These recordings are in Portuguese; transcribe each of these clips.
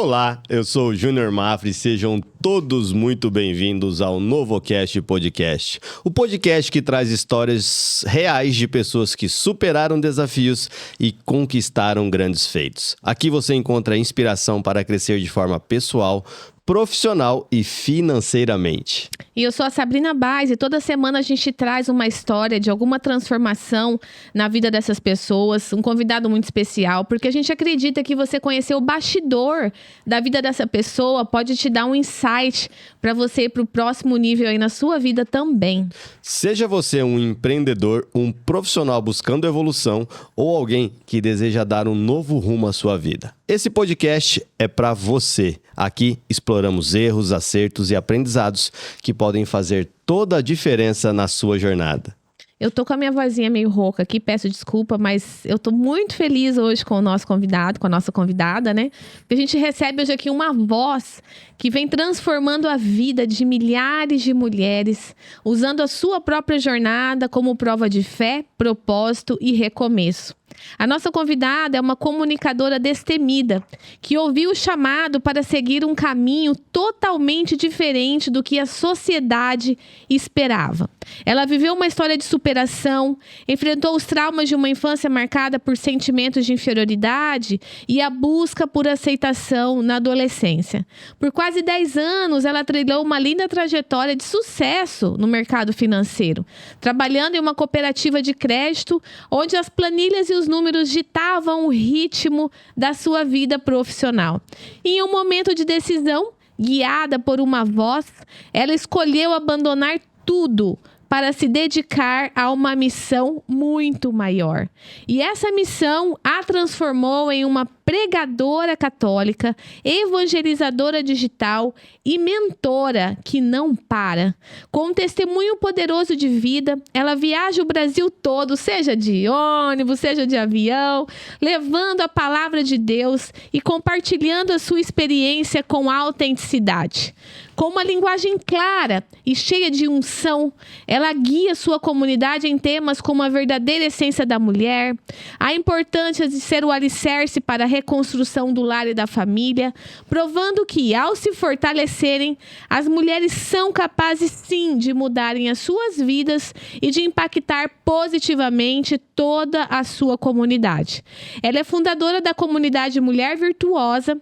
Olá, eu sou o Júnior Mafra e sejam todos muito bem-vindos ao NovoCast Podcast. O podcast que traz histórias reais de pessoas que superaram desafios e conquistaram grandes feitos. Aqui você encontra inspiração para crescer de forma pessoal, profissional e financeiramente. E eu sou a Sabrina Baez e toda semana a gente traz uma história de alguma transformação na vida dessas pessoas, um convidado muito especial, porque a gente acredita que você conhecer o bastidor da vida dessa pessoa pode te dar um insight para você ir para o próximo nível aí na sua vida também. Seja você um empreendedor, um profissional buscando evolução ou alguém que deseja dar um novo rumo à sua vida. Esse podcast é para você. Aqui exploramos erros, acertos e aprendizados que podem fazer toda a diferença na sua jornada. Eu tô com a minha vozinha meio rouca aqui, peço desculpa, mas eu tô muito feliz hoje com o nosso convidado, com a nossa convidada, né? Porque a gente recebe hoje aqui uma voz que vem transformando a vida de milhares de mulheres, usando a sua própria jornada como prova de fé, propósito e recomeço. A nossa convidada é uma comunicadora destemida, que ouviu o chamado para seguir um caminho totalmente diferente do que a sociedade esperava. Ela viveu uma história de superação, enfrentou os traumas de uma infância marcada por sentimentos de inferioridade e a busca por aceitação na adolescência. Por quase 10 anos, ela trilhou uma linda trajetória de sucesso no mercado financeiro, trabalhando em uma cooperativa de crédito, onde as planilhas e os números ditavam o ritmo da sua vida profissional. E em um momento de decisão, guiada por uma voz, ela escolheu abandonar tudo para se dedicar a uma missão muito maior. E essa missão a transformou em uma pregadora católica, evangelizadora digital e mentora que não para. Com um testemunho poderoso de vida, ela viaja o Brasil todo, seja de ônibus, seja de avião, levando a palavra de Deus e compartilhando a sua experiência com autenticidade. Com uma linguagem clara e cheia de unção, ela guia sua comunidade em temas como a verdadeira essência da mulher, a importância de ser o alicerce para a reconstrução do lar e da família, provando que, ao se fortalecerem, as mulheres são capazes sim de mudarem as suas vidas e de impactar positivamente toda a sua comunidade. Ela é fundadora da comunidade Mulher Virtuosa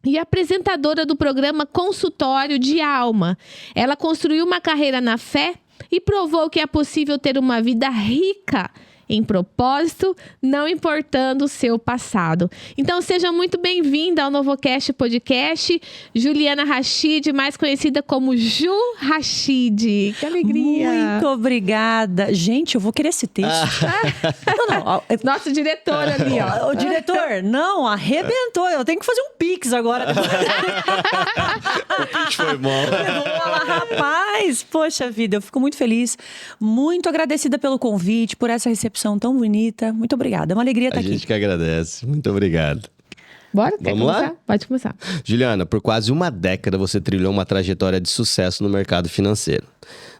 e apresentadora do programa Consultório de Alma. Ela construiu uma carreira na fé e provou que é possível ter uma vida rica em propósito, não importando o seu passado. Então, seja muito bem-vinda ao NovoCast Podcast, Juliana Rachid, mais conhecida como Ju Rachid. Que alegria! Muito obrigada. Gente, eu vou querer esse texto. Não. Nosso diretor ali, ó. O diretor, não, arrebentou. Eu tenho que fazer um pix agora. O pitch foi bom. Rapaz, poxa vida, eu fico muito feliz, muito agradecida pelo convite, por essa recepção tão bonita. Muito obrigada, é uma alegria estar aqui. A gente que agradece. Muito obrigado. Bora? Vamos lá? Pode começar. Juliana, por quase uma década você trilhou uma trajetória de sucesso no mercado financeiro.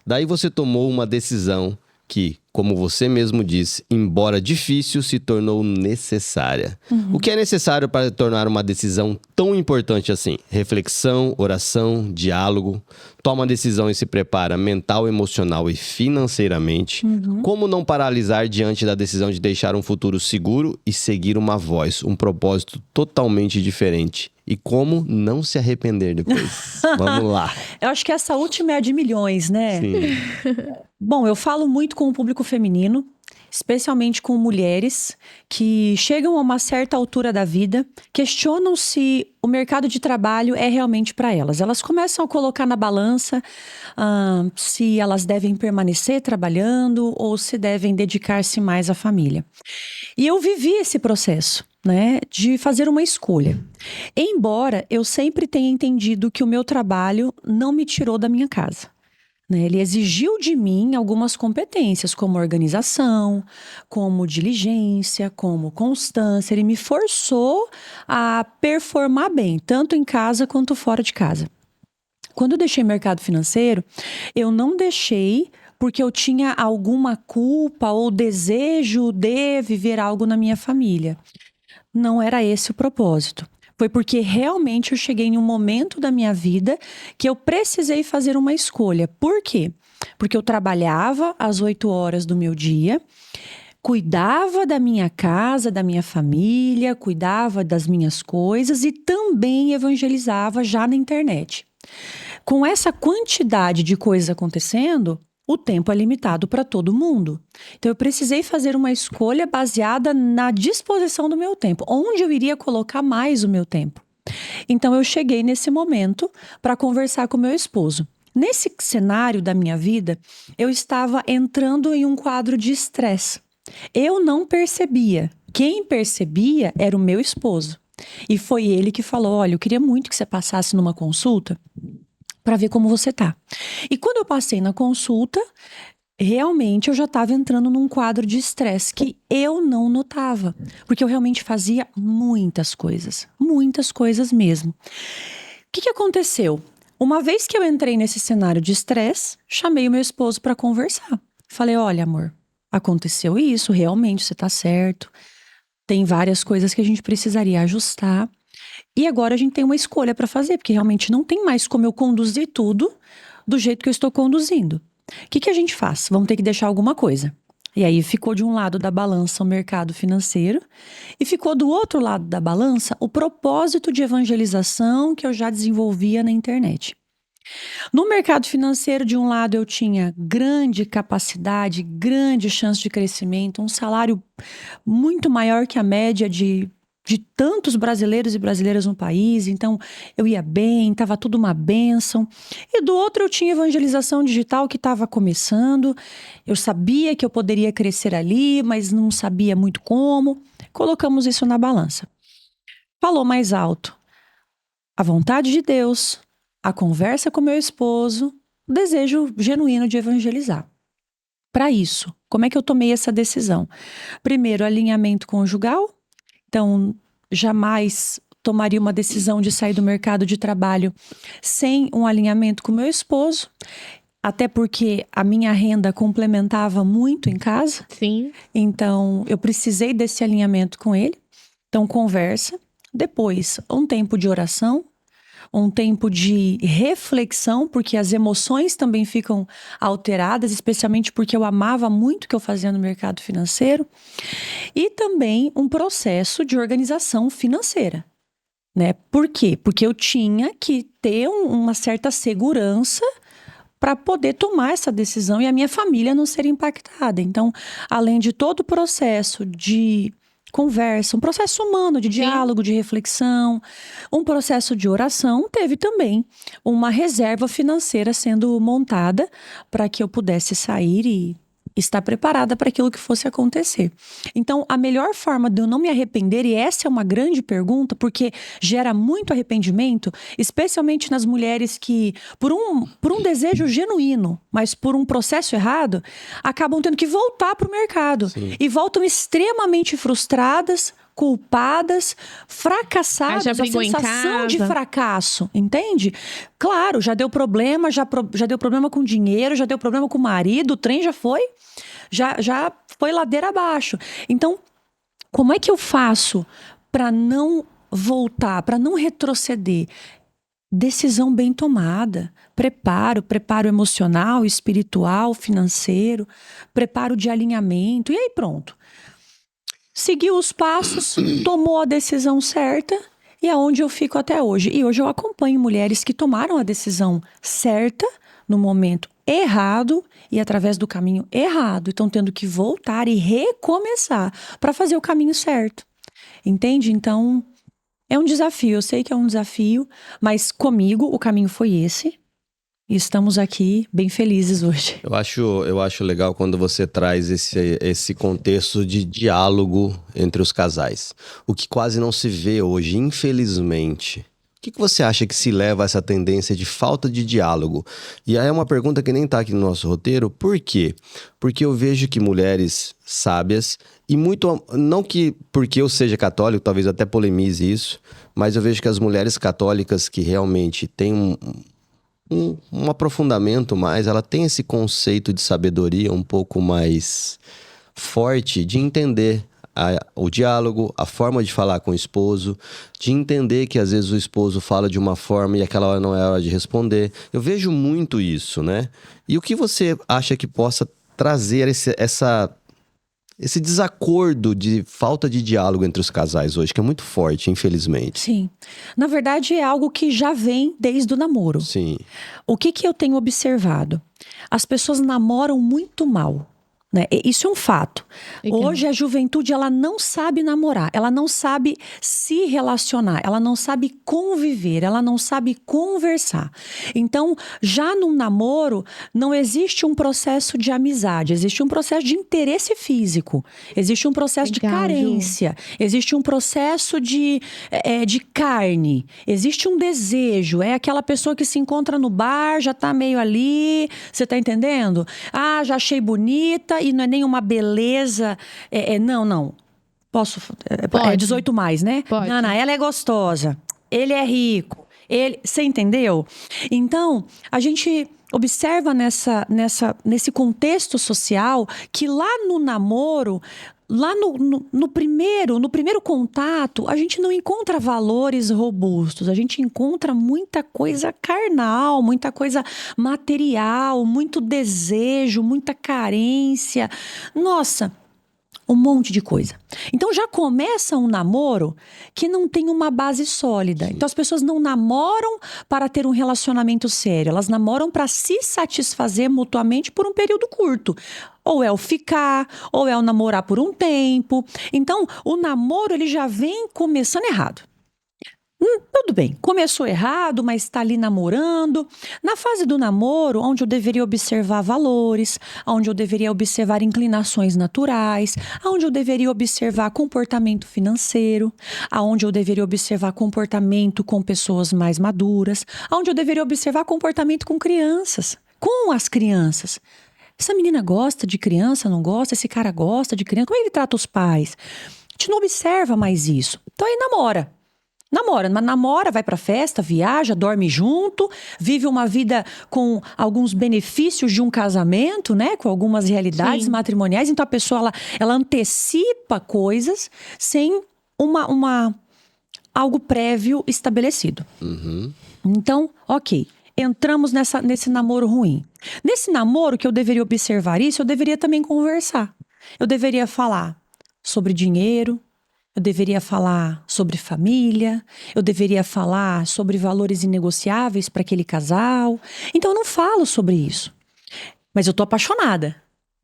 Daí você tomou uma decisão que, como você mesmo disse, embora difícil, se tornou necessária. O que é necessário para tornar uma decisão tão importante assim? Reflexão, oração, diálogo. Toma a decisão e se prepara mental, emocional e financeiramente. Como não paralisar diante da decisão de deixar um futuro seguro e seguir uma voz, um propósito totalmente diferente? E como não se arrepender depois? Vamos lá. Eu acho que essa última é a de milhões, né? Sim. Bom, eu falo muito com o público feminino, especialmente com mulheres que chegam a uma certa altura da vida, questionam se o mercado de trabalho é realmente para elas. Elas começam a colocar na balança se elas devem permanecer trabalhando ou se devem dedicar-se mais à família. E eu vivi esse processo, né, de fazer uma escolha. Embora eu sempre tenha entendido que o meu trabalho não me tirou da minha casa. Ele exigiu de mim algumas competências, como organização, como diligência, como constância. Ele me forçou a performar bem, tanto em casa quanto fora de casa. Quando eu deixei o mercado financeiro, eu não deixei porque eu tinha alguma culpa ou desejo de viver algo na minha família. Não era esse o propósito. Foi porque realmente eu cheguei em um momento da minha vida que eu precisei fazer uma escolha. Por quê? Porque eu trabalhava às 8 horas do meu dia, cuidava da minha casa, da minha família, cuidava das minhas coisas e também evangelizava já na internet. Com essa quantidade de coisas acontecendo, o tempo é limitado para todo mundo. Então, eu precisei fazer uma escolha baseada na disposição do meu tempo. Onde eu iria colocar mais o meu tempo? Então, eu cheguei nesse momento para conversar com meu esposo. Nesse cenário da minha vida, eu estava entrando em um quadro de estresse. Eu não percebia. Quem percebia era o meu esposo. E foi ele que falou, olha, eu queria muito que você passasse numa consulta para ver como você tá. E quando eu passei na consulta, realmente eu já estava entrando num quadro de estresse que eu não notava, porque eu realmente fazia muitas coisas mesmo. O que aconteceu? Uma vez que eu entrei nesse cenário de estresse, chamei o meu esposo para conversar. Falei, olha, amor, aconteceu isso, realmente você tá certo. Tem várias coisas que a gente precisaria ajustar. E agora a gente tem uma escolha para fazer, porque realmente não tem mais como eu conduzir tudo do jeito que eu estou conduzindo. O que a gente faz? Vamos ter que deixar alguma coisa. E aí ficou de um lado da balança o mercado financeiro e ficou do outro lado da balança o propósito de evangelização que eu já desenvolvia na internet. No mercado financeiro, de um lado, eu tinha grande capacidade, grande chance de crescimento, um salário muito maior que a média de tantos brasileiros e brasileiras no país, então eu ia bem, estava tudo uma bênção. E do outro eu tinha evangelização digital que estava começando, eu sabia que eu poderia crescer ali, mas não sabia muito como. Colocamos isso na balança. Falou mais alto a vontade de Deus, a conversa com meu esposo, o desejo genuíno de evangelizar. Para isso, como é que eu tomei essa decisão? Primeiro, alinhamento conjugal. Então, jamais tomaria uma decisão de sair do mercado de trabalho sem um alinhamento com meu esposo, até porque a minha renda complementava muito em casa. Sim. Então, eu precisei desse alinhamento com ele. Então, conversa. Depois, um tempo de oração, um tempo de reflexão, porque as emoções também ficam alteradas, especialmente porque eu amava muito o que eu fazia no mercado financeiro. E também um processo de organização financeira, né? Por quê? Porque eu tinha que ter uma certa segurança para poder tomar essa decisão e a minha família não ser impactada. Então, além de todo o processo de conversa, um processo humano de diálogo, de reflexão, um processo de oração, teve também uma reserva financeira sendo montada para que eu pudesse sair e estar preparada para aquilo que fosse acontecer. Então, a melhor forma de eu não me arrepender, e essa é uma grande pergunta, porque gera muito arrependimento, especialmente nas mulheres que, por um desejo genuíno, mas por um processo errado, acabam tendo que voltar para o mercado. Sim. E voltam extremamente frustradas, culpadas, fracassadas, já a brigou em sensação de casa. fracasso, entende? Claro, já deu problema, já deu problema com dinheiro, já deu problema com o marido, o trem já foi ladeira abaixo. Então, como é que eu faço para não voltar, para não retroceder? Decisão bem tomada, preparo emocional, espiritual, financeiro, preparo de alinhamento, e aí pronto. Seguiu os passos, tomou a decisão certa e é onde eu fico até hoje. E hoje eu acompanho mulheres que tomaram a decisão certa no momento errado e através do caminho errado. E estão tendo que voltar e recomeçar para fazer o caminho certo. Entende? Então, é um desafio. Eu sei que é um desafio, mas comigo o caminho foi esse. E estamos aqui bem felizes hoje. Eu acho legal quando você traz esse contexto de diálogo entre os casais. O que quase não se vê hoje, infelizmente. O que você acha que se leva a essa tendência de falta de diálogo? E aí é uma pergunta que nem está aqui no nosso roteiro. Por quê? Porque eu vejo que mulheres sábias, e muito, não que porque eu seja católico, talvez até polemize isso, mas eu vejo que as mulheres católicas que realmente têm um aprofundamento mais, ela tem esse conceito de sabedoria um pouco mais forte de entender o diálogo, a forma de falar com o esposo, de entender que às vezes o esposo fala de uma forma e aquela hora não é a hora de responder. Eu vejo muito isso, né? E o que você acha que possa trazer esse desacordo de falta de diálogo entre os casais hoje, que é muito forte, infelizmente? Sim. Na verdade, é algo que já vem desde o namoro. Sim. O que eu tenho observado? As pessoas namoram muito mal. Né? Isso é um fato. Legal. Hoje a juventude ela não sabe namorar, ela não sabe se relacionar, ela não sabe conviver, ela não sabe conversar. Então, já num namoro, não existe um processo de amizade, existe um processo de interesse físico, existe um processo de Legal, carência, existe um processo de carne, existe um desejo, é aquela pessoa que se encontra no bar, já tá meio ali, você tá entendendo? Ah, já achei bonita, e não é nenhuma beleza. Não. Posso. Pode. É 18 mais, né? Pode. Não, ela é gostosa. Ele é rico. Você entendeu? Então, a gente observa nesse contexto social que lá no namoro. Lá no primeiro contato, a gente não encontra valores robustos, a gente encontra muita coisa carnal, muita coisa material, muito desejo, muita carência. Nossa, um monte de coisa. Então já começa um namoro que não tem uma base sólida. Então as pessoas não namoram para ter um relacionamento sério, elas namoram para se satisfazer mutuamente por um período curto. Ou é o ficar, ou é o namorar por um tempo. Então o namoro ele já vem começando errado. Tudo bem, começou errado, mas está ali namorando. Na fase do namoro, onde eu deveria observar valores, onde eu deveria observar inclinações naturais, onde eu deveria observar comportamento financeiro, onde eu deveria observar comportamento com pessoas mais maduras, onde eu deveria observar comportamento com crianças, com as crianças. Essa menina gosta de criança, não gosta? Esse cara gosta de criança? Como ele trata os pais? A gente não observa mais isso. Então aí namora. Mas namora, vai pra festa, viaja, dorme junto, vive uma vida com alguns benefícios de um casamento, né? Com algumas realidades matrimoniais. Então a pessoa, ela antecipa coisas sem algo prévio estabelecido. Uhum. Então, ok. Entramos nesse namoro ruim. Nesse namoro que eu deveria observar isso, eu deveria também conversar. Eu deveria falar sobre dinheiro. Eu deveria falar sobre família, eu deveria falar sobre valores inegociáveis para aquele casal. Então eu não falo sobre isso. Mas eu tô apaixonada,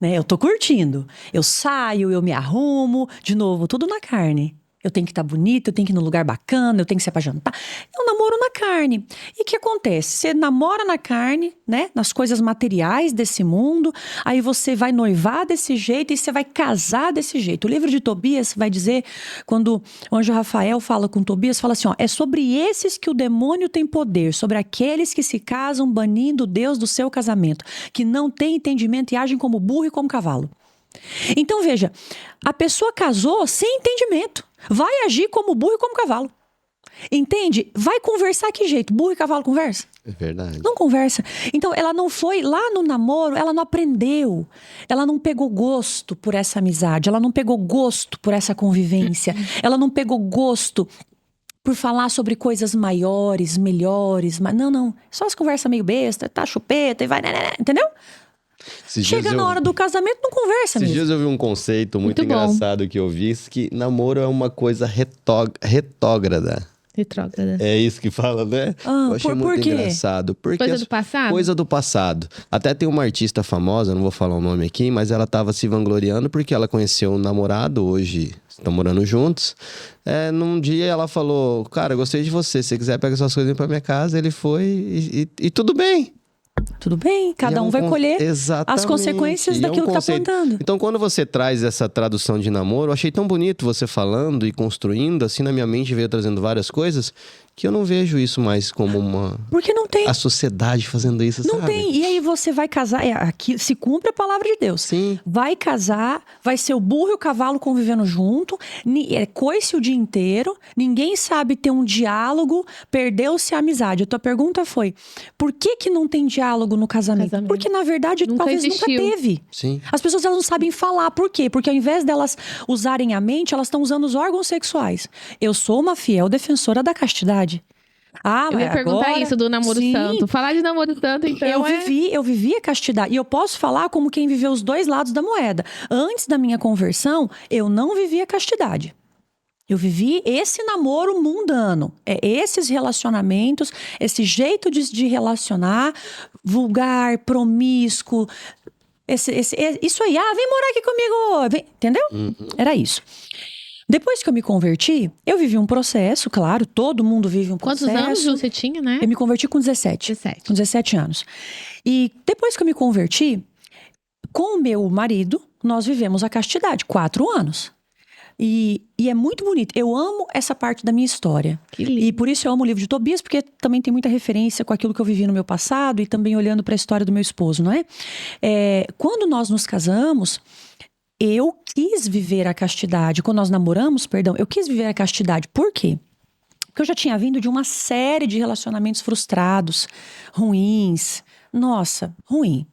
né? Eu tô curtindo. Eu saio, eu me arrumo, de novo, tudo na carne. Eu tenho que estar bonita, eu tenho que ir num lugar bacana, eu tenho que se apaixonar. É um namoro na carne. E o que acontece? Você namora na carne, né? Nas coisas materiais desse mundo. Aí você vai noivar desse jeito e você vai casar desse jeito. O livro de Tobias vai dizer, quando o anjo Rafael fala com Tobias, fala assim, ó, é sobre esses que o demônio tem poder, sobre aqueles que se casam banindo Deus do seu casamento, que não têm entendimento e agem como burro e como cavalo. Então veja, a pessoa casou sem entendimento. Vai agir como burro e como cavalo. Entende? Vai conversar que jeito? Burro e cavalo conversa? É verdade. Não conversa. Então ela não foi lá no namoro, ela não aprendeu. Ela não pegou gosto por essa amizade, ela não pegou gosto por essa convivência, ela não pegou gosto por falar sobre coisas maiores, melhores. Não. Só as conversas meio besta, tá chupeta e vai, entendeu? Chega na hora do casamento, não conversa mesmo. Esses dias eu vi um conceito muito Muito bom. engraçado que eu vi, que namoro é uma coisa retógrada. Retrógrada. É isso que fala, né? Eu achei por muito quê? engraçado. Porque Coisa do passado? Coisa do passado. Até tem uma artista famosa, não vou falar o nome aqui, mas ela tava se vangloriando porque ela conheceu um namorado, hoje estão morando juntos. Num dia ela falou, cara, eu gostei de você, se você quiser pega suas coisas pra minha casa. Ele foi e tudo bem. Tudo bem, cada um vai colher as consequências daquilo que tá plantando. Então, quando você traz essa tradução de namoro, eu achei tão bonito você falando e construindo, assim na minha mente veio trazendo várias coisas, que eu não vejo isso mais como uma... Porque não tem. A sociedade fazendo isso, Não sabe? tem. E aí você vai casar, aqui se cumpre a palavra de Deus. Sim. Vai casar, vai ser o burro e o cavalo convivendo junto, coice o dia inteiro, ninguém sabe ter um diálogo, perdeu-se a amizade. A tua pergunta foi, por que não tem diálogo no casamento? Porque na verdade talvez nunca teve. Sim. As pessoas elas não sabem falar. Por quê? Porque ao invés delas usarem a mente, elas estão usando os órgãos sexuais. Eu sou uma fiel defensora da castidade. Eu ia perguntar isso do namoro santo. Falar de namoro santo, então eu vivi a castidade. E eu posso falar como quem viveu os dois lados da moeda. Antes da minha conversão, eu não vivia a castidade. Eu vivi esse namoro mundano. Esses relacionamentos, esse jeito de relacionar, vulgar, promíscuo. Isso aí, vem morar aqui comigo. Entendeu? Era isso. Depois que eu me converti, eu vivi um processo, claro, todo mundo vive um processo. Quantos anos você tinha, né? Eu me converti com 17. Com 17 anos. E depois que eu me converti, com o meu marido, nós vivemos a castidade, 4 anos. E é muito bonito. Eu amo essa parte da minha história. Que lindo. E por isso eu amo o livro de Tobias, porque também tem muita referência com aquilo que eu vivi no meu passado e também olhando para a história do meu esposo, não é? Quando nós nos casamos, eu quis viver a castidade. Quando nós namoramos, eu quis viver a castidade. Por quê? Porque eu já tinha vindo de uma série de relacionamentos frustrados, ruins. Nossa, ruim.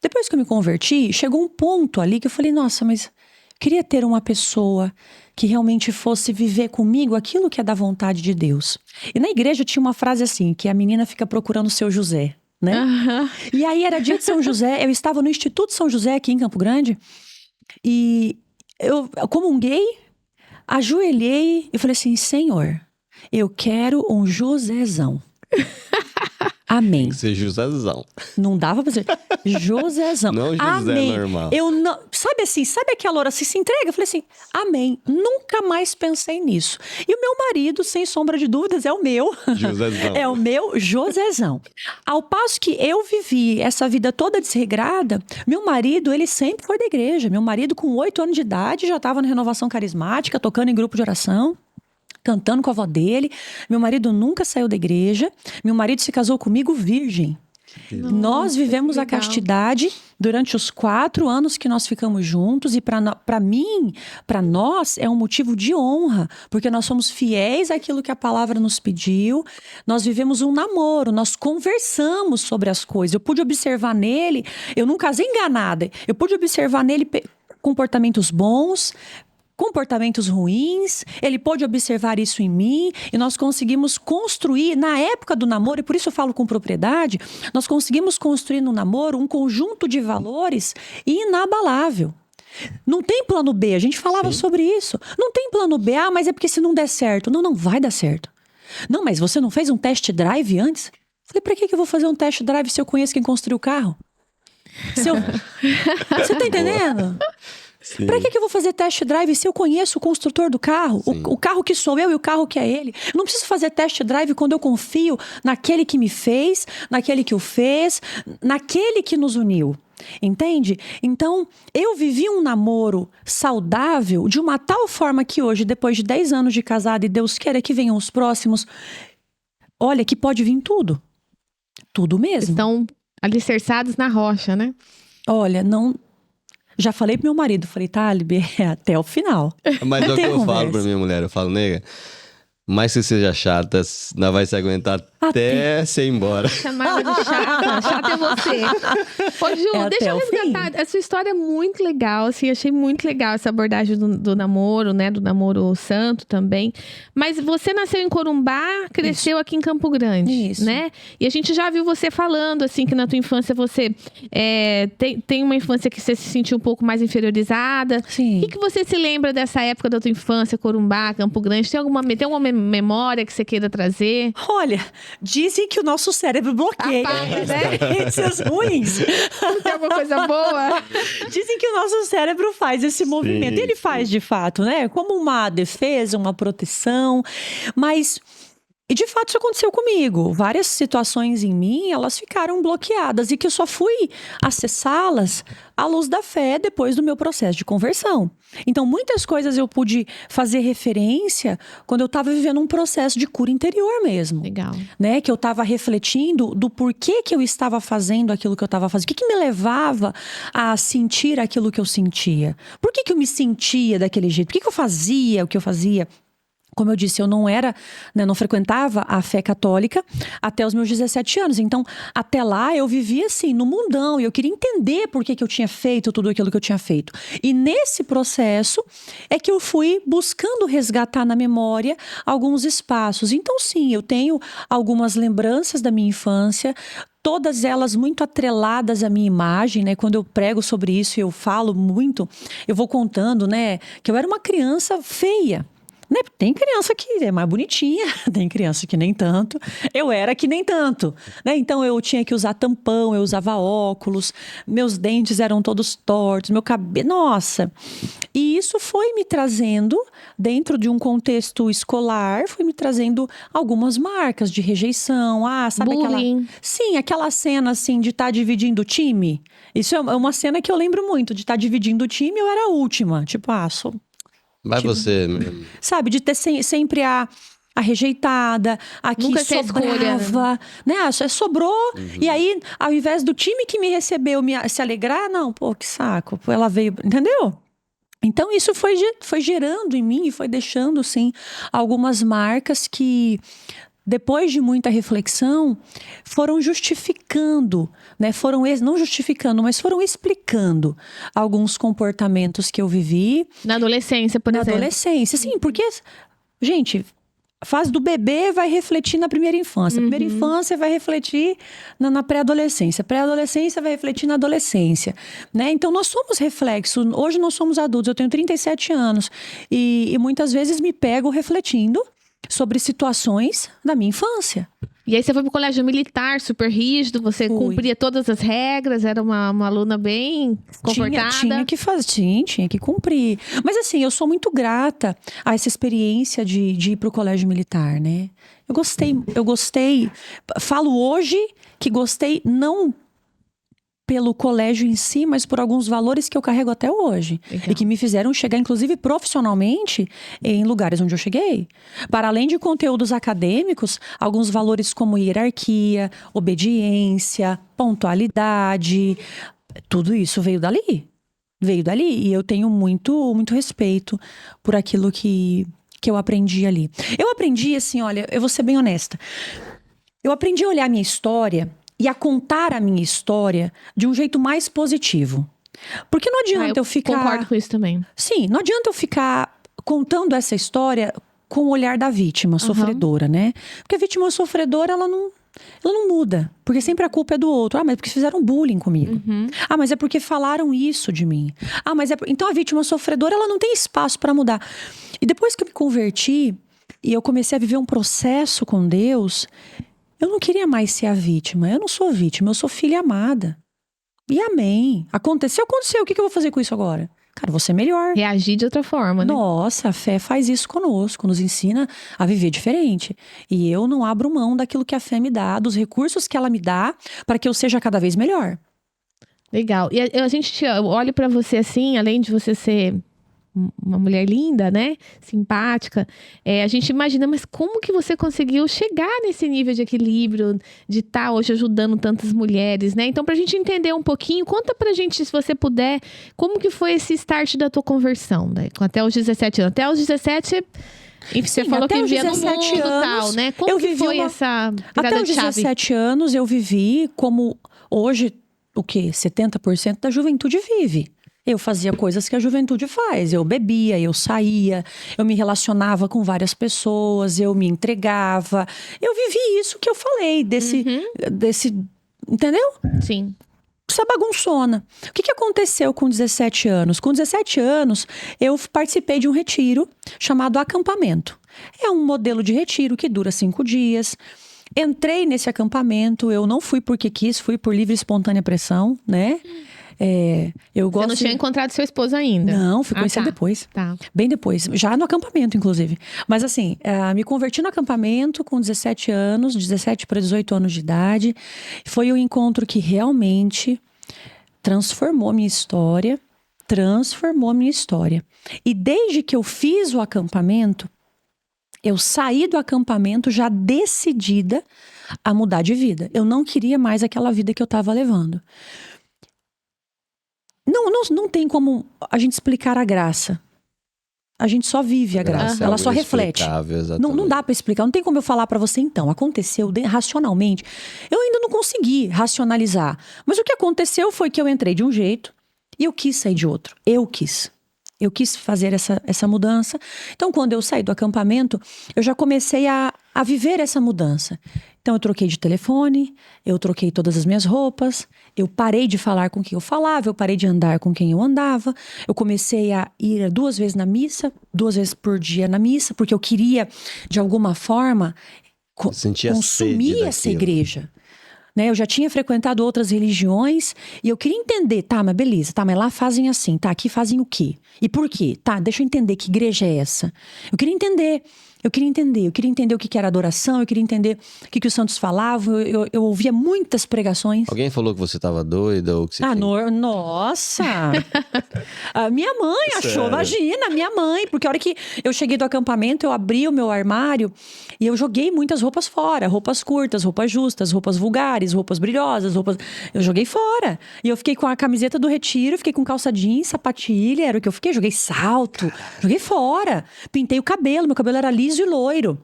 Depois que eu me converti, chegou um ponto ali que eu falei, nossa, mas queria ter uma pessoa que realmente fosse viver comigo aquilo que é da vontade de Deus. E na igreja tinha uma frase assim, que a menina fica procurando o seu José, né? E aí era dia de São José, eu estava no Instituto São José aqui em Campo Grande, e eu comunguei, ajoelhei e falei assim, Senhor, eu quero um Josézão. Amém. Tem que ser Josézão. Não dava pra dizer Josézão. Não José amém. Normal. Eu não, sabe aquela hora assim, se entrega? Eu falei assim, amém. Nunca mais pensei nisso. E o meu marido, sem sombra de dúvidas, é o meu. Josézão. É o meu Josézão. Ao passo que eu vivi essa vida toda desregrada, meu marido, ele sempre foi da igreja. Meu marido, com 8 anos de idade, já estava na renovação carismática, tocando em grupo de oração, cantando com a avó dele. Meu marido nunca saiu da igreja. Meu marido se casou comigo virgem. Nossa, nós vivemos a legal. castidade durante os 4 anos que nós ficamos juntos. E para mim, para nós, é um motivo de honra. Porque nós somos fiéis àquilo que a palavra nos pediu. Nós vivemos um namoro, nós conversamos sobre as coisas. Eu pude observar nele, eu não casei enganada. Eu pude observar nele comportamentos bons, comportamentos ruins, ele pôde observar isso em mim e nós conseguimos construir, na época do namoro, e por isso eu falo com propriedade, nós conseguimos construir no namoro um conjunto de valores inabalável. Não tem plano B, a gente falava sobre isso. Não tem plano B, mas é porque se não der certo. Não vai dar certo. Não, mas você não fez um test drive antes? Falei, pra que eu vou fazer um test drive se eu conheço quem construiu o carro? Você tá entendendo? Sim. Pra que eu vou fazer test drive se eu conheço o construtor do carro? O carro que sou eu e o carro que é ele. Eu não preciso fazer test drive quando eu confio naquele que me fez, naquele que o fez, naquele que nos uniu. Entende? Então, eu vivi um namoro saudável de uma tal forma que hoje, depois de 10 anos de casado, e Deus queira que venham os próximos, olha que pode vir tudo. Tudo mesmo. Estão alicerçados na rocha, né? Olha, não... Já falei pro meu marido, falei, Talib, até o final. Mas é o que eu conversa. falo pra minha mulher, eu falo, nega, mais que seja chata, não vai se aguentar até você ir embora. Chamada de chata. Chata é você. Ô, Ju, deixa eu resgatar. A sua história é muito legal, assim, achei muito legal essa abordagem do namoro, né? Do namoro santo também. Mas você nasceu em Corumbá, cresceu aqui em Campo Grande, né? E a gente já viu você falando, assim, que na tua infância você tem uma infância que você se sentiu um pouco mais inferiorizada. Sim. O que você se lembra dessa época da tua infância, Corumbá, Campo Grande? Tem uma memória que você queira trazer? Olha, dizem que o nosso cérebro bloqueia experiências ruins. Tem alguma coisa boa? Dizem que o nosso cérebro faz esse movimento. Ele faz de fato, né? Como uma defesa, uma proteção. Mas E de fato isso aconteceu comigo. Várias situações em mim, elas ficaram bloqueadas e que eu só fui acessá-las à luz da fé depois do meu processo de conversão. Então, muitas coisas eu pude fazer referência quando eu estava vivendo um processo de cura interior mesmo. Legal. Né? Que eu estava refletindo do porquê que eu estava fazendo aquilo que eu estava fazendo. O que me levava a sentir aquilo que eu sentia? Por que eu me sentia daquele jeito? Por que eu fazia o que eu fazia? Como eu disse, eu não era, né, não frequentava a fé católica até os meus 17 anos. Então, até lá, eu vivia assim, no mundão. E eu queria entender por que eu tinha feito tudo aquilo que eu tinha feito. E nesse processo é que eu fui buscando resgatar na memória alguns espaços. Então, sim, eu tenho algumas lembranças da minha infância, todas elas muito atreladas à minha imagem, né? Quando eu prego sobre isso, eu falo muito, eu vou contando, né, que eu era uma criança feia. Né? Tem criança que é mais bonitinha, tem criança que nem tanto. Eu era que nem tanto. Né? Então eu tinha que usar tampão, eu usava óculos, meus dentes eram todos tortos, meu cabelo. Nossa! E isso foi me trazendo, dentro de um contexto escolar, foi me trazendo algumas marcas de rejeição. Ah, sabe Bullying. aquela. Sim, aquela cena assim de estar dividindo o time. Isso é uma cena que eu lembro muito, de estar dividindo o time, eu era a última. Tipo, sou. Vai você mesmo. Sabe, de ter sempre a rejeitada, a que Nunca ser sobrava, né? Sobrou, e aí, ao invés do time que me recebeu se alegrar, não, pô, que saco, pô, ela veio, entendeu? Então, isso foi gerando em mim e foi deixando, sim, algumas marcas que, depois de muita reflexão, foram justificando, né? Não justificando, mas foram explicando alguns comportamentos que eu vivi. Na adolescência, por exemplo. Na adolescência, sim, porque, gente, a fase do bebê vai refletir na primeira infância. A primeira infância vai refletir na pré-adolescência. A pré-adolescência vai refletir na adolescência. Né? Então, nós somos reflexo. Hoje nós somos adultos. Eu tenho 37 anos. E muitas vezes me pego refletindo sobre situações da minha infância. E aí você foi pro colégio militar, super rígido, você cumpria todas as regras, era uma aluna bem comportada. Tinha que cumprir. Mas assim, eu sou muito grata a essa experiência de ir pro colégio militar, né? Eu gostei. Falo hoje que gostei não pelo colégio em si, mas por alguns valores que eu carrego até hoje. Legal. E que me fizeram chegar, inclusive, profissionalmente em lugares onde eu cheguei. Para além de conteúdos acadêmicos, alguns valores como hierarquia, obediência, pontualidade, tudo isso veio dali. Veio dali. E eu tenho muito, muito respeito por aquilo que eu aprendi ali. Eu aprendi, assim, olha, eu vou ser bem honesta. Eu aprendi a olhar a minha história e a contar a minha história de um jeito mais positivo. Porque não adianta eu ficar... Concordo com isso também. Sim, não adianta eu ficar contando essa história com o olhar da vítima sofredora, né? Porque a vítima sofredora, ela não muda. Porque sempre a culpa é do outro. Mas é porque fizeram bullying comigo. Mas é porque falaram isso de mim. Então a vítima sofredora, ela não tem espaço para mudar. E depois que eu me converti e eu comecei a viver um processo com Deus... Eu não queria mais ser a vítima. Eu não sou vítima, eu sou filha amada. E amém. Aconteceu. O que eu vou fazer com isso agora? Cara, vou ser melhor. Reagir de outra forma, né? Nossa, a fé faz isso conosco. Nos ensina a viver diferente. E eu não abro mão daquilo que a fé me dá, dos recursos que ela me dá, para que eu seja cada vez melhor. Legal. E a gente olha pra você assim, além de você ser uma mulher linda, né? Simpática. A gente imagina, mas como que você conseguiu chegar nesse nível de equilíbrio, de estar hoje ajudando tantas mulheres, né? Então, pra gente entender um pouquinho, conta pra gente, se você puder, como que foi esse start da tua conversão, né? Até os 17 anos. Até os 17... E você falou que vivia no mundo e tal, né? Como que foi essa virada de chave? Até os 17 anos eu vivi como hoje, 70% da juventude vive. Eu fazia coisas que a juventude faz. Eu bebia, eu saía, eu me relacionava com várias pessoas, eu me entregava. Eu vivi isso que eu falei, desse entendeu? Sim. Essa bagunçona. O que aconteceu com 17 anos? Com 17 anos, eu participei de um retiro chamado acampamento. É um modelo de retiro que dura 5 dias. Entrei nesse acampamento, eu não fui porque quis, fui por livre e espontânea pressão, né? Eu Você gosto não tinha encontrado seu esposo ainda? Não, fui conhecer tá. depois. Tá. Bem depois. Já no acampamento, inclusive. Mas assim, me converti no acampamento com 17 anos, 17 para 18 anos de idade. Foi um encontro que realmente transformou minha história. E desde que eu fiz o acampamento, eu saí do acampamento já decidida a mudar de vida. Eu não queria mais aquela vida que eu estava levando. Não tem como a gente explicar a graça. A gente só vive a graça. Ela só reflete. Não dá pra explicar. Não tem como eu falar pra você, então. Aconteceu racionalmente. Eu ainda não consegui racionalizar. Mas o que aconteceu foi que eu entrei de um jeito e eu quis sair de outro. Eu quis fazer essa mudança. Então, quando eu saí do acampamento, eu já comecei a viver essa mudança. Então, eu troquei de telefone, eu troquei todas as minhas roupas, eu parei de falar com quem eu falava, eu parei de andar com quem eu andava, eu comecei a ir 2 vezes na missa, 2 vezes por dia na missa, porque eu queria, de alguma forma, consumir essa igreja. Né? Eu já tinha frequentado outras religiões e eu queria entender, mas beleza, mas lá fazem assim, aqui fazem o quê? E por quê? Deixa eu entender que igreja é essa. Eu queria entender o que era adoração, eu queria entender o que os santos falavam, eu ouvia muitas pregações. Alguém falou que você estava doida ou que você Nossa! A minha mãe achou, imagina, minha mãe, porque a hora que eu cheguei do acampamento, eu abri o meu armário e eu joguei muitas roupas fora, roupas curtas, roupas justas, roupas vulgares, roupas brilhosas, eu joguei fora. E eu fiquei com a camiseta do retiro, fiquei com calça jeans, sapatilha, era o que eu fiquei, joguei salto, joguei fora. Pintei o cabelo, meu cabelo era liso e loiro.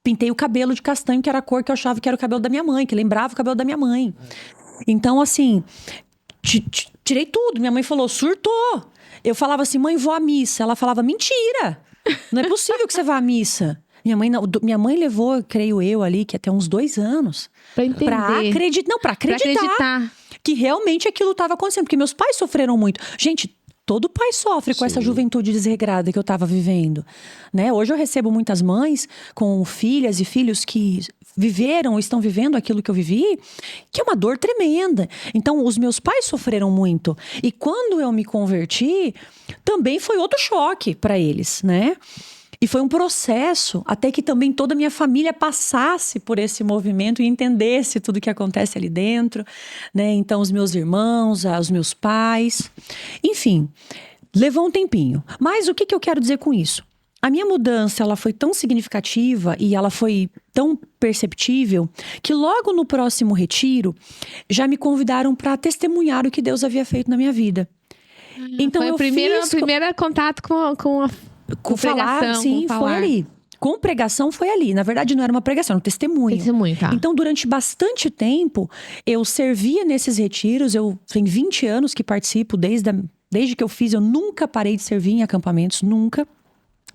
Pintei o cabelo de castanho, que era a cor que eu achava que era o cabelo da minha mãe, que lembrava o cabelo da minha mãe. Então, assim, tirei tudo. Minha mãe falou, surtou. Eu falava assim, mãe, vou à missa. Ela falava, mentira, não é possível que você vá à missa. Minha mãe levou, creio eu, ali, que até uns 2 anos. Pra entender. Pra acreditar. Que realmente aquilo estava acontecendo. Porque meus pais sofreram muito. Gente, todo pai sofre com essa juventude desregrada que eu estava vivendo, né? Hoje eu recebo muitas mães com filhas e filhos que estão vivendo aquilo que eu vivi, que é uma dor tremenda. Então, os meus pais sofreram muito. E quando eu me converti, também foi outro choque para eles, né? E foi um processo até que também toda a minha família passasse por esse movimento e entendesse tudo o que acontece ali dentro, né? Então, os meus irmãos, os meus pais, enfim, levou um tempinho. Mas o que eu quero dizer com isso? A minha mudança, ela foi tão significativa e ela foi tão perceptível que logo no próximo retiro já me convidaram para testemunhar o que Deus havia feito na minha vida. Então, foi o primeiro contato com falar, sim, foi ali. Com pregação foi ali. Na verdade, não era uma pregação, era um testemunho. Tá. Então, durante bastante tempo, eu servia nesses retiros. Eu tenho 20 anos que participo, desde que eu fiz, eu nunca parei de servir em acampamentos, nunca.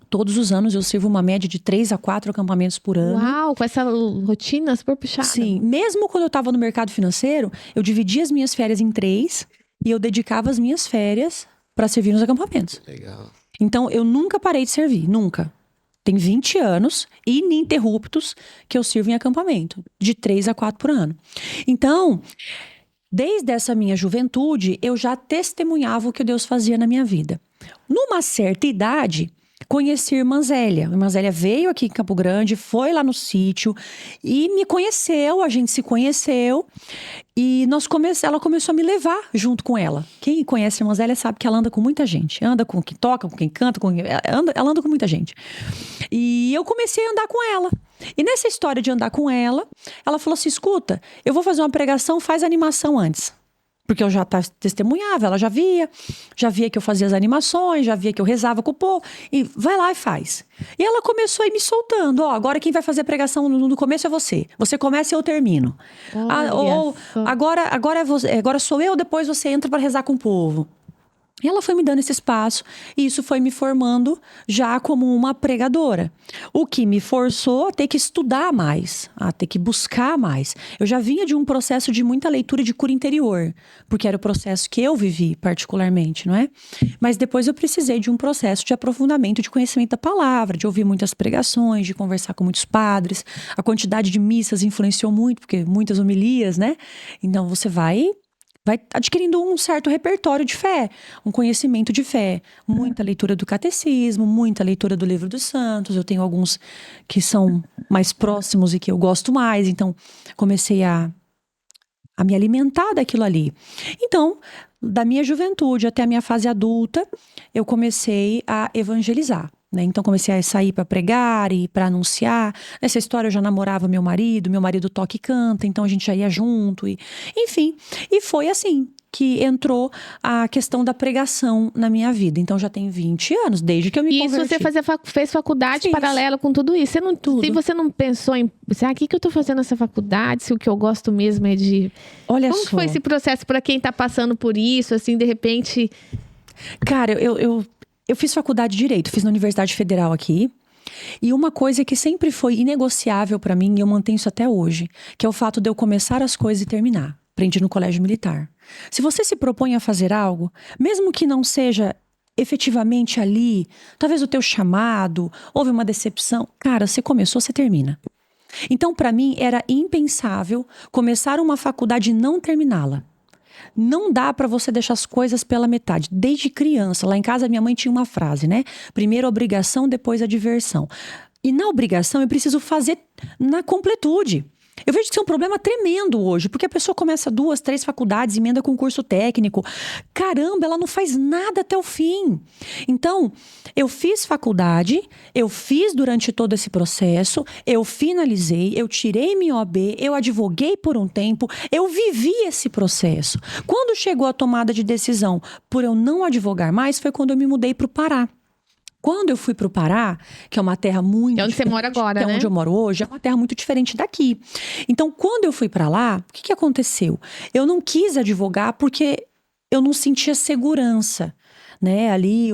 Todos os anos eu sirvo uma média de 3 a 4 acampamentos por ano. Uau, com essa rotina super puxada. Sim, mesmo quando eu estava no mercado financeiro, eu dividia as minhas férias em 3 e eu dedicava as minhas férias para servir nos acampamentos. Legal. Então, eu nunca parei de servir, nunca. Tem 20 anos ininterruptos que eu sirvo em acampamento, de 3 a 4 por ano. Então, desde essa minha juventude, eu já testemunhava o que Deus fazia na minha vida. Numa certa idade, conheci a irmã Zélia. A irmã Zélia veio aqui em Campo Grande, foi lá no sítio e me conheceu, a gente se conheceu e ela começou a me levar junto com ela. Quem conhece a irmã Zélia sabe que ela anda com muita gente. Anda com quem toca, com quem canta, ela anda com muita gente. E eu comecei a andar com ela. E nessa história de andar com ela, ela falou assim, escuta, eu vou fazer uma pregação, faz animação antes. Porque eu já testemunhava, ela já via que eu fazia as animações, já via que eu rezava com o povo, e vai lá e faz. E ela começou a ir me soltando, agora quem vai fazer a pregação no começo é você. Você começa e eu termino. Agora sou eu, depois você entra para rezar com o povo. E ela foi me dando esse espaço e isso foi me formando já como uma pregadora. O que me forçou a ter que estudar mais, a ter que buscar mais. Eu já vinha de um processo de muita leitura de cura interior, porque era o processo que eu vivi particularmente, não é? Mas depois eu precisei de um processo de aprofundamento, de conhecimento da palavra, de ouvir muitas pregações, de conversar com muitos padres. A quantidade de missas influenciou muito, porque muitas homilias, né? Então você vai vai adquirindo um certo repertório de fé, um conhecimento de fé. Muita leitura do catecismo, muita leitura do Livro dos Santos. Eu tenho alguns que são mais próximos e que eu gosto mais. Então, comecei a me alimentar daquilo ali. Então, da minha juventude até a minha fase adulta, eu comecei a evangelizar. Então comecei a sair para pregar e para anunciar. Nessa história eu já namorava meu marido toca e canta, então a gente já ia junto. Enfim, e foi assim que entrou a questão da pregação na minha vida. Então já tem 20 anos, desde que eu me converti. E isso você fez faculdade paralela com tudo isso? Se você não pensou em... o que eu tô fazendo nessa faculdade? Se o que eu gosto mesmo é de... Olha Como só. foi esse processo para quem tá passando por isso, assim, de repente... Cara, eu fiz faculdade de Direito, fiz na Universidade Federal aqui. E uma coisa que sempre foi inegociável pra mim, e eu mantenho isso até hoje, que é o fato de eu começar as coisas e terminar. Aprendi no colégio militar. Se você se propõe a fazer algo, mesmo que não seja efetivamente ali, talvez o teu chamado, houve uma decepção, cara, você começou, você termina. Então, pra mim, era impensável começar uma faculdade e não terminá-la. Não dá pra você deixar as coisas pela metade. Desde criança, lá em casa minha mãe tinha uma frase, né? Primeiro a obrigação, depois a diversão. E na obrigação eu preciso fazer na completude. Eu vejo que isso é um problema tremendo hoje, porque a pessoa começa 2, 3 faculdades, emenda com curso técnico. Caramba, ela não faz nada até o fim. Então, eu fiz faculdade, eu fiz durante todo esse processo, eu finalizei, eu tirei minha OAB, eu advoguei por um tempo, eu vivi esse processo. Quando chegou a tomada de decisão por eu não advogar mais, foi quando eu me mudei para o Pará. Quando eu fui para o Pará, que é uma terra muito... É onde você mora agora, né? né? É onde eu moro hoje, é uma terra muito diferente daqui. Então, quando eu fui para lá, o que aconteceu? Eu não quis advogar porque eu não sentia segurança, né? Ali,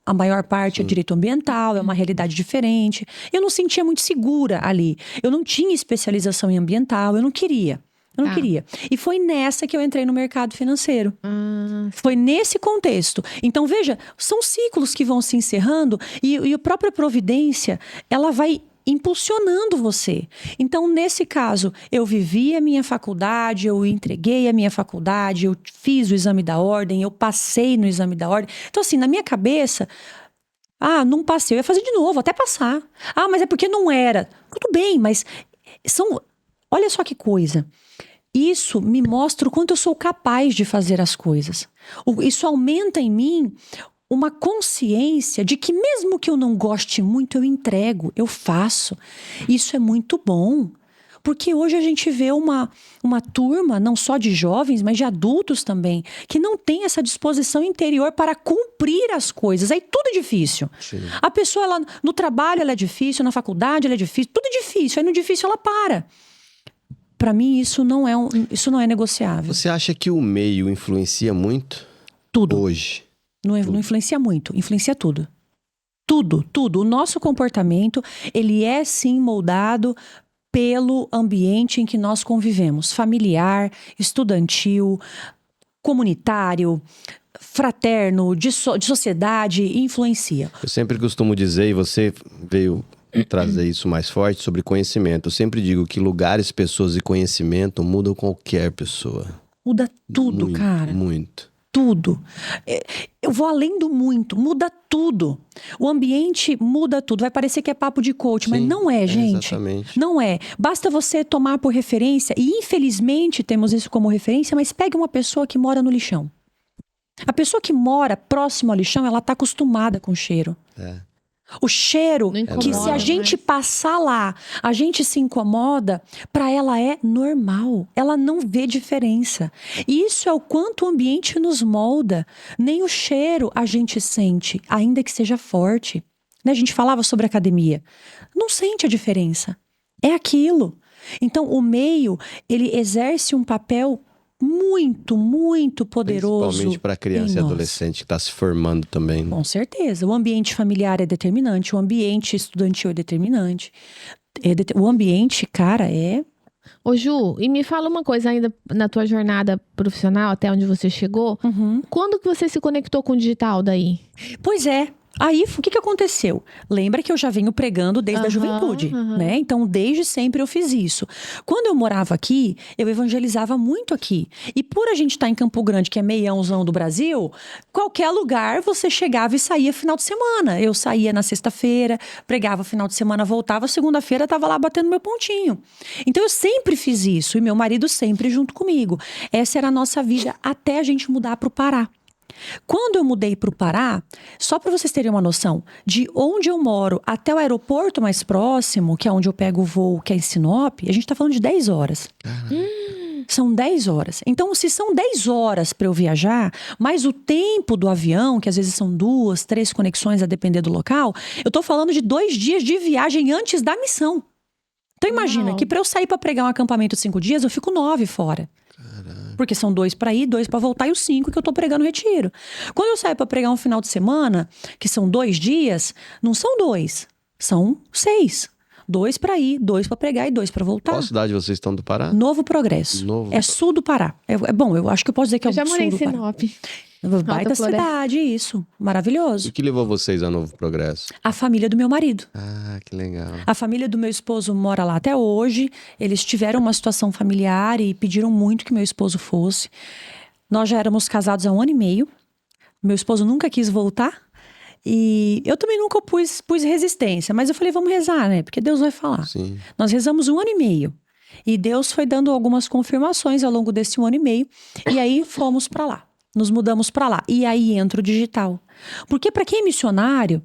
a maior parte é direito ambiental, é uma realidade diferente. Eu não sentia muito segura ali. Eu não tinha especialização em ambiental, eu não queria. Eu não queria. E foi nessa que eu entrei no mercado financeiro. Foi nesse contexto. Então, veja, são ciclos que vão se encerrando e a própria providência, ela vai impulsionando você. Então, nesse caso, eu vivi a minha faculdade, eu entreguei a minha faculdade, eu fiz o exame da ordem, eu passei no exame da ordem. Então, assim, na minha cabeça... não passei, eu ia fazer de novo, até passar. Mas é porque não era. Tudo bem, mas olha só que coisa. Isso me mostra o quanto eu sou capaz de fazer as coisas. Isso aumenta em mim uma consciência de que mesmo que eu não goste muito, eu entrego, eu faço. Isso é muito bom. Porque hoje a gente vê uma turma, não só de jovens, mas de adultos também, que não tem essa disposição interior para cumprir as coisas. Aí tudo é difícil. Sim. A pessoa, no trabalho ela é difícil, na faculdade ela é difícil, tudo é difícil. Aí no difícil ela para. Para mim, isso não é negociável. Você acha que o meio influencia muito? Tudo. Hoje? Não influencia muito, influencia tudo. Tudo. O nosso comportamento, ele é sim moldado pelo ambiente em que nós convivemos. Familiar, estudantil, comunitário, fraterno, de sociedade, influencia. Eu sempre costumo dizer, e você veio trazer isso mais forte, sobre conhecimento. Eu sempre digo que lugares, pessoas e conhecimento mudam qualquer pessoa. Muda tudo, muito, cara. Muito. Tudo. Eu vou além do muito, muda tudo. O ambiente muda tudo. Vai parecer que é papo de coach, sim, mas não é, gente. Exatamente. Não é. Basta você tomar por referência, e infelizmente temos isso como referência, mas pegue uma pessoa que mora no lixão. A pessoa que mora próximo ao lixão, ela está acostumada com o cheiro. O cheiro, que se a gente passar lá, a gente se incomoda, para ela é normal. Ela não vê diferença. E isso é o quanto o ambiente nos molda. Nem o cheiro a gente sente, ainda que seja forte. A gente falava sobre academia. Não sente a diferença. É aquilo. Então, o meio, ele exerce um papel muito, muito poderoso. Principalmente para criança e adolescente que está se formando também. Com certeza. O ambiente familiar é determinante, o ambiente estudantil é determinante. O ambiente, cara, é... Ô Ju, e me fala uma coisa ainda na tua jornada profissional, até onde você chegou. Quando que você se conectou com o digital daí? Pois é. Aí, o que aconteceu? Lembra que eu já venho pregando desde a juventude, né? Então, desde sempre eu fiz isso. Quando eu morava aqui, eu evangelizava muito aqui. E por a gente estar em Campo Grande, que é meiãozão do Brasil, qualquer lugar você chegava e saía final de semana. Eu saía na sexta-feira, pregava final de semana, voltava, segunda-feira estava lá batendo meu pontinho. Então, eu sempre fiz isso. E meu marido sempre junto comigo. Essa era a nossa vida até a gente mudar para o Pará. Quando eu mudei para o Pará, só para vocês terem uma noção, de onde eu moro até o aeroporto mais próximo, que é onde eu pego o voo, que é em Sinop, a gente está falando de 10 horas. São 10 horas. Então, se são 10 horas para eu viajar, mais o tempo do avião, que às vezes são 2, 3 conexões a depender do local, eu tô falando de 2 dias de viagem antes da missão. Então, imagina que para eu sair para pregar um acampamento de 5 dias, eu fico 9 fora. Porque são 2 para ir, 2 para voltar e os 5 que eu tô pregando no retiro. Quando eu saio para pregar um final de semana, que são 2 dias, não são 2, são 6. 2 para ir, 2 para pregar e 2 para voltar. Qual cidade vocês estão do Pará? Novo Progresso. É sul do Pará. Bom, eu acho que eu posso dizer que é o sul do Pará. Eu já morei em Sinop. Baita cidade, isso. Maravilhoso. O que levou vocês a Novo Progresso? A família do meu marido. Ah, que legal. A família do meu esposo mora lá até hoje. Eles tiveram uma situação familiar e pediram muito que meu esposo fosse. Nós já éramos casados há 1 ano e meio. Meu esposo nunca quis voltar. E eu também nunca pus resistência. Mas eu falei, vamos rezar, né? Porque Deus vai falar. Sim. Nós rezamos 1 ano e meio. E Deus foi dando algumas confirmações ao longo desse 1 ano e meio. E aí fomos pra lá. Nos mudamos pra lá. E aí entra o digital. Porque pra quem é missionário,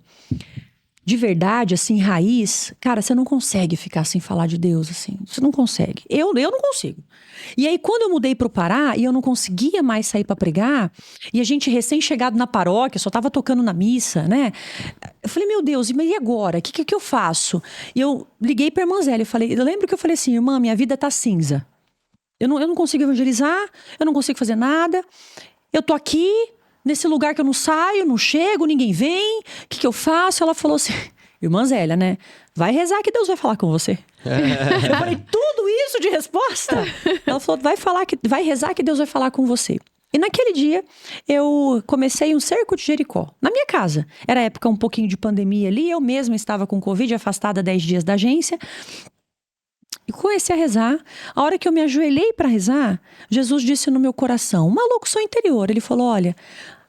de verdade, assim, raiz, cara, você não consegue ficar sem falar de Deus, assim. Você não consegue. Eu não consigo. E aí, quando eu mudei pro Pará e eu não conseguia mais sair pra pregar, e a gente recém-chegado na paróquia, só tava tocando na missa, né? Eu falei, meu Deus, e agora? O que eu faço? E eu liguei pra irmã Zélia, eu lembro que eu falei assim, irmã, minha vida tá cinza. Eu não consigo evangelizar, eu não consigo fazer nada. Eu tô aqui, nesse lugar que eu não saio, não chego, ninguém vem. O que eu faço? Ela falou assim, irmã Zélia, né? Vai rezar que Deus vai falar com você. Eu falei, tudo isso de resposta? Ela falou, vai rezar que Deus vai falar com você. E naquele dia, eu comecei um cerco de Jericó, na minha casa. Era época um pouquinho de pandemia ali, eu mesma estava com Covid, afastada 10 dias da agência. E comecei a rezar. A hora que eu me ajoelhei para rezar, Jesus disse no meu coração, uma locução interior. Ele falou, olha,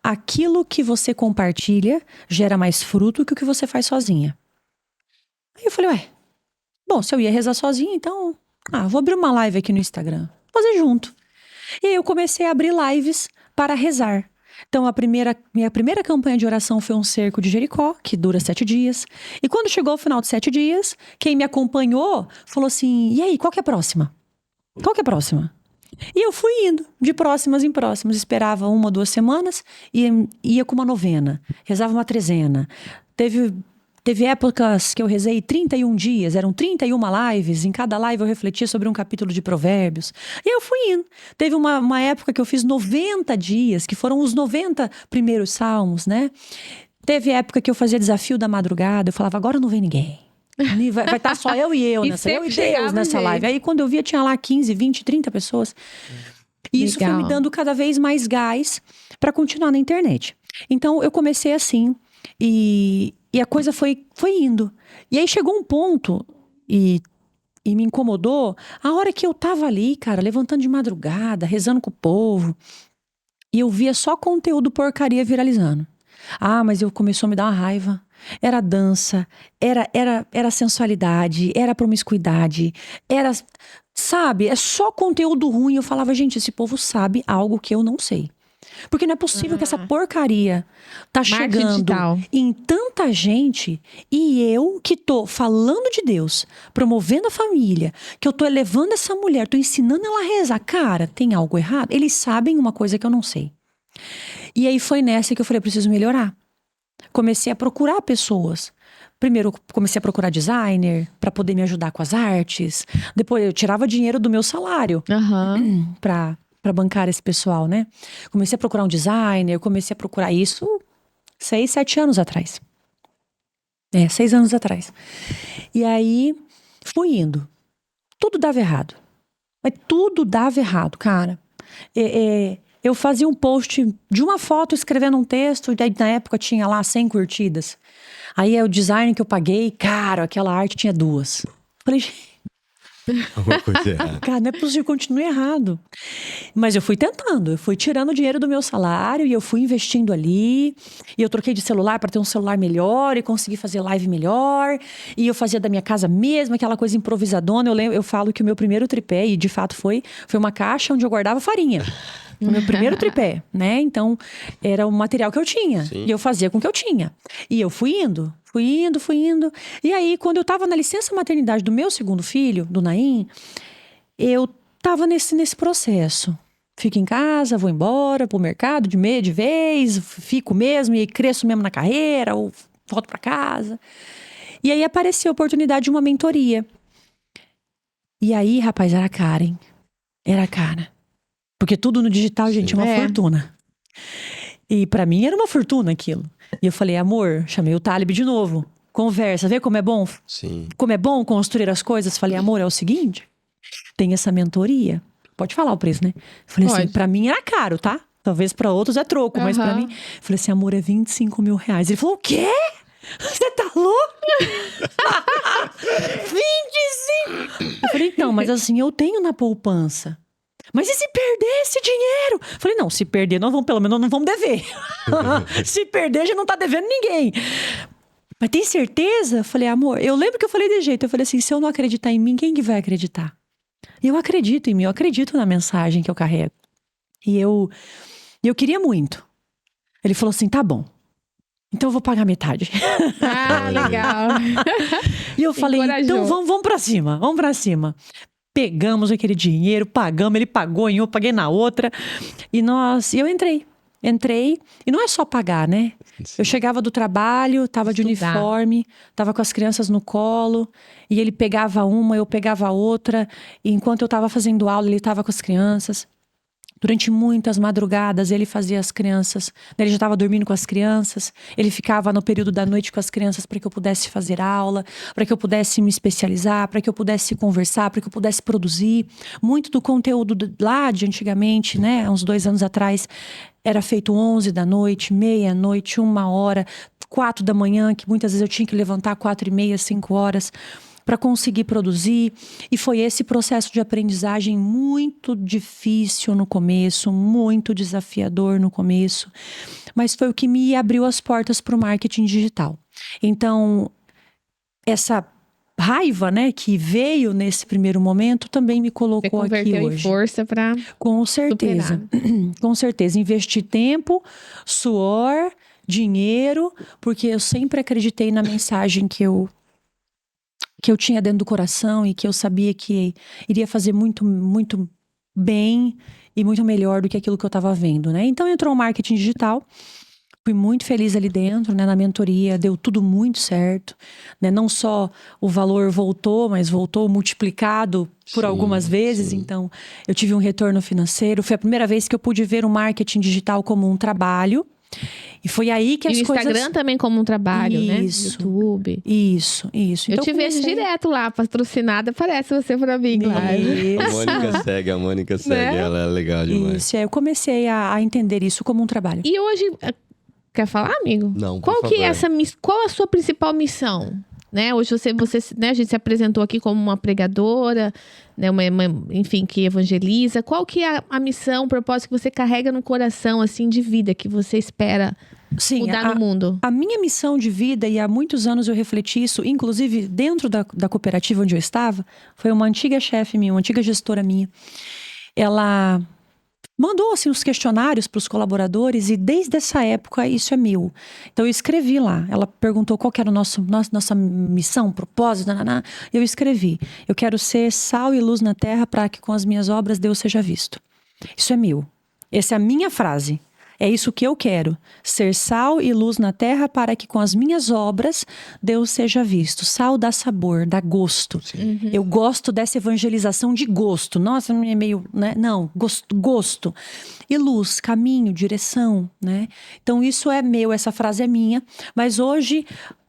aquilo que você compartilha gera mais fruto que o que você faz sozinha. Aí eu falei, bom, se eu ia rezar sozinha, então, vou abrir uma live aqui no Instagram. Vou fazer junto. E aí eu comecei a abrir lives para rezar. Então, minha primeira campanha de oração foi um cerco de Jericó, que dura 7 dias. E quando chegou o final de 7 dias, quem me acompanhou falou assim, e aí, qual que é a próxima? Qual que é a próxima? E eu fui indo, de próximas em próximas. Esperava 1 ou 2 semanas e ia com uma novena. Rezava uma trezena. Teve épocas que eu rezei 31 dias, eram 31 lives. Em cada live eu refletia sobre um capítulo de Provérbios. E eu fui indo. Teve uma época que eu fiz 90 dias, que foram os 90 primeiros salmos, né? Teve época que eu fazia desafio da madrugada. Eu falava, agora não vem ninguém. Vai estar só eu e eu, eu e Deus nessa live. Aí quando eu via, tinha lá 15, 20, 30 pessoas. E isso foi me dando cada vez mais gás para continuar na internet. Então eu comecei assim e a coisa foi indo. E aí chegou um ponto e me incomodou a hora que eu tava ali, cara, levantando de madrugada, rezando com o povo. E eu via só conteúdo porcaria viralizando. Mas começou a me dar uma raiva. Era dança, era sensualidade, era promiscuidade, sabe, é só conteúdo ruim. Eu falava, gente, esse povo sabe algo que eu não sei. Porque não é possível que essa porcaria tá chegando em tanta gente e eu que tô falando de Deus, promovendo a família, que eu tô elevando essa mulher, tô ensinando ela a rezar. Cara, tem algo errado? Eles sabem uma coisa que eu não sei. E aí foi nessa que eu falei, preciso melhorar. Comecei a procurar pessoas. Primeiro, comecei a procurar designer para poder me ajudar com as artes. Depois, eu tirava dinheiro do meu salário para bancar esse pessoal, né? Comecei a procurar um designer, comecei a procurar isso 6, 7 anos atrás. 6 anos atrás. E aí, fui indo. Tudo dava errado. Mas tudo dava errado, cara. eu fazia um post de uma foto escrevendo um texto, e daí na época tinha lá 100 curtidas. Aí o design que eu paguei, caro, aquela arte tinha 2. Falei, Alguma coisa errada. cara, não é possível, continue errado. Mas eu fui tentando, eu fui tirando o dinheiro do meu salário e eu fui investindo ali. E eu troquei de celular para ter um celular melhor e consegui fazer live melhor. E eu fazia da minha casa mesmo, aquela coisa improvisadona. Eu falo que o meu primeiro tripé, e de fato foi uma caixa onde eu guardava farinha. O meu primeiro tripé, né? Então, era o material que eu tinha. Sim. E eu fazia com o que eu tinha. E eu fui indo. E aí, quando eu tava na licença maternidade do meu segundo filho, do Naim, eu tava nesse processo. Fico em casa, vou embora pro mercado de vez, fico mesmo e cresço mesmo na carreira, ou volto pra casa. E aí apareceu a oportunidade de uma mentoria. E aí, rapaz, era cara, hein? Era cara. Porque tudo no digital, gente, é uma fortuna. E pra mim era uma fortuna aquilo. E eu falei, amor, chamei o Talib de novo. Conversa, vê como é bom? Sim. Como é bom construir as coisas. Falei, amor, é o seguinte, tem essa mentoria. Pode falar o preço, né? Falei assim, pra mim era caro, tá? Talvez pra outros é troco, mas pra mim... Falei assim, amor, é 25 mil reais. Ele falou, o quê? Você tá louco? 25! Eu falei, então, mas assim, eu tenho na poupança. Mas e se perder esse dinheiro? Falei, não, se perder, pelo menos não vamos dever. Se perder, já não tá devendo ninguém. Mas tem certeza? Falei, amor, eu lembro que eu falei desse jeito. Eu falei assim, se eu não acreditar em mim, quem que vai acreditar? E eu acredito em mim, eu acredito na mensagem que eu carrego. E eu queria muito. Ele falou assim, tá bom. Então eu vou pagar metade. Ah, legal. E eu falei, Encorajou. então vamos pra cima. Pegamos aquele dinheiro, pagamos, ele pagou em uma, eu paguei na outra. E eu entrei. E não é só pagar, né? Sim. Eu chegava do trabalho, tava de Estudar. uniforme, tava com as crianças no colo. E ele pegava uma, eu pegava a outra. E enquanto eu tava fazendo aula, ele tava com as crianças. Durante muitas madrugadas, ele fazia as crianças. Ele já estava dormindo com as crianças. Ele ficava no período da noite com as crianças para que eu pudesse fazer aula, para que eu pudesse me especializar, para que eu pudesse conversar, para que eu pudesse produzir. Muito do conteúdo lá de antigamente, né, há uns 2 anos atrás, era feito 11 da noite, meia-noite, 1h, 4 da manhã, que muitas vezes eu tinha que levantar 4h30, 5 horas para conseguir produzir. E foi esse processo de aprendizagem muito difícil no começo, muito desafiador no começo, mas foi o que me abriu as portas para o marketing digital. Então, essa raiva, né, que veio nesse primeiro momento também me colocou Você converteu aqui em hoje. força pra... Com certeza. Com certeza. Investir tempo, suor, dinheiro, porque eu sempre acreditei na mensagem que eu tinha dentro do coração e que eu sabia que iria fazer muito, muito bem e muito melhor do que aquilo que eu estava vendo, né? Então entrou o marketing digital. Fui muito feliz ali dentro, né? Na mentoria, deu tudo muito certo, né? Não só o valor voltou, mas voltou multiplicado por algumas vezes. Sim. Então, eu tive um retorno financeiro. Foi a primeira vez que eu pude ver o marketing digital como um trabalho. E foi aí que E as o coisas... Instagram também como um trabalho, Isso. né? YouTube. Isso. Eu Então, te vejo comecei- direto lá, patrocinada, aparece você pra mim, claro. Isso. A Mônica segue, Né? ela é legal demais. Isso, eu comecei a entender isso como um trabalho. E hoje, quer falar, amigo? Não, por Qual que é favor. qual a sua principal missão? Né? Hoje você né, a gente se apresentou aqui como uma pregadora, né, enfim, que evangeliza. Qual que é a missão, o propósito que você carrega no coração, assim, de vida, que você espera Sim, mudar no mundo? a minha missão de vida, e há muitos anos eu refleti isso, inclusive dentro da cooperativa onde eu estava, foi uma antiga chefe minha, uma antiga gestora minha. Ela mandou assim, os questionários para os colaboradores e desde essa época isso é meu. Então eu escrevi lá. Ela perguntou qual que era nossa missão, propósito, nananá. Eu escrevi. Eu quero ser sal e luz na terra para que com as minhas obras Deus seja visto. Isso é meu. Essa é a minha frase. É isso que eu quero. Ser sal e luz na terra para que com as minhas obras Deus seja visto. Sal dá sabor, dá gosto. Eu gosto dessa evangelização de gosto. Nossa, é meio... né? Não, gosto. E luz, caminho, direção, né? Então isso é meu, essa frase é minha. Mas hoje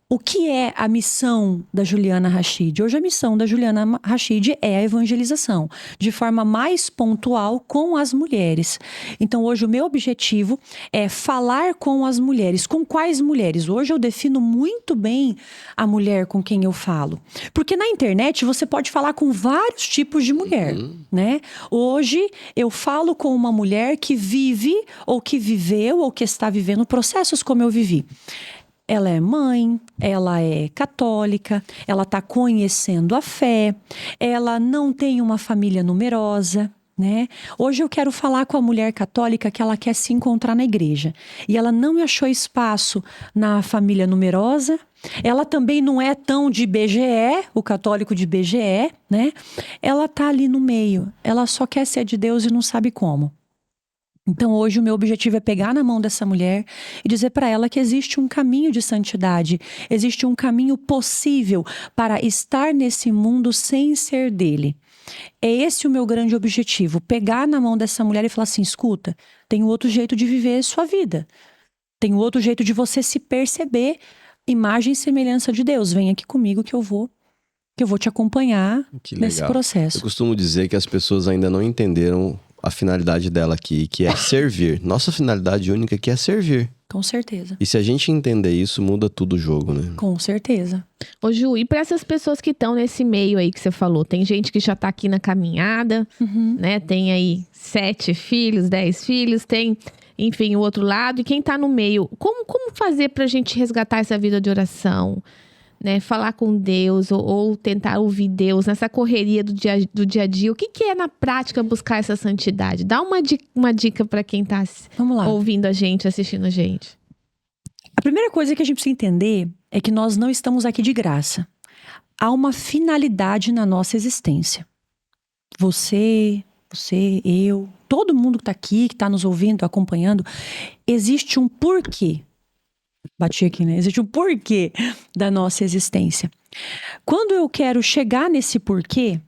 O que é a missão da Juliana Rachid? Hoje a missão da Juliana Rachid é a evangelização, de forma mais pontual com as mulheres. Então hoje o meu objetivo é falar com as mulheres. Com quais mulheres? Hoje eu defino muito bem a mulher com quem eu falo. Porque na internet você pode falar com vários tipos de mulher, né? Hoje eu falo com uma mulher que vive, ou que viveu, ou que está vivendo processos como eu vivi. Ela é mãe, ela é católica, ela está conhecendo a fé, ela não tem uma família numerosa, né? Hoje eu quero falar com a mulher católica que ela quer se encontrar na igreja. E ela não achou espaço na família numerosa. Ela também não é tão de BGE, o católico de BGE, né? Ela tá ali no meio. Ela só quer ser de Deus e não sabe como. Então hoje o meu objetivo é pegar na mão dessa mulher e dizer para ela que existe um caminho de santidade, existe um caminho possível para estar nesse mundo sem ser dele. É esse o meu grande objetivo, pegar na mão dessa mulher e falar assim, escuta, tem outro jeito de viver a sua vida, tem outro jeito de você se perceber, imagem e semelhança de Deus, vem aqui comigo que eu vou te acompanhar nesse processo. Eu costumo dizer que as pessoas ainda não entenderam a finalidade dela aqui, que é servir. Nossa finalidade única aqui é servir. Com certeza. E se a gente entender isso, muda tudo o jogo, né? Com certeza. Ô Ju, e para essas pessoas que estão nesse meio aí que você falou, tem gente que já tá aqui na caminhada, né? Tem aí 7 filhos, 10 filhos, tem, enfim, o outro lado. E quem tá no meio, como fazer pra gente resgatar essa vida de oração? Né, falar com Deus ou tentar ouvir Deus nessa correria do dia a dia. O que é na prática buscar essa santidade? Dá uma dica para quem está ouvindo a gente, assistindo a gente. A primeira coisa que a gente precisa entender é que nós não estamos aqui de graça. Há uma finalidade na nossa existência. Você, eu, todo mundo que está aqui, que está nos ouvindo, acompanhando, existe um porquê. Bati aqui, né? Existe um porquê da nossa existência. Quando eu quero chegar nesse porquê,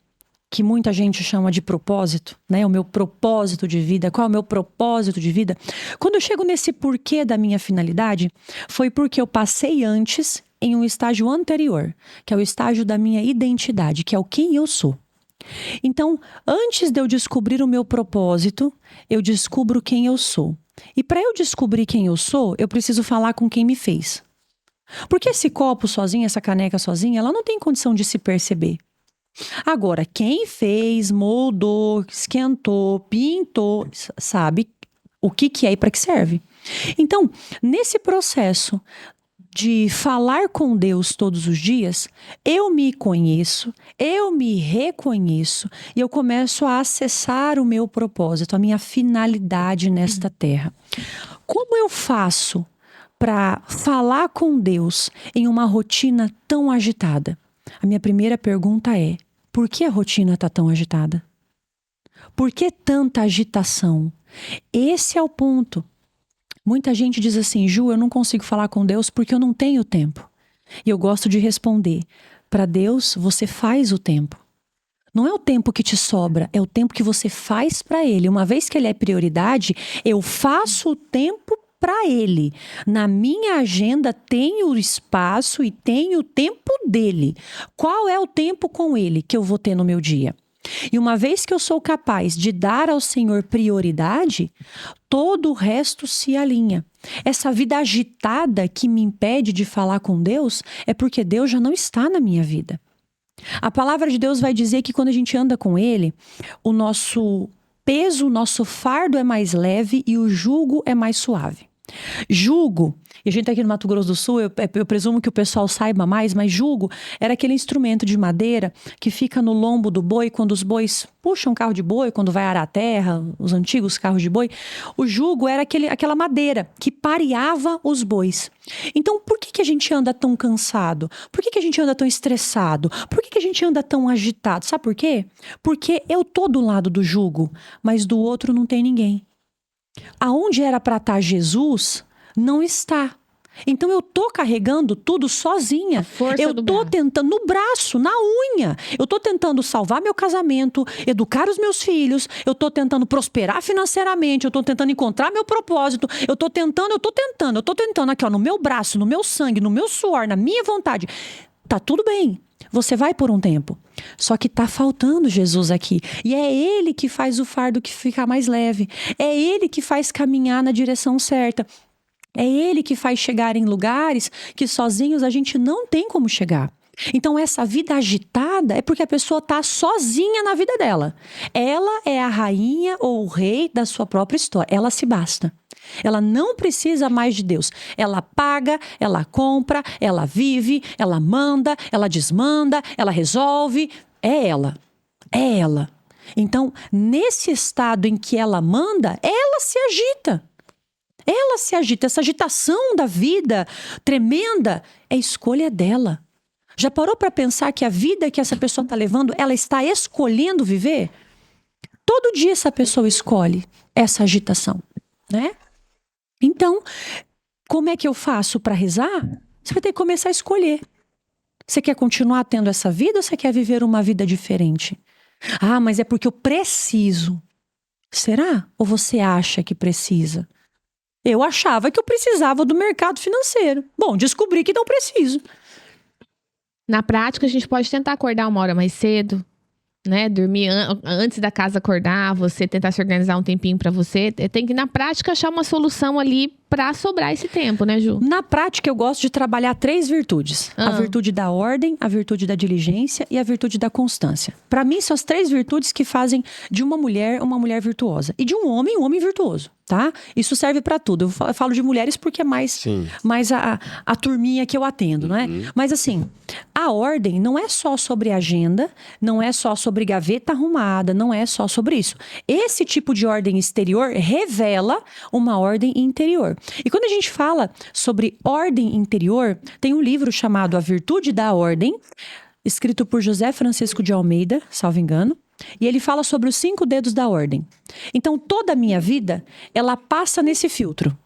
que muita gente chama de propósito, né? O meu propósito de vida. Qual é o meu propósito de vida? Quando eu chego nesse porquê da minha finalidade, foi porque eu passei antes em um estágio anterior, que é o estágio da minha identidade, que é o quem eu sou. Então, antes de eu descobrir o meu propósito, eu descubro quem eu sou. E para eu descobrir quem eu sou, eu preciso falar com quem me fez. Porque esse copo sozinho, essa caneca sozinha, ela não tem condição de se perceber. Agora, quem fez, moldou, esquentou, pintou, sabe o que é e para que serve. Então, nesse processo de falar com Deus todos os dias, eu me conheço, eu me reconheço e eu começo a acessar o meu propósito, a minha finalidade nesta terra. Como eu faço para falar com Deus em uma rotina tão agitada? A minha primeira pergunta é: por que a rotina está tão agitada? Por que tanta agitação? Esse é o ponto. Muita gente diz assim, Ju, eu não consigo falar com Deus porque eu não tenho tempo. E eu gosto de responder, para Deus você faz o tempo. Não é o tempo que te sobra, é o tempo que você faz para Ele. Uma vez que Ele é prioridade, eu faço o tempo para Ele. Na minha agenda tem o espaço e tem o tempo dele. Qual é o tempo com Ele que eu vou ter no meu dia? E uma vez que eu sou capaz de dar ao Senhor prioridade, todo o resto se alinha. Essa vida agitada que me impede de falar com Deus é porque Deus já não está na minha vida. A palavra de Deus vai dizer que quando a gente anda com Ele, o nosso peso, o nosso fardo é mais leve e o jugo é mais suave. Jugo, e a gente tá aqui no Mato Grosso do Sul, eu presumo que o pessoal saiba mais, mas jugo era aquele instrumento de madeira que fica no lombo do boi quando os bois puxam um carro de boi, quando vai arar a terra, os antigos carros de boi. O jugo era aquela madeira que pareava os bois. Então, por que a gente anda tão cansado? Por que a gente anda tão estressado? Por que a gente anda tão agitado? Sabe por quê? Porque eu tô do lado do jugo, mas do outro não tem ninguém. Aonde era para estar Jesus, não está. Então eu tô carregando tudo sozinha. Eu tô tentando no braço, na unha. Eu tô tentando salvar meu casamento, educar os meus filhos, eu tô tentando prosperar financeiramente, eu tô tentando encontrar meu propósito, eu tô tentando aqui, ó, no meu braço, no meu sangue, no meu suor, na minha vontade. Tá tudo bem. Você vai por um tempo. Só que tá faltando Jesus aqui. E é Ele que faz o fardo que ficar mais leve. É Ele que faz caminhar na direção certa. É Ele que faz chegar em lugares que sozinhos a gente não tem como chegar. Então essa vida agitada é porque a pessoa está sozinha na vida dela. Ela é a rainha ou o rei da sua própria história. Ela se basta. Ela não precisa mais de Deus. Ela paga, ela compra, ela vive, ela manda, ela desmanda, ela resolve. É ela. É ela. Então, nesse estado em que ela manda, ela se agita. Ela se agita. Essa agitação da vida tremenda é escolha dela. Já parou para pensar que a vida que essa pessoa está levando, ela está escolhendo viver? Todo dia essa pessoa escolhe essa agitação, né? Então, como é que eu faço para rezar? Você vai ter que começar a escolher. Você quer continuar tendo essa vida ou você quer viver uma vida diferente? Ah, mas é porque eu preciso. Será? Ou você acha que precisa? Eu achava que eu precisava do mercado financeiro. Bom, descobri que não preciso. Na prática, a gente pode tentar acordar 1 hora mais cedo, né? Dormir antes da casa acordar, você tentar se organizar um tempinho pra você. Tem que, na prática, achar uma solução ali pra sobrar esse tempo, né, Ju? Na prática, eu gosto de trabalhar 3 virtudes. A virtude da ordem, a virtude da diligência e a virtude da constância. Pra mim, são as 3 virtudes que fazem de uma mulher virtuosa. E de um homem virtuoso, tá? Isso serve pra tudo. Eu falo de mulheres porque é mais a turminha que eu atendo, não é? Mas assim, a ordem não é só sobre agenda, não é só sobre gaveta arrumada, não é só sobre isso. Esse tipo de ordem exterior revela uma ordem interior. E quando a gente fala sobre ordem interior, tem um livro chamado A Virtude da Ordem, escrito por José Francisco de Almeida, salvo engano, e ele fala sobre os 5 dedos da ordem. Então, toda a minha vida, ela passa nesse filtro.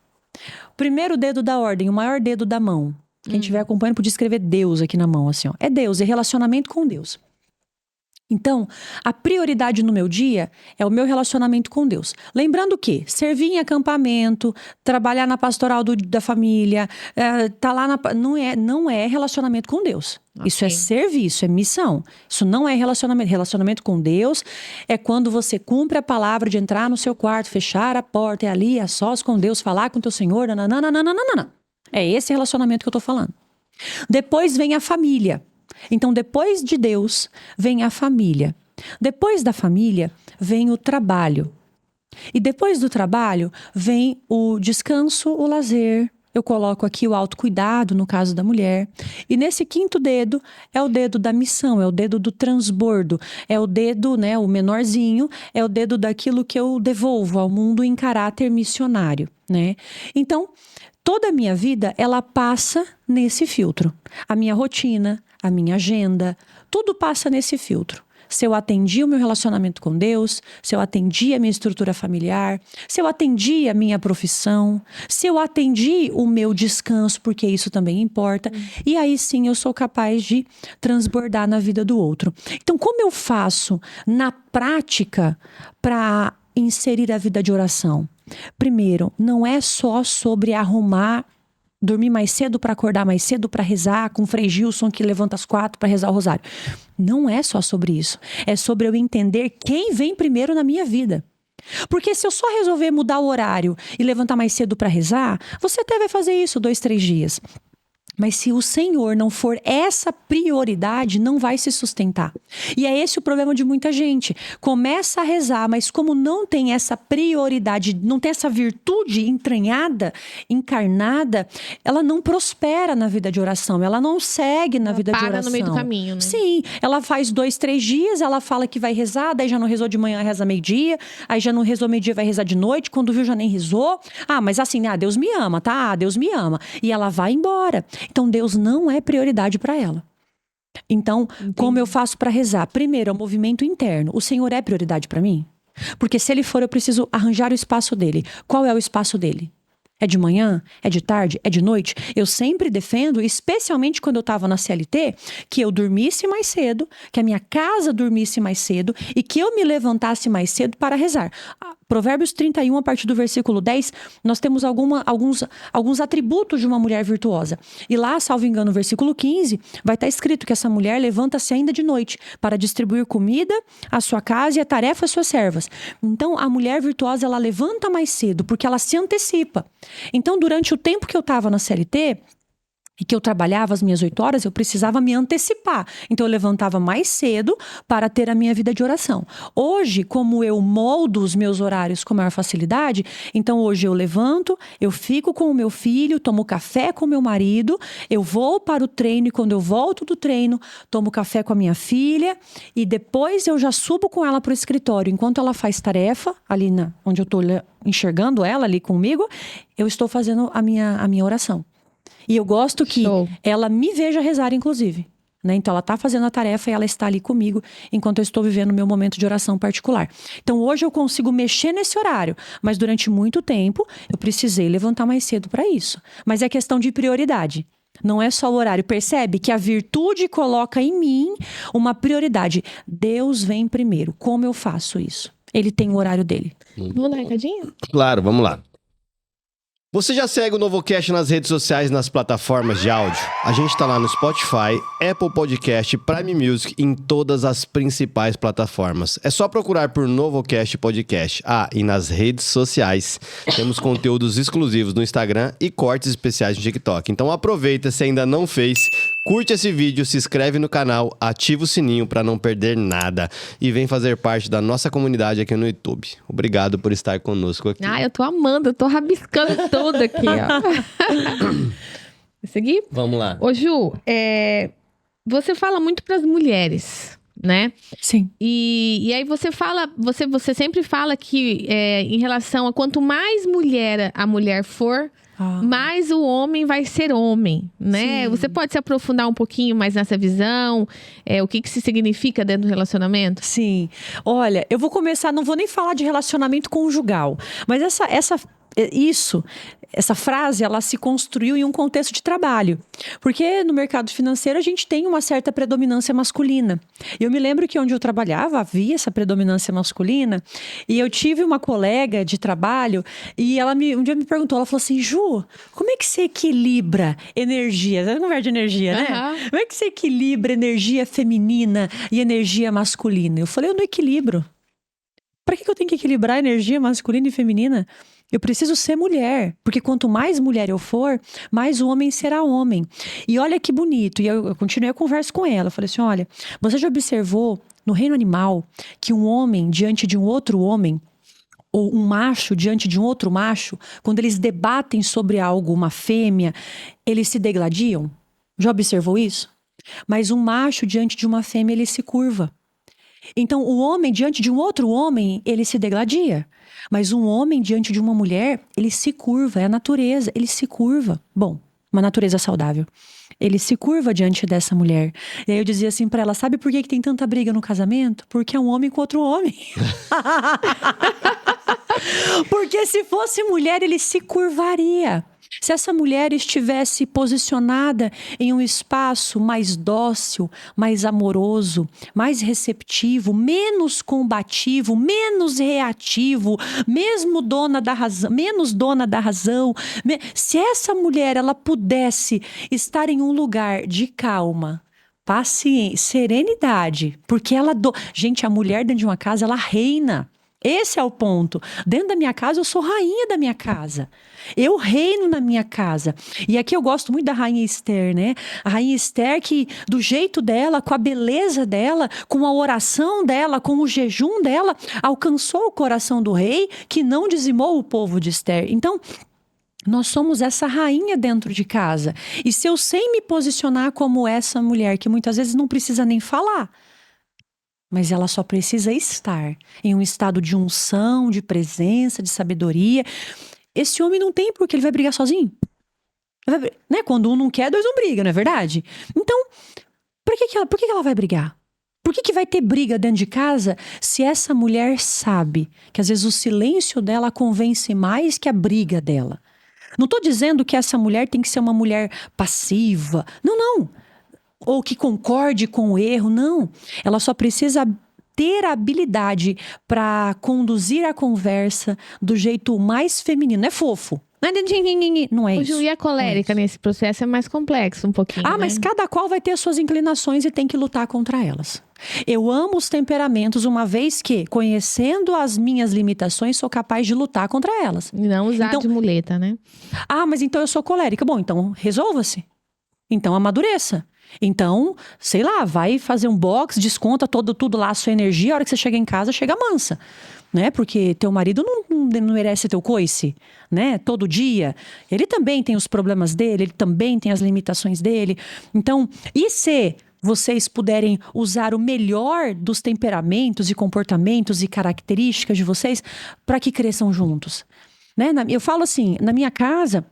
O primeiro dedo da ordem, o maior dedo da mão. Quem estiver acompanhando podia escrever Deus aqui na mão, assim, ó. É Deus, é relacionamento com Deus. Então, a prioridade no meu dia é o meu relacionamento com Deus. Lembrando que servir em acampamento, trabalhar na pastoral da família, tá lá não é relacionamento com Deus. Okay. Isso é serviço, é missão. Isso não é relacionamento. Relacionamento com Deus é quando você cumpre a palavra de entrar no seu quarto, fechar a porta, é ali, a sós com Deus, falar com teu Senhor, nananana. É esse relacionamento que eu tô falando. Depois vem a família. Então, depois de Deus, vem a família. Depois da família, vem o trabalho. E depois do trabalho, vem o descanso, o lazer. Eu coloco aqui o autocuidado, no caso da mulher. E nesse 5º dedo, é o dedo da missão, é o dedo do transbordo. É o dedo, né, o menorzinho, é o dedo daquilo que eu devolvo ao mundo em caráter missionário, né? Então, toda a minha vida, ela passa nesse filtro. A minha rotina, a minha agenda, tudo passa nesse filtro. Se eu atendi o meu relacionamento com Deus, se eu atendi a minha estrutura familiar, se eu atendi a minha profissão, se eu atendi o meu descanso, porque isso também importa. E aí sim eu sou capaz de transbordar na vida do outro. Então, como eu faço na prática para inserir a vida de oração? Primeiro, não é só sobre dormir mais cedo para acordar mais cedo para rezar com o Frei Gilson que levanta às 4 para rezar o rosário. Não é só sobre isso. É sobre eu entender quem vem primeiro na minha vida. Porque se eu só resolver mudar o horário e levantar mais cedo para rezar, você até vai fazer isso 2, 3 dias. Mas se o Senhor não for essa prioridade, não vai se sustentar. E é esse o problema de muita gente. Começa a rezar, mas como não tem essa prioridade, não tem essa virtude entranhada, encarnada, ela não prospera na vida de oração. Ela não segue na vida de oração. Para no meio do caminho, né? Sim, ela faz 2, 3 dias, ela fala que vai rezar, daí já não rezou de manhã, reza meio-dia, aí já não rezou meio-dia, vai rezar de noite, quando viu já nem rezou. Ah, mas assim, Deus me ama, tá? Deus me ama. E ela vai embora. Então, Deus não é prioridade para ela. Então, como eu faço para rezar? Primeiro, é o movimento interno. O Senhor é prioridade para mim? Porque se Ele for, eu preciso arranjar o espaço dele. Qual é o espaço dele? É de manhã? É de tarde? É de noite? Eu sempre defendo, especialmente quando eu estava na CLT, que eu dormisse mais cedo, que a minha casa dormisse mais cedo e que eu me levantasse mais cedo para rezar. Provérbios 31, a partir do versículo 10, nós temos alguns atributos de uma mulher virtuosa. E lá, salvo engano, no versículo 15, vai estar escrito que essa mulher levanta-se ainda de noite para distribuir comida à sua casa e a tarefa às suas servas. Então, a mulher virtuosa, ela levanta mais cedo, porque ela se antecipa. Então, durante o tempo que eu estava na CLT, e que eu trabalhava as minhas 8 horas, eu precisava me antecipar. Então, eu levantava mais cedo para ter a minha vida de oração. Hoje, como eu moldo os meus horários com maior facilidade, então hoje eu levanto, eu fico com o meu filho, tomo café com o meu marido, eu vou para o treino e quando eu volto do treino, tomo café com a minha filha e depois eu já subo com ela para o escritório. Enquanto ela faz tarefa, ali onde eu estou enxergando ela ali comigo, eu estou fazendo a minha oração. E eu gosto que ela me veja rezar, inclusive. Né? Então, ela está fazendo a tarefa e ela está ali comigo enquanto eu estou vivendo o meu momento de oração particular. Então, hoje eu consigo mexer nesse horário. Mas durante muito tempo, eu precisei levantar mais cedo para isso. Mas é questão de prioridade. Não é só o horário. Percebe que a virtude coloca em mim uma prioridade. Deus vem primeiro. Como eu faço isso? Ele tem o horário dele. Vamos dar um recadinho? Claro, vamos lá. Você já segue o Novocast nas redes sociais, nas plataformas de áudio? A gente tá lá no Spotify, Apple Podcast, Prime Music, em todas as principais plataformas. É só procurar por Novocast Podcast. E nas redes sociais temos conteúdos exclusivos no Instagram e cortes especiais no TikTok. Então aproveita, se ainda não fez, curte esse vídeo, se inscreve no canal, ativa o sininho para não perder nada e vem fazer parte da nossa comunidade aqui no YouTube. Obrigado por estar conosco aqui. Eu tô amando, eu tô rabiscando tudo aqui, ó. Seguir? Vamos lá. Ô, Ju, você fala muito pras mulheres, né? Sim. E aí você fala, você sempre fala que em relação a quanto mais mulher a mulher for, mais o homem vai ser homem, né? Sim. Você pode se aprofundar um pouquinho mais nessa visão? O que isso significa dentro do relacionamento? Sim. Olha, eu vou começar, não vou nem falar de relacionamento conjugal, mas essa frase, ela se construiu em um contexto de trabalho. Porque no mercado financeiro a gente tem uma certa predominância masculina. Eu me lembro que onde eu trabalhava havia essa predominância masculina. E eu tive uma colega de trabalho e ela um dia me perguntou, ela falou assim, Ju, como é que você equilibra energia? Você conversa de energia, né? Uhum. Como é que você equilibra energia feminina e energia masculina? Eu falei, eu não equilibro. Para que eu tenho que equilibrar energia masculina e feminina? Eu preciso ser mulher, porque quanto mais mulher eu for, mais o homem será homem. E olha que bonito, e eu continuei a conversa com ela, eu falei assim, olha, você já observou no reino animal que um homem diante de um outro homem, ou um macho diante de um outro macho, quando eles debatem sobre algo, uma fêmea, eles se degladiam? Já observou isso? Mas um macho diante de uma fêmea, ele se curva. Então, o homem diante de um outro homem, ele se degladia. Mas um homem diante de uma mulher, ele se curva, é a natureza, ele se curva. Bom, uma natureza saudável. Ele se curva diante dessa mulher. E aí eu dizia assim pra ela, sabe por que tem tanta briga no casamento? Porque é um homem com outro homem. Porque se fosse mulher, ele se curvaria. Se essa mulher estivesse posicionada em um espaço mais dócil, mais amoroso, mais receptivo, menos combativo, menos reativo, menos dona da razão, se essa mulher ela pudesse estar em um lugar de calma, paciência, serenidade, porque gente, a mulher dentro de uma casa, ela reina. Esse é o ponto. Dentro da minha casa, eu sou rainha da minha casa. Eu reino na minha casa. E aqui eu gosto muito da rainha Esther, né? A rainha Esther que, do jeito dela, com a beleza dela, com a oração dela, com o jejum dela, alcançou o coração do rei, que não dizimou o povo de Esther. Então, nós somos essa rainha dentro de casa. E se eu sei me posicionar como essa mulher, que muitas vezes não precisa nem falar, mas ela só precisa estar em um estado de unção, de presença, de sabedoria. Esse homem não tem porque ele vai brigar sozinho. Né? Quando um não quer, dois não brigam, não é verdade? Então, por que ela vai brigar? Por que vai ter briga dentro de casa se essa mulher sabe que às vezes o silêncio dela convence mais que a briga dela? Não tô dizendo que essa mulher tem que ser uma mulher passiva. Não. Ou que concorde com o erro, não. Ela só precisa ter a habilidade para conduzir a conversa do jeito mais feminino. Não é fofo. Não é O isso. Ju, e a colérica nesse processo é mais complexo um pouquinho, né? Mas cada qual vai ter as suas inclinações e tem que lutar contra elas. Eu amo os temperamentos, uma vez que, conhecendo as minhas limitações, sou capaz de lutar contra elas. E não usar Então- de muleta, né? Mas então eu sou colérica. Bom, então resolva-se. Então amadureça. Então, sei lá, vai fazer um box, desconta tudo lá a sua energia. A hora que você chega em casa, chega mansa. Né? Porque teu marido não merece teu coice, né? Todo dia. Ele também tem os problemas dele, ele também tem as limitações dele. Então, e se vocês puderem usar o melhor dos temperamentos e comportamentos e características de vocês para que cresçam juntos? Né? Eu falo assim, na minha casa,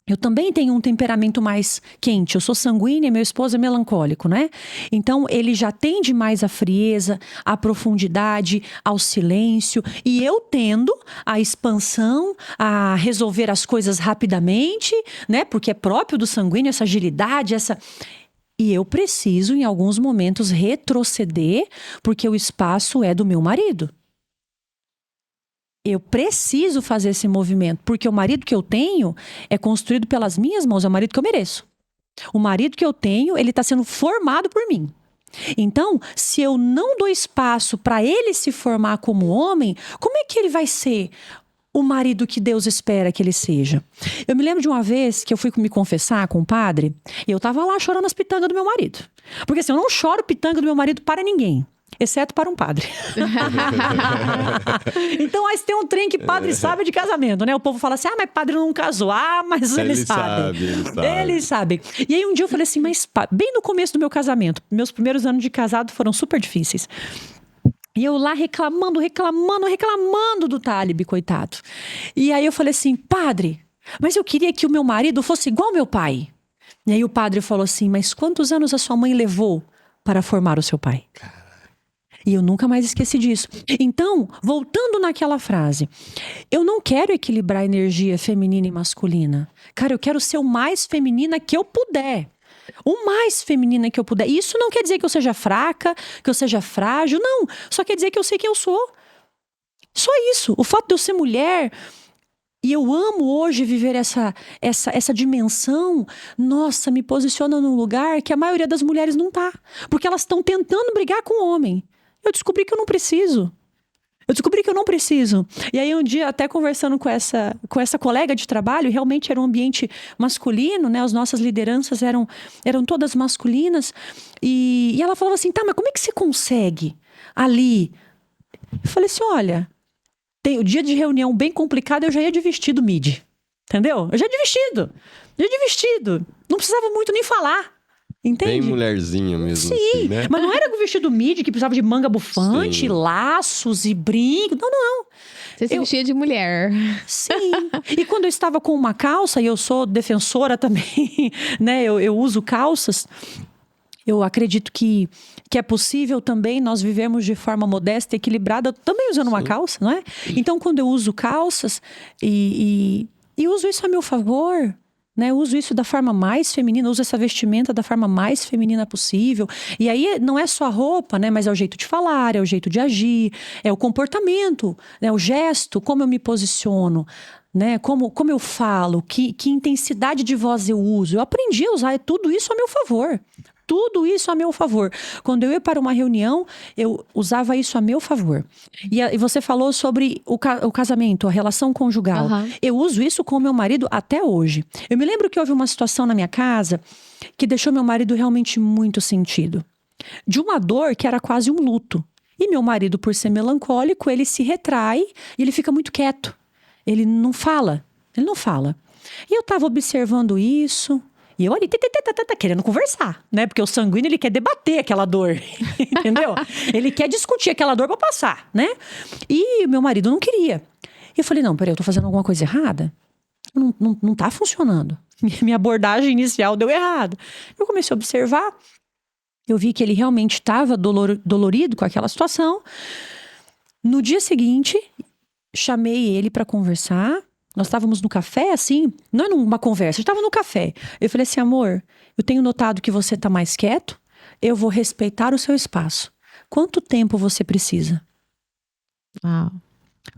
eu também tenho um temperamento mais quente. Eu sou sanguínea, meu esposo é melancólico, né? Então, ele já tende mais à frieza, à profundidade, ao silêncio. E eu tendo à expansão, a resolver as coisas rapidamente, né? Porque é próprio do sanguíneo essa agilidade, E eu preciso, em alguns momentos, retroceder, porque o espaço é do meu marido. Eu preciso fazer esse movimento, porque o marido que eu tenho é construído pelas minhas mãos, é o marido que eu mereço. O marido que eu tenho, ele está sendo formado por mim. Então, se eu não dou espaço para ele se formar como homem, como é que ele vai ser o marido que Deus espera que ele seja? Eu me lembro de uma vez que eu fui me confessar com um padre, e eu estava lá chorando as pitangas do meu marido. Porque assim, eu não choro pitanga do meu marido para ninguém. Exceto para um padre. Então, aí tem um trem que padre sabe de casamento, né? O povo fala assim, mas padre não casou. Mas ele sabe. Ele sabe. E aí um dia eu falei assim, mas bem no começo do meu casamento, meus primeiros anos de casado foram super difíceis. E eu lá reclamando do Talib, coitado. E aí eu falei assim, padre, mas eu queria que o meu marido fosse igual ao meu pai. E aí o padre falou assim, mas quantos anos a sua mãe levou para formar o seu pai? E eu nunca mais esqueci disso. Então, voltando naquela frase, eu não quero equilibrar a energia feminina e masculina. Cara, eu quero ser o mais feminina que eu puder. O mais feminina que eu puder. Isso não quer dizer que eu seja fraca, que eu seja frágil, não. Só quer dizer que eu sei quem eu sou. Só isso. O fato de eu ser mulher... E eu amo hoje viver essa dimensão, nossa, me posiciona num lugar que a maioria das mulheres não tá. Porque elas estão tentando brigar com o homem. Eu descobri que eu não preciso. E aí um dia, até conversando com essa colega de trabalho, realmente era um ambiente masculino, né? As nossas lideranças eram todas masculinas. E ela falava assim, mas como é que você consegue ali? Eu falei assim, olha... Tem o dia de reunião bem complicado, eu já ia de vestido midi. Entendeu? Eu já ia de vestido. Não precisava muito nem falar. Entende? Bem mulherzinha mesmo. Sim, assim, né? mas não era com vestido midi que precisava de manga bufante, Sim. laços e brinco. Não. Você se vestia de mulher. Sim. E quando eu estava com uma calça, e eu sou defensora também, né? Eu uso calças. Eu acredito que é possível também nós vivemos de forma modesta e equilibrada, também usando uma calça, não é? Então, quando eu uso calças e uso isso a meu favor, né? Eu uso isso da forma mais feminina, uso essa vestimenta da forma mais feminina possível. E aí não é só a roupa, né? Mas é o jeito de falar, é o jeito de agir, é o comportamento, né? O gesto, como eu me posiciono. Né? Como eu falo, que intensidade de voz eu uso. Eu aprendi a usar tudo isso a meu favor. Tudo isso a meu favor. Quando eu ia para uma reunião, eu usava isso a meu favor. E você falou sobre o casamento, a relação conjugal. Uhum. Eu uso isso com o meu marido até hoje. Eu me lembro que houve uma situação na minha casa que deixou meu marido realmente muito sentido. De uma dor que era quase um luto. E meu marido, por ser melancólico, ele se retrai e ele fica muito quieto. Ele não fala. E eu estava observando isso... E eu ali, querendo conversar, né? Porque o sanguíneo, ele quer debater aquela dor, entendeu? Ele quer discutir aquela dor pra passar, né? E meu marido não queria. E eu falei, não, peraí, eu tô fazendo alguma coisa errada? Não tá funcionando. Minha abordagem inicial deu errado. Eu comecei a observar, eu vi que ele realmente estava dolorido com aquela situação. No dia seguinte, chamei ele pra conversar. Nós estávamos no café, assim, não é numa conversa, eu estava no café. Eu falei assim, amor, eu tenho notado que você está mais quieto, eu vou respeitar o seu espaço. Quanto tempo você precisa? Uau.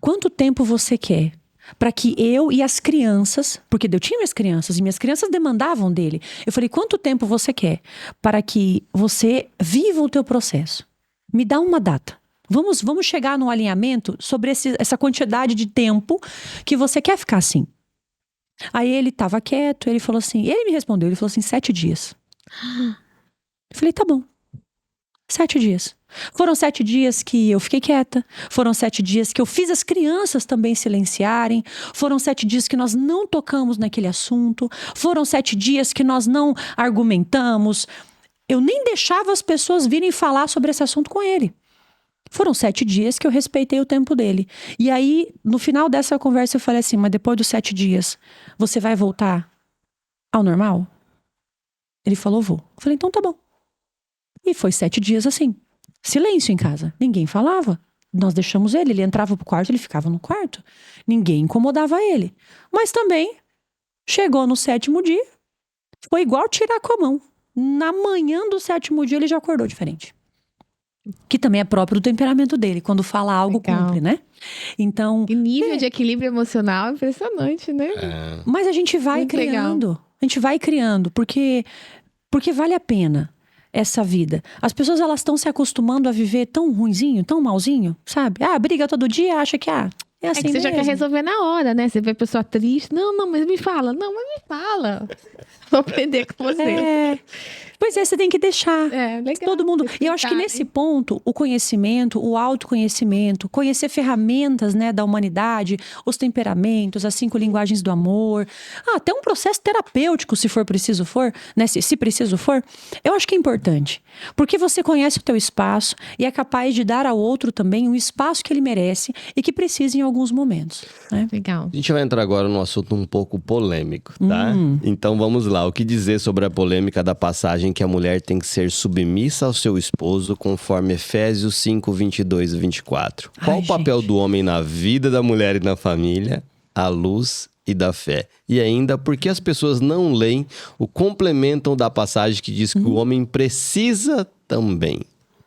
Quanto tempo você quer? Para que eu e as crianças, porque eu tinha minhas crianças e minhas crianças demandavam dele. Eu falei, quanto tempo você quer para que você viva o teu processo? Me dá uma data. Vamos chegar num alinhamento sobre essa quantidade de tempo que você quer ficar assim. Aí ele estava quieto, ele falou assim, ele me respondeu, ele falou assim, 7 dias. Eu falei, tá bom. 7 dias. Foram 7 dias que eu fiquei quieta. Foram 7 dias que eu fiz as crianças também silenciarem. Foram 7 dias que nós não tocamos naquele assunto. Foram 7 dias que nós não argumentamos. Eu nem deixava as pessoas virem falar sobre esse assunto com ele. Foram 7 dias que eu respeitei o tempo dele. E aí, no final dessa conversa, eu falei assim, mas depois dos 7 dias, você vai voltar ao normal? Ele falou, vou. Eu falei, então tá bom. E foi 7 dias assim. Silêncio em casa. Ninguém falava. Nós deixamos ele entrava pro quarto, ele ficava no quarto. Ninguém incomodava ele. Mas também, chegou no 7º dia, foi igual tirar com a mão. Na manhã do 7º dia, ele já acordou diferente. Que também é próprio do temperamento dele. Quando fala algo, Legal. cumpre, né? Então... E nível de equilíbrio emocional impressionante, né? Mas a gente vai Muito criando. legal. A gente vai criando, porque vale a pena essa vida. As pessoas, elas estão se acostumando a viver tão ruinzinho, tão malzinho, sabe? Briga todo dia, acha que, é assim É que você já quer mesmo. resolver na hora, né? Você vê a pessoa triste. Não, mas me fala. Não, mas me fala. Vou aprender com você. Pois é, você tem que deixar. Legal. Todo mundo. E eu acho que nesse ponto, o conhecimento, o autoconhecimento, conhecer ferramentas, né, da humanidade, os temperamentos, as 5 linguagens do amor, até um processo terapêutico, se for preciso for, né, se preciso for, eu acho que é importante. Porque você conhece o teu espaço e é capaz de dar ao outro também um espaço que ele merece e que precisa em alguns momentos, né? Legal. A gente vai entrar agora num assunto um pouco polêmico, tá? Então vamos lá, o que dizer sobre a polêmica da passagem que a mulher tem que ser submissa ao seu esposo, conforme Efésios 5, 22 e 24. Qual o papel do homem na vida da mulher e na família, à luz e da fé? E ainda, por que as pessoas não leem o complemento da passagem que diz que o homem precisa também?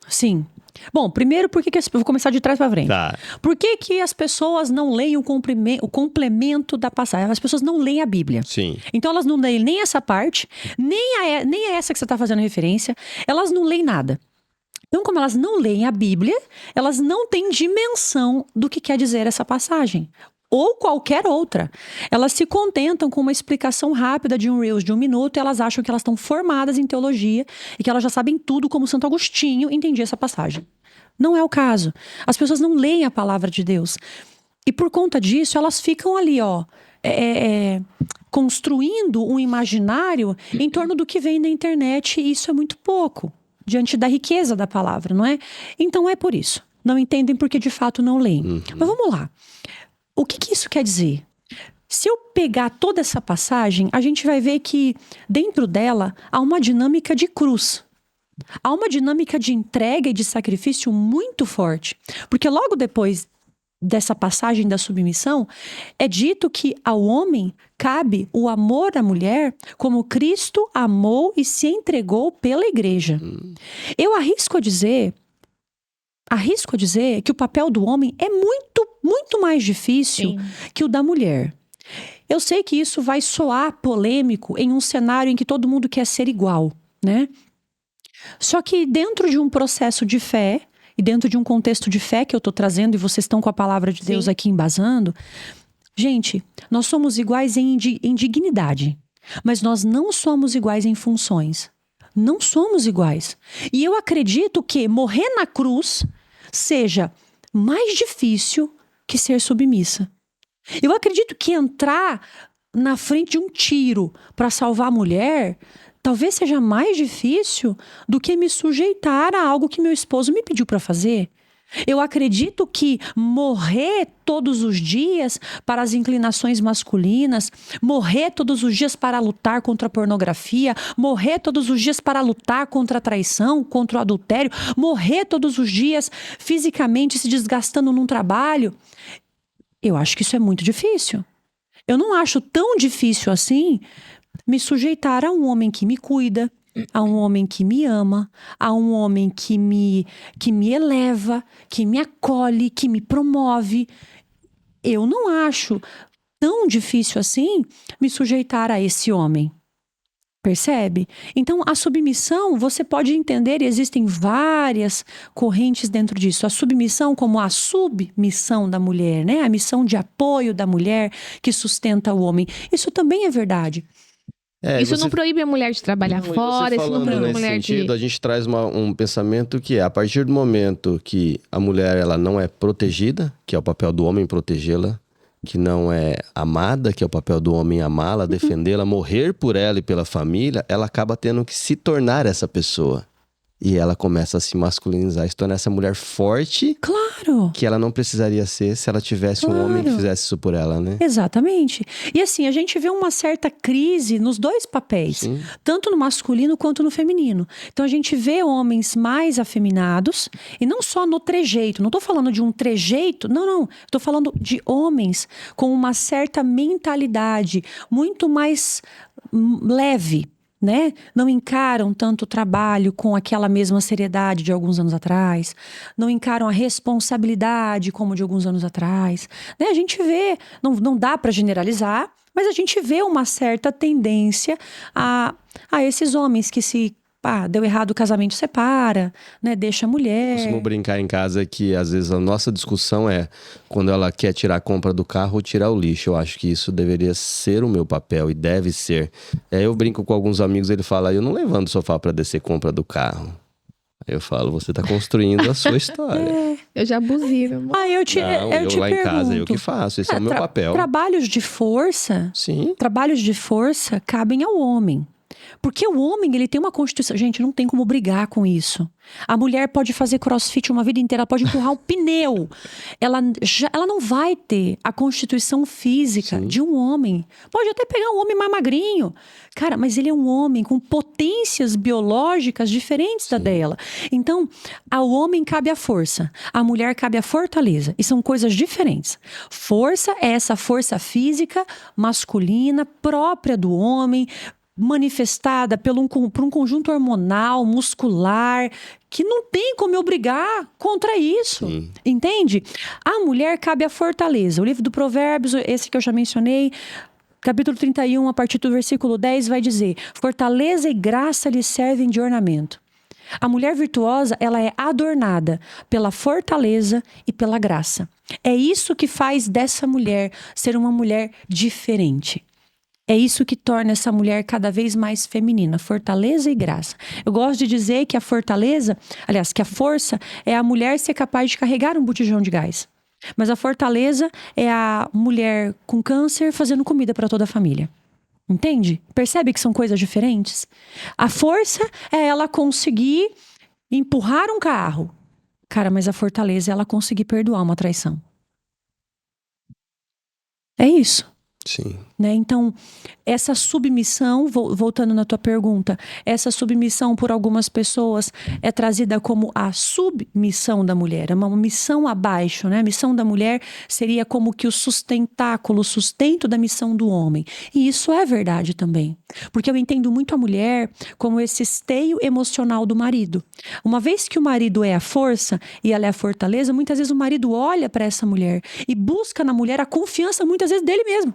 Sim. Bom, primeiro, por que vou começar de trás para frente. Tá. Por que as pessoas não leem o complemento da passagem? As pessoas não leem a Bíblia. Sim. Então elas não leem nem essa parte, nem a essa que você está fazendo referência. Elas não leem nada. Então, como elas não leem a Bíblia, elas não têm dimensão do que quer dizer essa passagem. Ou qualquer outra. Elas se contentam com uma explicação rápida de um Reels de 1 minuto e elas acham que elas estão formadas em teologia e que elas já sabem tudo, como Santo Agostinho entendia essa passagem. Não é o caso. As pessoas não leem a palavra de Deus. E por conta disso, elas ficam ali, construindo um imaginário em torno do que vem na internet, e isso é muito pouco, diante da riqueza da palavra, não é? Então é por isso. Não entendem porque de fato não leem. Mas vamos lá. O que isso quer dizer? Se eu pegar toda essa passagem, a gente vai ver que dentro dela há uma dinâmica de cruz. Há uma dinâmica de entrega e de sacrifício muito forte. Porque logo depois dessa passagem da submissão, é dito que ao homem cabe o amor à mulher como Cristo amou e se entregou pela igreja. Eu arrisco a dizer que o papel do homem é muito, muito mais difícil que o da mulher. Eu sei que isso vai soar polêmico em um cenário em que todo mundo quer ser igual, né? Só que dentro de um processo de fé, e dentro de um contexto de fé que eu estou trazendo, e vocês estão com a palavra de Deus aqui embasando, gente, nós somos iguais em dignidade, mas nós não somos iguais em funções. Não somos iguais. E eu acredito que morrer na cruz seja mais difícil que ser submissa. Eu acredito que entrar na frente de um tiro para salvar a mulher talvez seja mais difícil do que me sujeitar a algo que meu esposo me pediu para fazer. Eu acredito que morrer todos os dias para as inclinações masculinas, morrer todos os dias para lutar contra a pornografia, morrer todos os dias para lutar contra a traição, contra o adultério, morrer todos os dias fisicamente se desgastando num trabalho, eu acho que isso é muito difícil. Eu não acho tão difícil assim me sujeitar a um homem que me cuida, a um homem que me ama, a um homem que me eleva, que me acolhe, que me promove. Eu não acho tão difícil assim me sujeitar a esse homem. Percebe? Então, a submissão, você pode entender, e existem várias correntes dentro disso. A submissão como a submissão da mulher, né? A missão de apoio da mulher que sustenta o homem. Isso também é verdade. Isso não proíbe a mulher de trabalhar fora, isso não proíbe a mulher sentido, a gente traz um pensamento que é, a partir do momento que a mulher ela não é protegida, que é o papel do homem protegê-la, que não é amada, que é o papel do homem amá-la, defendê-la, morrer por ela e pela família, ela acaba tendo que se tornar essa pessoa. E ela começa a se masculinizar, se tornar essa mulher forte. Claro! Que ela não precisaria ser se ela tivesse um homem que fizesse isso por ela, né? Exatamente. E assim, a gente vê uma certa crise nos dois papéis. Sim. Tanto no masculino quanto no feminino. Então a gente vê homens mais afeminados. E não só no trejeito. Não tô falando de um trejeito. Não. Tô falando de homens com uma certa mentalidade muito mais leve. Né? Não encaram tanto o trabalho com aquela mesma seriedade de alguns anos atrás, não encaram a responsabilidade como de alguns anos atrás, né? A gente vê, não dá para generalizar, mas a gente vê uma certa tendência a esses homens que se deu errado o casamento, separa, né? Deixa a mulher. Eu costumo brincar em casa que às vezes a nossa discussão é quando ela quer tirar a compra do carro ou tirar o lixo. Eu acho que isso deveria ser o meu papel e deve ser. Eu brinco com alguns amigos, ele fala, eu não levanto o sofá para descer compra do carro. Aí eu falo, você tá construindo a sua história. Eu já buzino. Eu te lá pergunto, em casa eu que faço, esse é o meu papel. Trabalhos de força, sim, trabalhos de força cabem ao homem. Porque o homem, ele tem uma constituição... Gente, não tem como brigar com isso. A mulher pode fazer crossfit uma vida inteira, ela pode empurrar um pneu. Ela não vai ter a constituição física de um homem. Pode até pegar um homem mais magrinho. Cara, mas ele é um homem com potências biológicas diferentes da dela. Então, ao homem cabe a força. À mulher cabe a fortaleza. E são coisas diferentes. Força é essa força física masculina, própria do homem, manifestada por um conjunto hormonal, muscular, que não tem como eu brigar contra isso. Sim. Entende? A mulher cabe a fortaleza. O livro do Provérbios, esse que eu já mencionei, capítulo 31, a partir do versículo 10, vai dizer: fortaleza e graça lhe servem de ornamento. A mulher virtuosa, ela é adornada pela fortaleza e pela graça. É isso que faz dessa mulher ser uma mulher diferente. É isso que torna essa mulher cada vez mais feminina, fortaleza e graça. Eu gosto de dizer que a fortaleza, aliás, que a força é a mulher ser capaz de carregar um botijão de gás. Mas a fortaleza é a mulher com câncer fazendo comida para toda a família. Entende? Percebe que são coisas diferentes? A força é ela conseguir empurrar um carro. Cara, mas a fortaleza é ela conseguir perdoar uma traição. É isso. Sim. Né? Então, essa submissão, voltando na tua pergunta, essa submissão por algumas pessoas é trazida como a submissão da mulher, é uma missão abaixo, né? A missão da mulher seria como que o sustento da missão do homem. E isso é verdade também, porque eu entendo muito a mulher como esse esteio emocional do marido. Uma vez que o marido é a força e ela é a fortaleza, muitas vezes o marido olha para essa mulher e busca na mulher a confiança, muitas vezes, dele mesmo.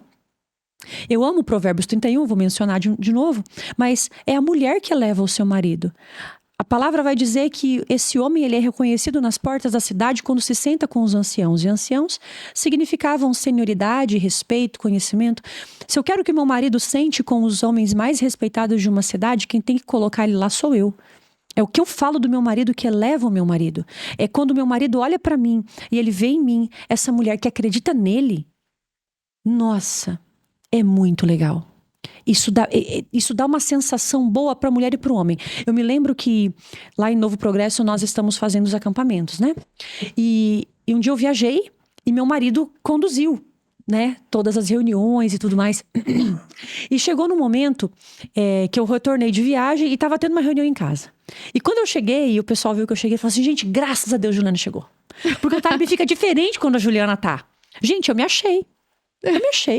Eu amo Provérbios 31, vou mencionar de novo, mas é a mulher que eleva o seu marido. A palavra vai dizer que esse homem ele é reconhecido nas portas da cidade quando se senta com os anciãos. E anciãos significavam senioridade, respeito, conhecimento. Se eu quero que meu marido sente com os homens mais respeitados de uma cidade, quem tem que colocar ele lá sou eu. É o que eu falo do meu marido que eleva o meu marido. É quando o meu marido olha para mim e ele vê em mim essa mulher que acredita nele. Nossa, é muito legal. Isso dá uma sensação boa para a mulher e para o homem. Eu me lembro que lá em Novo Progresso nós estamos fazendo os acampamentos, né? E um dia eu viajei e meu marido conduziu, né? Todas as reuniões e tudo mais. E chegou no momento que eu retornei de viagem e estava tendo uma reunião em casa. E quando eu cheguei e o pessoal viu que eu cheguei, falou assim: gente, graças a Deus Juliana chegou. Porque o time fica diferente quando a Juliana tá. Gente, eu me achei. Eu me achei.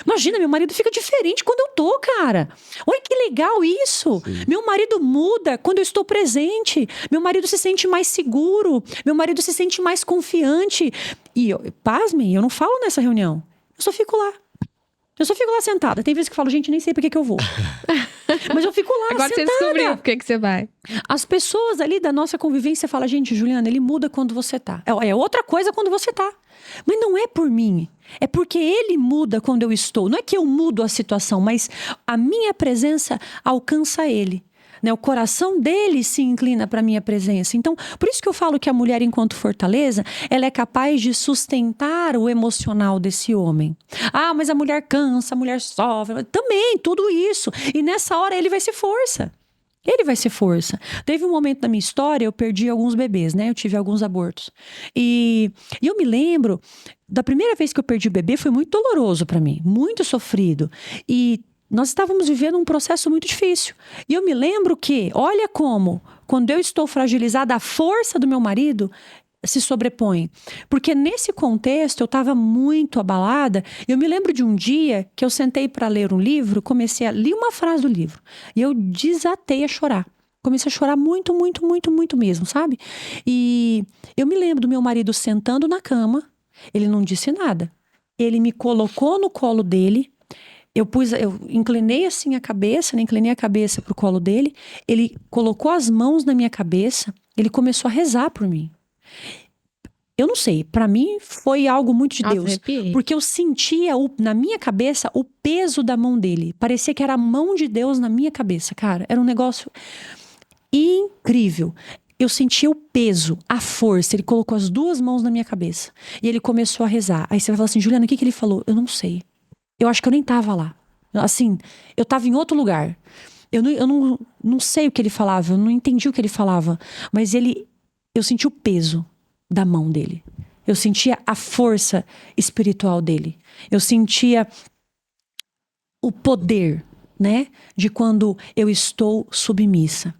Imagina, meu marido fica diferente quando eu tô, cara. Olha que legal isso. Sim. Meu marido muda quando eu estou presente. Meu marido se sente mais seguro. Meu marido se sente mais confiante. E, pasmem, eu não falo nessa reunião. Eu só fico lá. Eu só fico lá sentada. Tem vezes que eu falo, gente, nem sei por que eu vou. Mas eu fico lá Agora sentada. você descobriu por que você vai. As pessoas ali da nossa convivência falam, gente, Juliana, ele muda quando você tá. É outra coisa quando você tá. Mas não é por mim. É porque ele muda quando eu estou. Não é que eu mudo a situação, mas a minha presença alcança ele. Né? O coração dele se inclina para a minha presença. Então, por isso que eu falo que a mulher, enquanto fortaleza, ela é capaz de sustentar o emocional desse homem. Ah, mas a mulher cansa, a mulher sofre. Também, tudo isso. E nessa hora ele vai ser força. Ele vai ser força. Teve um momento da minha história, eu perdi alguns bebês, né? Eu tive alguns abortos. E eu me lembro, da primeira vez que eu perdi o bebê, foi muito doloroso para mim. Muito sofrido. E nós estávamos vivendo um processo muito difícil. E eu me lembro que, olha como, quando eu estou fragilizada, a força do meu marido se sobrepõe. Porque nesse contexto eu estava muito abalada. Eu me lembro de um dia que eu sentei para ler um livro, comecei a ler uma frase do livro e eu desatei a chorar. Comecei a chorar muito, muito, muito, muito mesmo, sabe? E eu me lembro do meu marido sentando na cama, ele não disse nada. Ele me colocou no colo dele, eu inclinei assim a cabeça, né? Inclinei a cabeça pro colo dele, ele colocou as mãos na minha cabeça, ele começou a rezar por mim. Eu não sei, pra mim foi algo muito de Deus. Arrepiei. Porque eu sentia na minha cabeça o peso da mão dele. Parecia que era a mão de Deus na minha cabeça, cara. Era um negócio incrível. Eu sentia o peso, a força. Ele colocou as duas mãos na minha cabeça. E ele começou a rezar. Aí você vai falar assim, Juliana, o que ele falou? Eu não sei. Eu acho que eu nem tava lá. Assim, eu tava em outro lugar. Eu não sei o que ele falava. Eu não entendi o que ele falava. Mas eu senti o peso da mão dele. Eu sentia a força espiritual dele. Eu sentia o poder, né? De quando eu estou submissa.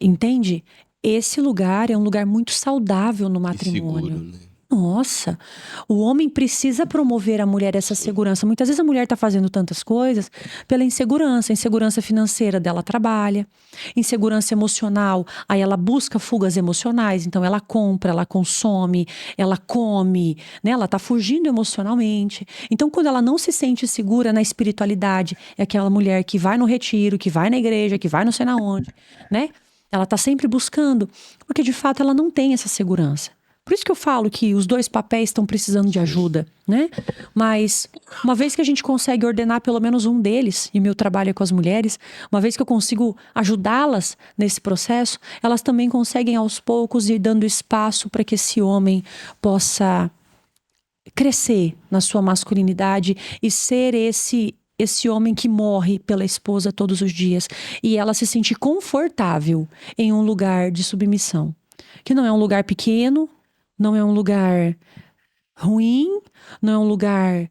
Entende? Esse lugar é um lugar muito saudável no matrimônio. Seguro, né? Nossa, o homem precisa promover a mulher essa segurança. Muitas vezes a mulher está fazendo tantas coisas pela insegurança. Insegurança financeira dela trabalha, insegurança emocional, aí ela busca fugas emocionais, então ela compra, ela consome, ela come, né? Ela está fugindo emocionalmente. Então quando ela não se sente segura na espiritualidade, é aquela mulher que vai no retiro, que vai na igreja, que vai não sei na onde, né? Ela está sempre buscando, porque de fato ela não tem essa segurança. Por isso que eu falo que os dois papéis estão precisando de ajuda, né? Mas uma vez que a gente consegue ordenar pelo menos um deles, e meu trabalho é com as mulheres, uma vez que eu consigo ajudá-las nesse processo, elas também conseguem aos poucos ir dando espaço para que esse homem possa crescer na sua masculinidade e ser esse homem que morre pela esposa todos os dias e ela se sentir confortável em um lugar de submissão. Que não é um lugar pequeno, não é um lugar ruim, não é um lugar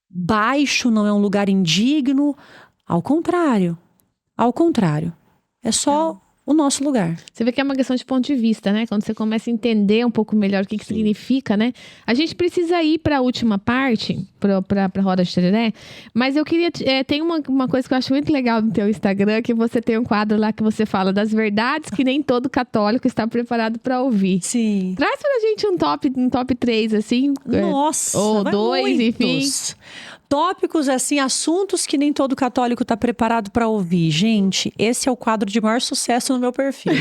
baixo, não é um lugar indigno. Ao contrário. Ao contrário. É só o nosso lugar. Você vê que é uma questão de ponto de vista, né? Quando você começa a entender um pouco melhor o que significa, né? A gente precisa ir para a última parte, para a roda de tereré, mas eu queria... tem uma coisa que eu acho muito legal no teu Instagram, que você tem um quadro lá que você fala das verdades que nem todo católico está preparado para ouvir. Sim. Traz pra gente um top 3, assim. Nossa, ou 2, enfim. Tópicos, assim, assuntos que nem todo católico está preparado para ouvir. Gente, esse é o quadro de maior sucesso no meu perfil.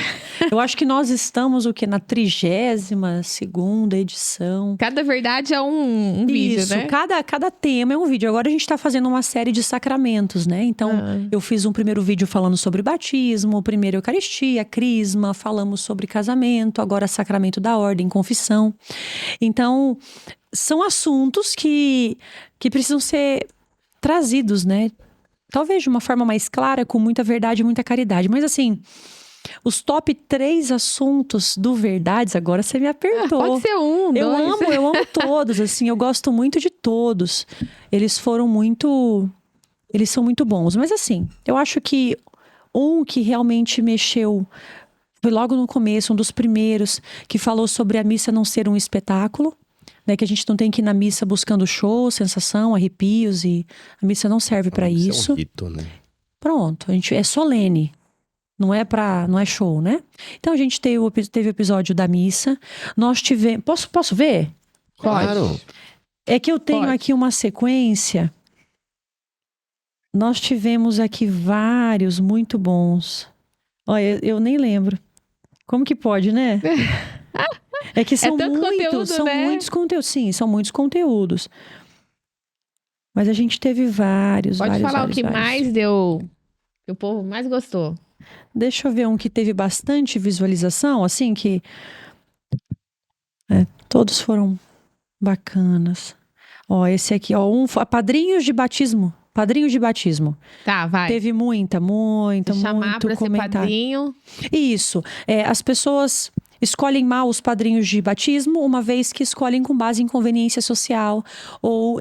Eu acho que nós estamos, na 32ª edição. Cada verdade é um vídeo, Isso, né? cada tema é um vídeo. Agora a gente está fazendo uma série de sacramentos, né? Então, eu fiz um primeiro vídeo falando sobre batismo, primeiro Eucaristia, crisma, falamos sobre casamento, agora sacramento da ordem, confissão. Então, são assuntos que precisam ser trazidos, né? Talvez de uma forma mais clara, com muita verdade e muita caridade. Mas assim, os top 3 assuntos do Verdades, agora você me apertou. Pode ser Eu dois. amo todos, assim, eu gosto muito de todos. Eles são muito bons. Mas assim, eu acho que um que realmente mexeu foi logo no começo, um dos primeiros, que falou sobre a missa não ser um espetáculo. né? Que a gente não tem que ir na missa buscando show, sensação, arrepios, e a missa não serve para isso. É um rito, né? Pronto, a gente é solene. Não é show, né? Então a gente teve o episódio da missa. Nós tivemos. Posso ver? Claro. É que eu tenho aqui uma sequência. Nós tivemos aqui vários muito bons. Olha, eu nem lembro. Como que pode, né? É que são tanto conteúdo, são né? muitos conteúdos. Sim, são muitos conteúdos. Mas a gente teve vários, Pode vários, falar vários, o que vários. mais deu, que o povo mais gostou. Deixa eu ver um que teve bastante visualização, assim, que todos foram bacanas. Ó, esse aqui, ó, padrinhos de batismo. Padrinhos de batismo. Tá, vai. Teve muita, Se chamar muito pra ser comentário. padrinho. Isso. As pessoas escolhem mal os padrinhos de batismo, uma vez que escolhem com base em conveniência social ou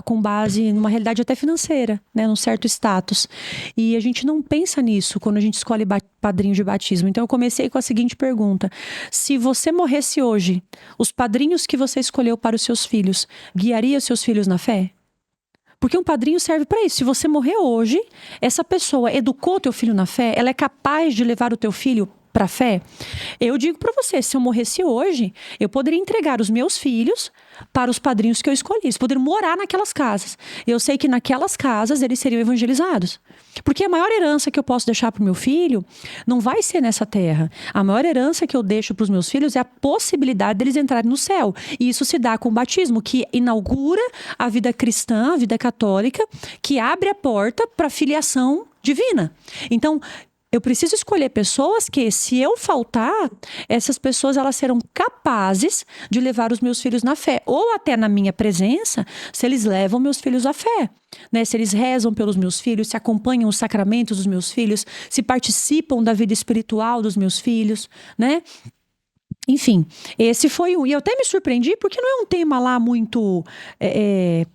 com base numa realidade até financeira, né, num certo status. E a gente não pensa nisso quando a gente escolhe padrinho de batismo. Então eu comecei com a seguinte pergunta: se você morresse hoje, os padrinhos que você escolheu para os seus filhos, guiaria os seus filhos na fé? Porque um padrinho serve para isso. Se você morrer hoje, essa pessoa educou teu filho na fé, ela é capaz de levar o teu filho para a fé? Eu digo para você, se eu morresse hoje, eu poderia entregar os meus filhos para os padrinhos que eu escolhi. Eles poderiam morar naquelas casas. Eu sei que naquelas casas eles seriam evangelizados. Porque a maior herança que eu posso deixar para o meu filho não vai ser nessa terra. A maior herança que eu deixo para os meus filhos é a possibilidade deles entrarem no céu. E isso se dá com o batismo, que inaugura a vida cristã, a vida católica, que abre a porta para a filiação divina. Então, eu preciso escolher pessoas que, se eu faltar, essas pessoas elas serão capazes de levar os meus filhos na fé. Ou até na minha presença, se eles levam meus filhos à fé. Né? Se eles rezam pelos meus filhos, se acompanham os sacramentos dos meus filhos, se participam da vida espiritual dos meus filhos, né? Enfim, esse foi um. E eu até me surpreendi, porque não é um tema lá muito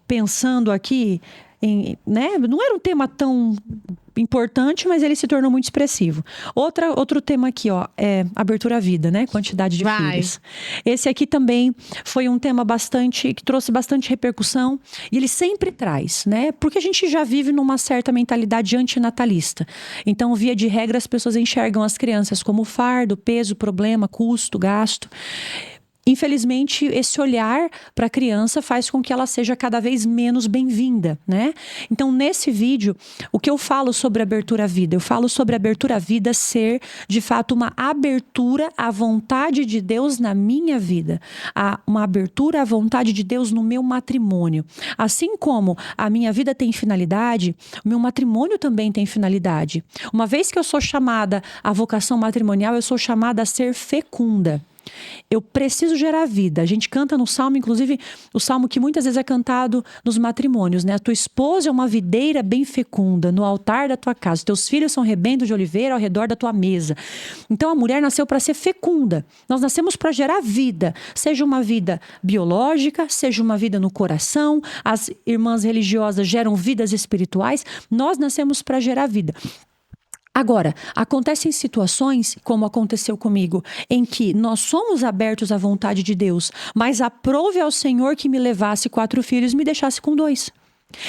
pensando aqui, né? Não era um tema tão importante, mas ele se tornou muito expressivo. Outro tema aqui, ó, é abertura à vida, né? Quantidade de filhos. Esse aqui também foi um tema que trouxe bastante repercussão, e ele sempre traz, né? Porque a gente já vive numa certa mentalidade antinatalista. Então, via de regra, as pessoas enxergam as crianças como fardo, peso, problema, custo, gasto. Infelizmente, esse olhar para a criança faz com que ela seja cada vez menos bem-vinda, né? Então, nesse vídeo, o que eu falo sobre abertura à vida? Eu falo sobre abertura à vida ser, de fato, uma abertura à vontade de Deus na minha vida. Uma abertura à vontade de Deus no meu matrimônio. Assim como a minha vida tem finalidade, o meu matrimônio também tem finalidade. Uma vez que eu sou chamada à vocação matrimonial, eu sou chamada a ser fecunda. Eu preciso gerar vida. A gente canta no salmo, inclusive, o salmo que muitas vezes é cantado nos matrimônios, né? A tua esposa é uma videira bem fecunda no altar da tua casa. Teus filhos são rebentos de oliveira ao redor da tua mesa. Então, a mulher nasceu para ser fecunda. Nós nascemos para gerar vida. Seja uma vida biológica, seja uma vida no coração. As irmãs religiosas geram vidas espirituais. Nós nascemos para gerar vida. Agora, acontecem situações, como aconteceu comigo, em que nós somos abertos à vontade de Deus, mas aprove ao Senhor que me levasse 4 filhos e me deixasse com 2.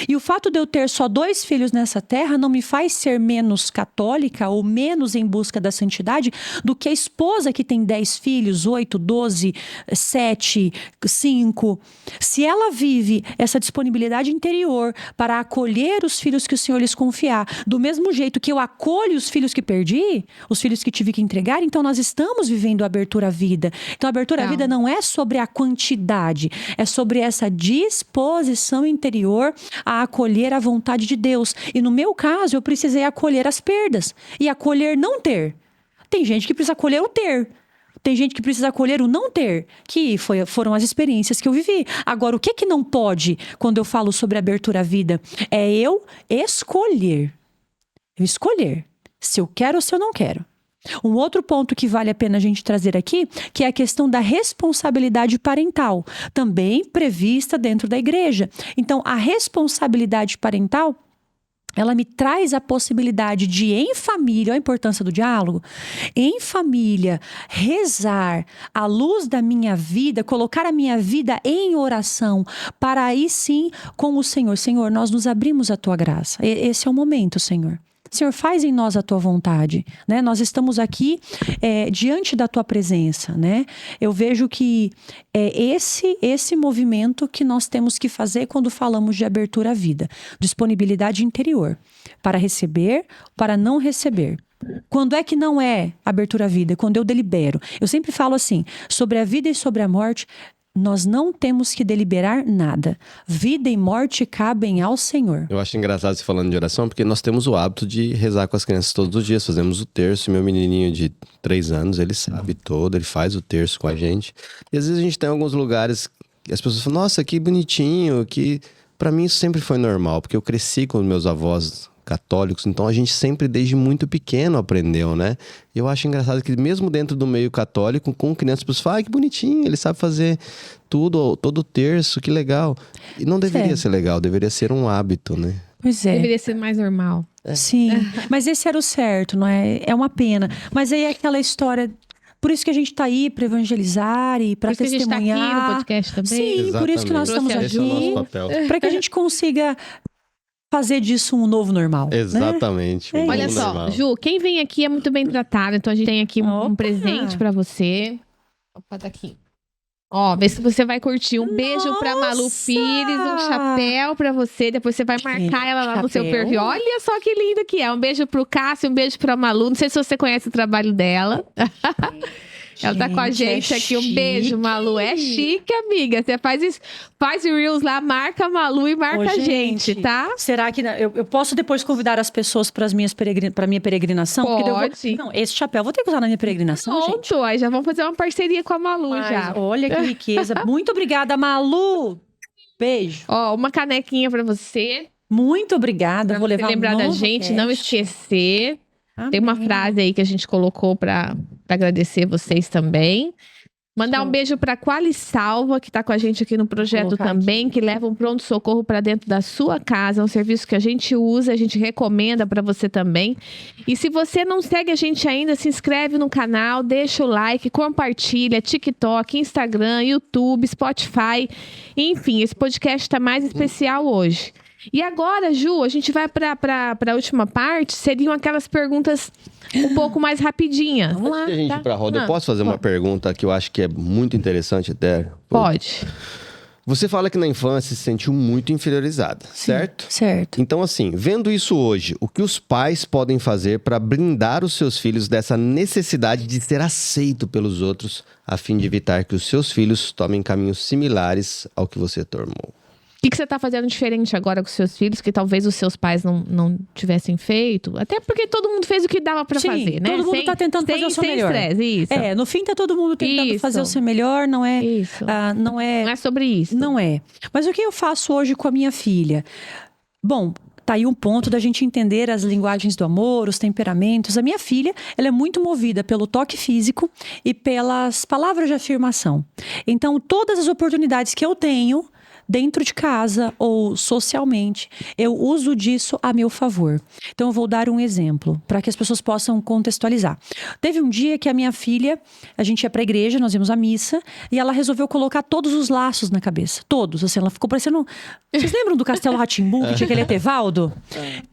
E o fato de eu ter só 2 filhos nessa terra não me faz ser menos católica ou menos em busca da santidade do que a esposa que tem 10 filhos, 8, 12, 7, 5. Se ela vive essa disponibilidade interior para acolher os filhos que o Senhor lhes confiar, do mesmo jeito que eu acolho os filhos que perdi, os filhos que tive que entregar, então nós estamos vivendo a abertura à vida. Então a abertura à vida não é sobre a quantidade, é sobre essa disposição interior a acolher a vontade de Deus. E no meu caso, eu precisei acolher as perdas e acolher não ter. Tem gente que precisa acolher o ter. Tem gente que precisa acolher o não ter, que foram as experiências que eu vivi. Agora, o que não pode, quando eu falo sobre abertura à vida, é eu escolher. Eu escolher se eu quero ou se eu não quero. Um outro ponto que vale a pena a gente trazer aqui, que é a questão da responsabilidade parental, também prevista dentro da igreja. Então, a responsabilidade parental, ela me traz a possibilidade de, em família, olha a importância do diálogo, em família, rezar à luz da minha vida, colocar a minha vida em oração, para aí sim, com o Senhor. Senhor, nós nos abrimos à tua graça. Esse é o momento, Senhor. Senhor, faz em nós a tua vontade, né? Nós estamos aqui diante da tua presença, né? Eu vejo que é esse movimento que nós temos que fazer quando falamos de abertura à vida. Disponibilidade interior para receber, para não receber. Quando é que não é abertura à vida? Quando eu delibero. Eu sempre falo assim, sobre a vida e sobre a morte, nós não temos que deliberar nada. Vida e morte cabem ao Senhor. Eu acho engraçado você falando de oração, porque nós temos o hábito de rezar com as crianças todos os dias. Fazemos o terço. Meu menininho de 3 anos, ele sabe todo, ele faz o terço com a gente. E às vezes a gente tem alguns lugares que as pessoas falam, nossa, que bonitinho, que... Pra mim isso sempre foi normal, porque eu cresci com os meus avós católicos, então a gente sempre desde muito pequeno aprendeu, né? E eu acho engraçado que mesmo dentro do meio católico, com crianças, as pessoas falam, que bonitinho, ele sabe fazer tudo, todo terço, que legal. E não deveria ser legal, deveria ser um hábito, né? Pois é. Deveria ser mais normal. Sim, mas esse era o certo, não é? É uma pena. Mas aí é aquela história... Por isso que a gente está aí para evangelizar e para testemunhar. Por isso que a gente está aqui no podcast também. Sim, Exatamente. por isso que nós estamos Esse é o nosso aqui. papel. Para que a gente consiga fazer disso um novo normal. Exatamente. Né? Um Olha novo só, normal. Ju, quem vem aqui é muito bem tratado, então a gente tem aqui um Opa! presente pra você. Opa, tá aqui. Ó, vê se você vai curtir. Um beijo pra Malu Nossa! Pires, um chapéu pra você. Depois você vai marcar ela lá no seu chapéu. perfil. Olha só que lindo que é. Um beijo pro Cássio, um beijo pra Malu. Não sei se você conhece o trabalho dela. Ela tá com a gente é aqui. Um beijo, chique. Malu. É chique, amiga. Você faz o Reels lá, marca a Malu e marca Ô, a gente, tá? Será que eu posso depois convidar as pessoas para minha peregrinação? Porque daí eu Pode. Não, esse chapéu eu vou ter que usar na minha peregrinação, gente. Pronto, aí já vamos fazer uma parceria com a Malu Mas, já. olha que riqueza. Muito obrigada, Malu. Beijo. Ó, uma canequinha pra você. Muito obrigada. Pra Vou você levar lembrar um da novo gente, cast. não esquecer. Tem uma Amém. frase aí que a gente colocou pra agradecer vocês também. Mandar um Show. beijo pra Qualisalva, que tá com a gente aqui no projeto Colocar também, que leva um pronto-socorro pra dentro da sua casa. É um serviço que a gente usa, a gente recomenda pra você também. E se você não segue a gente ainda, se inscreve no canal, deixa o like, compartilha, TikTok, Instagram, YouTube, Spotify. Enfim, esse podcast tá mais especial hoje. E agora, Ju, a gente vai pra última parte. Seriam aquelas perguntas um pouco mais rapidinhas. Vamos lá. Antes de a gente tá? ir pra roda, eu Ah, posso fazer uma pode. pergunta que eu acho que é muito interessante até? Pode. Você fala que na infância se sentiu muito inferiorizada, certo? Certo. Então, assim, vendo isso hoje, o que os pais podem fazer para blindar os seus filhos dessa necessidade de ser aceito pelos outros, a fim de evitar que os seus filhos tomem caminhos similares ao que você tomou? O que você tá fazendo diferente agora com seus filhos, que talvez os seus pais não tivessem feito? Até porque todo mundo fez o que dava pra Sim, fazer, né? todo mundo tá tentando fazer o seu melhor. Sem estresse, isso. No fim tá todo mundo tentando Isso. fazer o seu melhor, não é? Isso. Não é. Não é sobre isso. Não é. Mas o que eu faço hoje com a minha filha? Bom, tá aí um ponto da gente entender as linguagens do amor, os temperamentos. A minha filha, ela é muito movida pelo toque físico e pelas palavras de afirmação. Então, todas as oportunidades que eu tenho dentro de casa ou socialmente, eu uso disso a meu favor. Então, eu vou dar um exemplo para que as pessoas possam contextualizar. Teve um dia que a minha filha, a gente ia para a igreja, nós íamos à missa, e ela resolveu colocar todos os laços na cabeça. Todos, assim, ela ficou parecendo... Vocês lembram do Castelo Rá-Tim-Bum, que tinha aquele Etevaldo?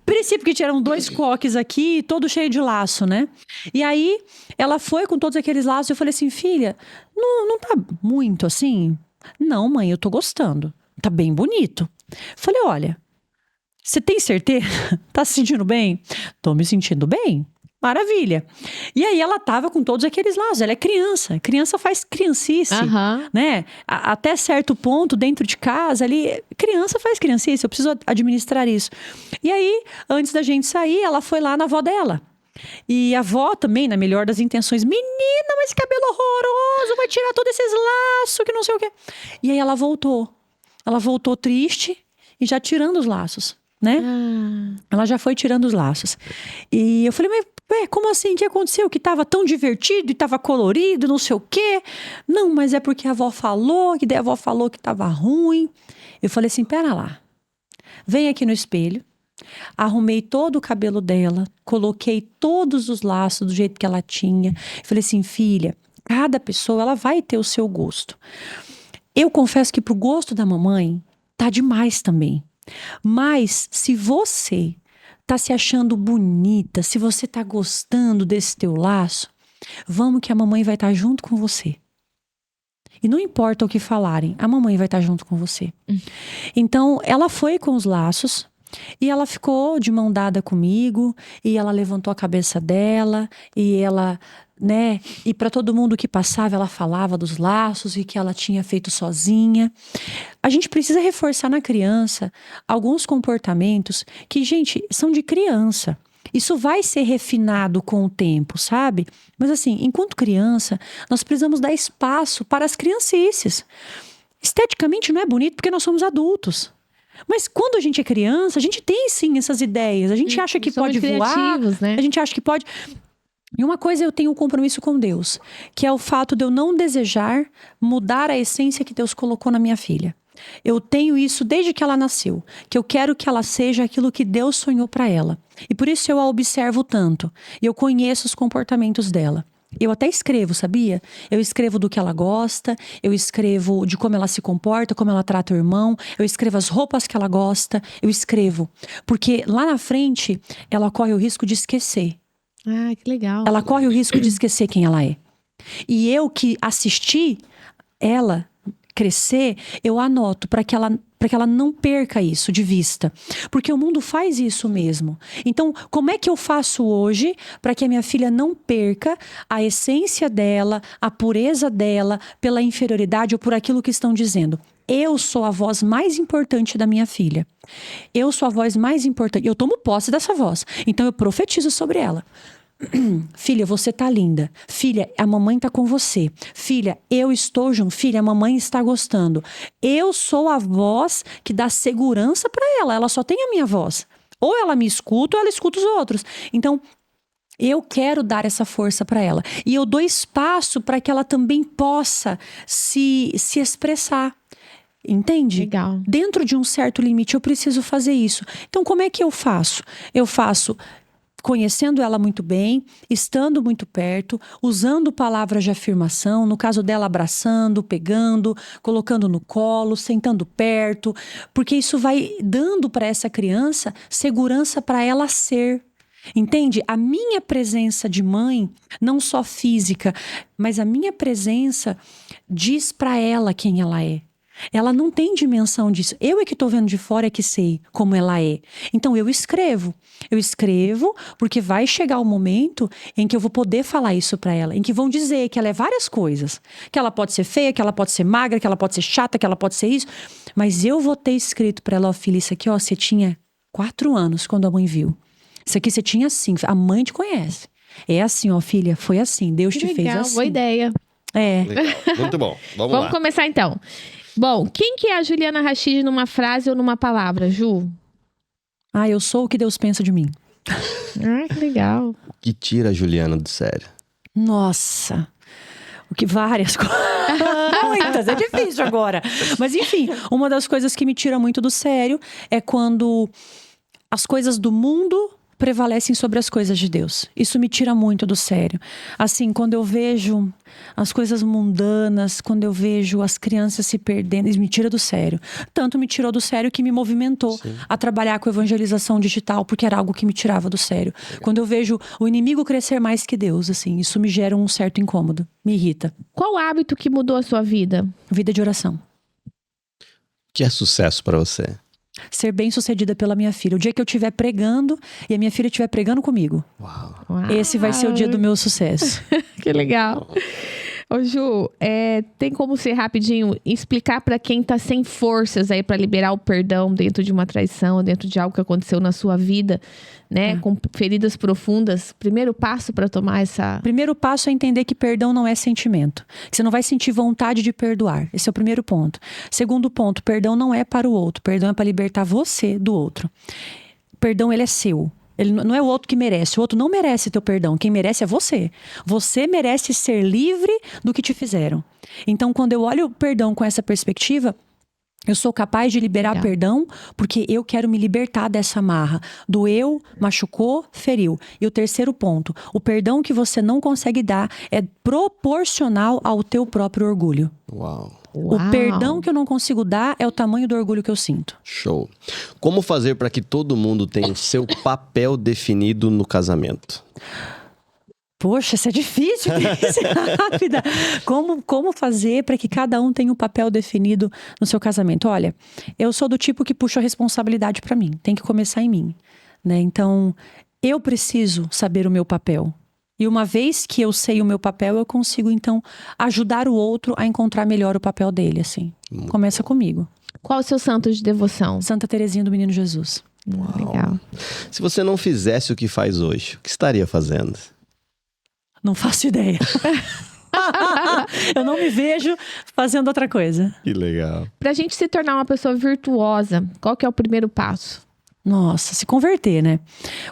Princípio que tinham 2 coques aqui, todo cheio de laço, né? E aí, ela foi com todos aqueles laços, eu falei assim, filha, não tá muito assim? Não, mãe, eu tô gostando. Tá bem bonito. Falei, olha, você tem certeza? Tá se sentindo bem? Tô me sentindo bem. Maravilha. E aí ela tava com todos aqueles laços. Ela é criança. Criança faz criancice, Aham. né? Até certo ponto, dentro de casa, ali, criança faz criancice. Eu preciso administrar isso. E aí, antes da gente sair, ela foi lá na avó dela. E a avó também, na melhor das intenções, menina, mas que cabelo horroroso, vai tirar todos esses laços, que não sei o quê. E aí ela voltou. Ela voltou triste e já tirando os laços, né? Ela já foi tirando os laços. E eu falei, mas como assim? O que aconteceu? Que tava tão divertido e tava colorido, não sei o quê. Não, mas é porque a avó falou, que daí a avó falou que tava ruim. Eu falei assim, pera lá. Vem aqui no espelho. Arrumei todo o cabelo dela, coloquei todos os laços do jeito que ela tinha. Falei assim, filha, cada pessoa ela vai ter o seu gosto. Eu confesso que pro gosto da mamãe tá demais também. Mas se você tá se achando bonita, se você tá gostando desse teu laço, vamos que a mamãe vai estar junto com você. E não importa o que falarem, a mamãe vai estar junto com você. Então, ela foi com os laços e ela ficou de mão dada comigo e ela levantou a cabeça dela e ela, né? E para todo mundo que passava, ela falava dos laços e que ela tinha feito sozinha. A gente precisa reforçar na criança alguns comportamentos que, gente, são de criança. Isso vai ser refinado com o tempo, sabe? Mas assim, enquanto criança, nós precisamos dar espaço para as criancices. Esteticamente não é bonito porque nós somos adultos. Mas quando a gente é criança, a gente tem sim essas ideias. A gente acha que pode voar, né? A gente acha que pode... E uma coisa eu tenho um compromisso com Deus, que é o fato de eu não desejar mudar a essência que Deus colocou na minha filha. Eu tenho isso desde que ela nasceu, que eu quero que ela seja aquilo que Deus sonhou para ela. E por isso eu a observo tanto. E eu conheço os comportamentos dela. Eu até escrevo, sabia? Eu escrevo do que ela gosta, eu escrevo de como ela se comporta, como ela trata o irmão, eu escrevo as roupas que ela gosta, eu escrevo. Porque lá na frente, ela corre o risco de esquecer. Ah, que legal. Ela corre o risco de esquecer quem ela é. E eu que assisti ela crescer, eu anoto para que ela não perca isso de vista. Porque o mundo faz isso mesmo. Então, como é que eu faço hoje para que a minha filha não perca a essência dela, a pureza dela, pela inferioridade ou por aquilo que estão dizendo? Eu sou a voz mais importante da minha filha. Eu sou a voz mais importante. Eu tomo posse dessa voz. Então, eu profetizo sobre ela. Filha, você tá linda. Filha, a mamãe tá com você. Filha, eu estou junto. Filha, a mamãe está gostando. Eu sou a voz que dá segurança pra ela. Ela só tem a minha voz. Ou ela me escuta ou ela escuta os outros. Então, eu quero dar essa força pra ela. E eu dou espaço para que ela também possa se expressar. Entende? Legal. Dentro de um certo limite, eu preciso fazer isso. Então, como é que eu faço? Eu faço conhecendo ela muito bem, estando muito perto, usando palavras de afirmação, no caso dela abraçando, pegando, colocando no colo, sentando perto, porque isso vai dando para essa criança segurança para ela ser. Entende? A minha presença de mãe, não só física, mas a minha presença diz para ela quem ela é. Ela não tem dimensão disso. Eu é que estou vendo de fora, é que sei como ela é. Então eu escrevo. Eu escrevo porque vai chegar o momento em que eu vou poder falar isso para ela. Em que vão dizer que ela é várias coisas. Que ela pode ser feia, que ela pode ser magra, que ela pode ser chata, que ela pode ser isso. Mas eu vou ter escrito para ela, ó, filha, isso aqui, ó, você tinha 4 anos quando a mãe viu. Isso aqui você tinha 5. A mãe te conhece. É assim, ó, filha, foi assim. Deus te fez assim. Boa ideia. É. Legal. Muito bom. Vamos lá. Vamos começar então. Bom, quem que é a Juliana Rachid numa frase ou numa palavra, Ju? Ah, eu sou o que Deus pensa de mim. Ah, que legal. O que tira a Juliana do sério? Nossa, o que várias coisas. Muitas, é difícil agora. Mas enfim, uma das coisas que me tira muito do sério é quando as coisas do mundo prevalecem sobre as coisas de Deus. Isso me tira muito do sério. Assim, quando eu vejo as coisas mundanas, quando eu vejo as crianças se perdendo, isso me tira do sério. Tanto me tirou do sério que me movimentou a trabalhar com evangelização digital, porque era algo que me tirava do sério. Quando eu vejo o inimigo crescer mais que Deus, assim, isso me gera um certo incômodo, me irrita. Qual hábito que mudou a sua vida? Vida de oração. O que é sucesso para você? Ser bem-sucedida pela minha filha. O dia que eu estiver pregando e a minha filha estiver pregando comigo. Uau. Esse vai ser o dia do meu sucesso. Que legal. Ô Ju, tem como você rapidinho explicar para quem tá sem forças aí para liberar o perdão dentro de uma traição, dentro de algo que aconteceu na sua vida, né? Com feridas profundas. Primeiro passo para tomar essa... Primeiro passo é entender que perdão não é sentimento. Que você não vai sentir vontade de perdoar. Esse é o primeiro ponto. Segundo ponto, perdão não é para o outro. Perdão é para libertar você do outro. Perdão, ele é seu. Ele não é o outro que merece. O outro não merece teu perdão. Quem merece é você. Você merece ser livre do que te fizeram. Então, quando eu olho o perdão com essa perspectiva, Eu sou capaz de liberar Legal. perdão porque eu quero me libertar dessa amarra. Doeu, machucou, feriu. E o terceiro ponto, o perdão que você não consegue dar é proporcional ao teu próprio orgulho. Uau. O perdão que eu não consigo dar é o tamanho do orgulho que eu sinto. Show. Como fazer para que todo mundo tenha o seu papel definido no casamento? Poxa, isso é difícil, isso é rápida. Como fazer para que cada um tenha um papel definido no seu casamento? Olha, eu sou do tipo que puxa a responsabilidade para mim. Tem que começar em mim, né? Então, eu preciso saber o meu papel. E uma vez que eu sei o meu papel, eu consigo, então, ajudar o outro a encontrar melhor o papel dele, assim. Começa comigo. Qual o seu santo de devoção? Santa Terezinha do Menino Jesus. Legal. Se você não fizesse o que faz hoje, o que estaria fazendo? Não faço ideia. Eu não me vejo fazendo outra coisa. Que legal. Pra gente se tornar uma pessoa virtuosa, qual que é o primeiro passo? Nossa, se converter, né?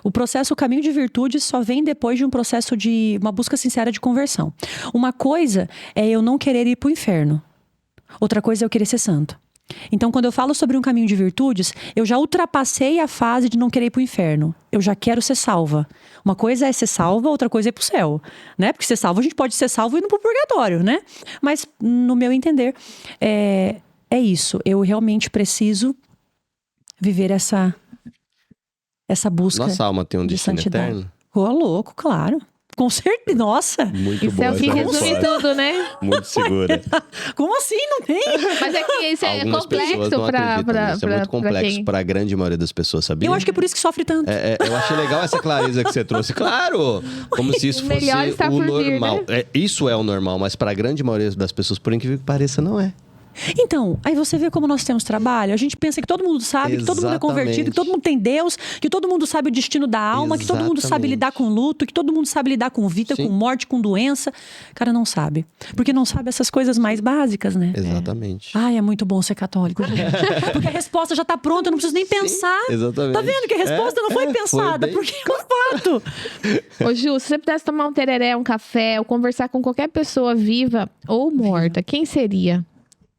O caminho de virtude só vem depois de um processo de uma busca sincera de conversão. Uma coisa é eu não querer ir pro inferno. Outra coisa é eu querer ser santo. Então, quando eu falo sobre um caminho de virtudes, eu já ultrapassei a fase de não querer ir pro inferno. Eu já quero ser salva. Uma coisa é ser salva, outra coisa é ir pro céu, né? Porque ser salvo, a gente pode ser salvo indo pro purgatório, né? Mas, no meu entender, é isso. Eu realmente preciso viver essa busca. Nossa alma tem um de destino santidade. eterno? Ô, louco, claro. Com certeza. Nossa, Muito Isso boa é o que essa resume resposta. tudo, né? Muito segura. como assim? Não tem? Mas é que isso é Algumas pessoas complexo não acreditam pra nisso. É muito complexo quem... para a grande maioria das pessoas, sabia? Eu acho que é por isso que sofre tanto. Eu achei legal essa clareza que você trouxe. Claro! Como se isso O fosse melhor está o por vir, normal. né? Isso é o normal, mas para a grande maioria das pessoas, por incrível que pareça, não é. Então, aí você vê como nós temos trabalho. A gente pensa que todo mundo sabe, que todo mundo é Exatamente. convertido, que todo mundo tem Deus, que todo mundo sabe o destino da alma, que todo mundo sabe Exatamente. lidar com luto, que todo mundo sabe lidar com vida, Sim. com morte, com doença. Cara, não sabe. Porque não sabe essas coisas mais básicas, né? Exatamente. Ai, é muito bom ser católico, gente. Porque a resposta já tá pronta, eu não preciso nem pensar. Exatamente. Tá vendo que a resposta não foi pensada? bem- Porque é um fato. Ô Ju, se você pudesse tomar um tereré, um café, ou conversar com qualquer pessoa viva ou morta, quem seria?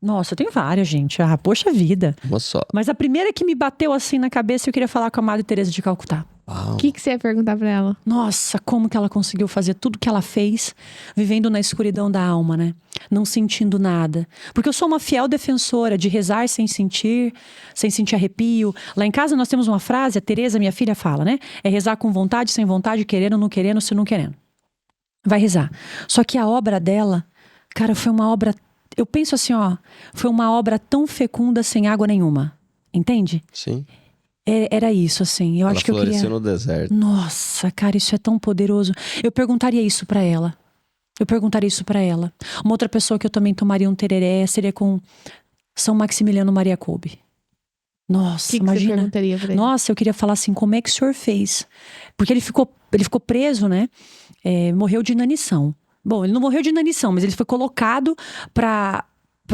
Nossa, tem várias, gente. Ah, poxa vida. Uma só. Mas a primeira que me bateu assim na cabeça, eu queria falar com a Madre Teresa de Calcutá. Uau. O que você ia perguntar pra ela? Nossa, como que ela conseguiu fazer tudo que ela fez, vivendo na escuridão da alma, né? Não sentindo nada. Porque eu sou uma fiel defensora de rezar sem sentir arrepio. Lá em casa nós temos uma frase, a Teresa, minha filha, fala, né? É rezar com vontade, sem vontade, querendo, não querendo, se não querendo. Vai rezar. Só que a obra dela, cara, foi uma obra... Eu penso assim, ó, foi uma obra tão fecunda sem água nenhuma. Entende? Sim. Era isso, assim. Eu Ela acho que eu floresceu queria... no deserto. Nossa, cara, isso é tão poderoso. Eu perguntaria isso pra ela. Uma outra pessoa que eu também tomaria um tereré seria com São Maximiliano Maria Kolbe. Nossa, O que você imagina. perguntaria pra ele? Nossa, eu queria falar assim, como é que o senhor fez? Porque ele ficou preso, né? Morreu de inanição. Bom, ele não morreu de inanição, mas ele foi colocado pra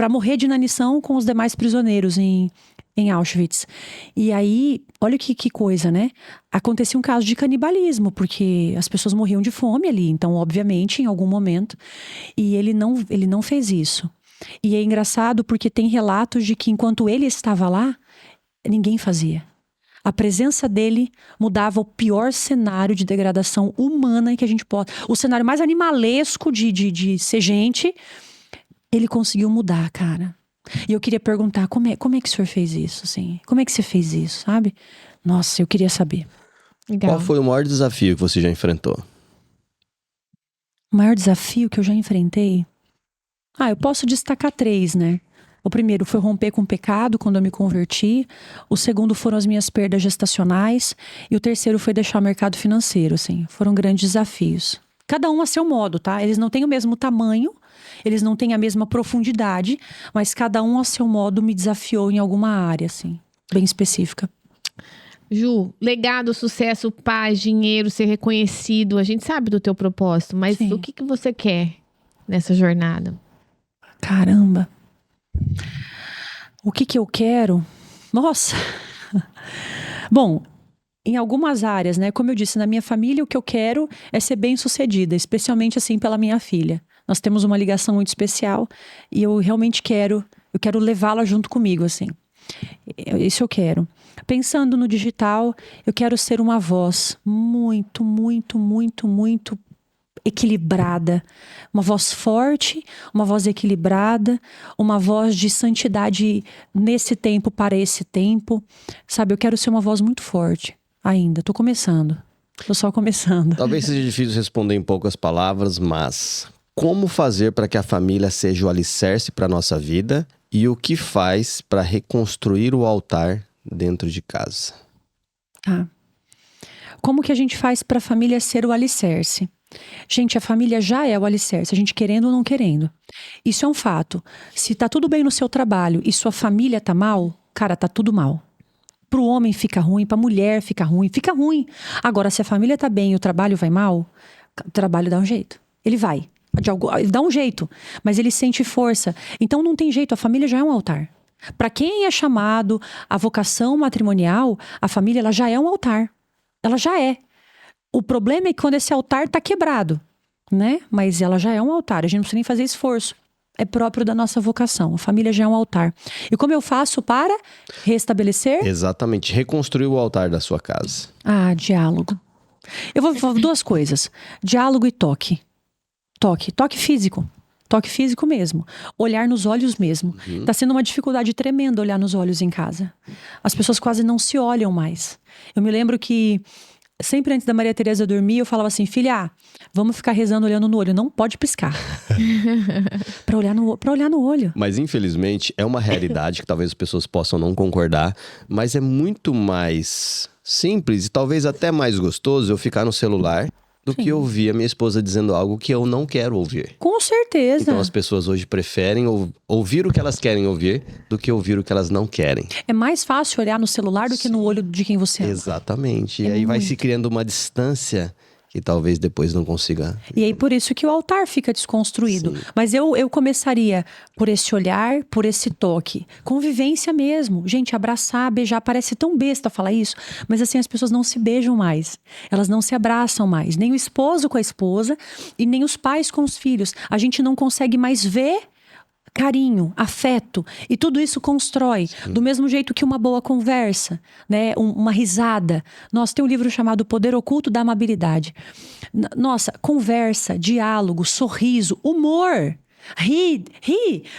morrer de inanição com os demais prisioneiros em Auschwitz. E aí, olha que coisa, né? Acontecia um caso de canibalismo, porque as pessoas morriam de fome ali. Então, obviamente, em algum momento. E ele não fez isso. E é engraçado porque tem relatos de que enquanto ele estava lá, ninguém fazia. A presença dele mudava o pior cenário de degradação humana que a gente pode... O cenário mais animalesco de ser gente, ele conseguiu mudar, cara. E eu queria perguntar, como é que o senhor fez isso, assim? Como é que você fez isso, sabe? Nossa, eu queria saber. Legal. Qual foi o maior desafio que você já enfrentou? O maior desafio que eu já enfrentei? Eu posso destacar 3, né? O primeiro foi romper com o pecado quando eu me converti. O segundo foram as minhas perdas gestacionais. E o terceiro foi deixar o mercado financeiro, assim. Foram grandes desafios. Cada um a seu modo, tá? Eles não têm o mesmo tamanho, eles não têm a mesma profundidade, mas cada um a seu modo me desafiou em alguma área, assim, bem específica. Ju, legado, sucesso, paz, dinheiro, ser reconhecido. A gente sabe do teu propósito, mas Sim. o que você quer nessa jornada? Caramba. O que eu quero? Nossa. Bom, em algumas áreas, né? Como eu disse, na minha família, o que eu quero é ser bem-sucedida, especialmente assim pela minha filha. Nós temos uma ligação muito especial e eu realmente quero Eu quero levá-la junto comigo, assim. Isso eu quero. Pensando no digital, eu quero ser uma voz muito, muito, muito, muito equilibrada. Uma voz forte, uma voz equilibrada, uma voz de santidade nesse tempo para esse tempo. Sabe, eu quero ser uma voz muito forte ainda. Tô começando. Tô só começando. Talvez seja difícil responder em poucas palavras, mas como fazer para que a família seja o alicerce para a nossa vida e o que faz para reconstruir o altar dentro de casa? Como que a gente faz para a família ser o alicerce? Gente, a família já é o alicerce, a gente querendo ou não querendo. Isso é um fato. Se tá tudo bem no seu trabalho e sua família tá mal, cara, tá tudo mal. Pro homem fica ruim, pra mulher fica ruim. Agora, se a família tá bem e o trabalho vai mal, o trabalho dá um jeito. Ele vai. Ele dá um jeito, mas ele sente força. Então não tem jeito, a família já é um altar. Para quem é chamado a vocação matrimonial, a família ela já é um altar. Ela já é. O problema é que quando esse altar tá quebrado, né? Mas ela já é um altar, a gente não precisa nem fazer esforço. É próprio da nossa vocação. A família já é um altar. E como eu faço para restabelecer? Exatamente, reconstruir o altar da sua casa. Diálogo. Eu vou falar duas coisas. Diálogo e toque. Toque físico. Toque físico mesmo. Olhar nos olhos mesmo. Tá sendo uma dificuldade tremenda olhar nos olhos em casa. As pessoas quase não se olham mais. Eu me lembro que sempre antes da Maria Tereza dormir, eu falava assim, filha, vamos ficar rezando olhando no olho. Não pode piscar. Pra olhar no olho. Mas infelizmente é uma realidade que talvez as pessoas possam não concordar, mas é muito mais simples e talvez até mais gostoso eu ficar no celular do que ouvir a minha esposa dizendo algo que eu não quero ouvir. Com certeza. Então as pessoas hoje preferem ouvir o que elas querem ouvir do que ouvir o que elas não querem. É mais fácil olhar no celular do que no olho de quem você ama. Exatamente. E aí vai se criando uma distância que talvez depois não consiga. E aí por isso que o altar fica desconstruído. Sim. Mas eu começaria por esse olhar, por esse toque. Convivência mesmo. Gente, abraçar, beijar, parece tão besta falar isso, mas assim as pessoas não se beijam mais. Elas não se abraçam mais. Nem o esposo com a esposa e nem os pais com os filhos. A gente não consegue mais ver carinho, afeto, e tudo isso constrói. Do mesmo jeito que uma boa conversa, né? Uma risada. Nossa, tem um livro chamado O Poder Oculto da Amabilidade. Nossa, conversa, diálogo, sorriso, humor. Ri.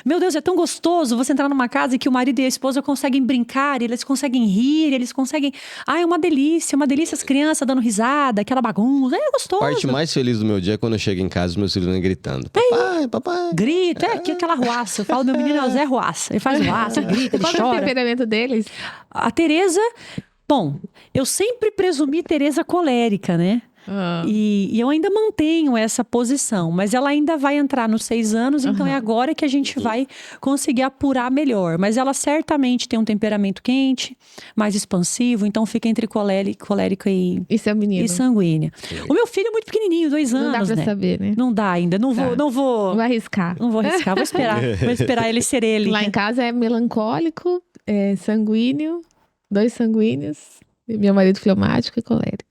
Meu Deus, é tão gostoso você entrar numa casa e que o marido e a esposa conseguem brincar, eles conseguem rir, eles conseguem... é uma delícia as crianças dando risada, aquela bagunça, é gostoso. A parte mais feliz do meu dia é quando eu chego em casa e meus filhos gritando. Papai. Grita, aquela ruaça. Eu falo, meu menino é o Zé Ruaça. Ele faz ruaça, grita, ele Qual chora. é o temperamento deles? A Tereza, bom, eu sempre presumi Tereza colérica, né? E eu ainda mantenho essa posição, mas ela ainda vai entrar nos 6 anos, então é agora que a gente vai conseguir apurar melhor. Mas ela certamente tem um temperamento quente, mais expansivo, então fica entre colérica e Isso é o menino. e sanguínea. O meu filho é muito pequenininho, 2 anos, Não dá pra né? saber, né? Não dá ainda, não vou. Não vai arriscar. Não vou arriscar, vou esperar ele ser ele. Lá em casa é melancólico, sanguíneo, 2 sanguíneos, meu marido fleumático e colérico.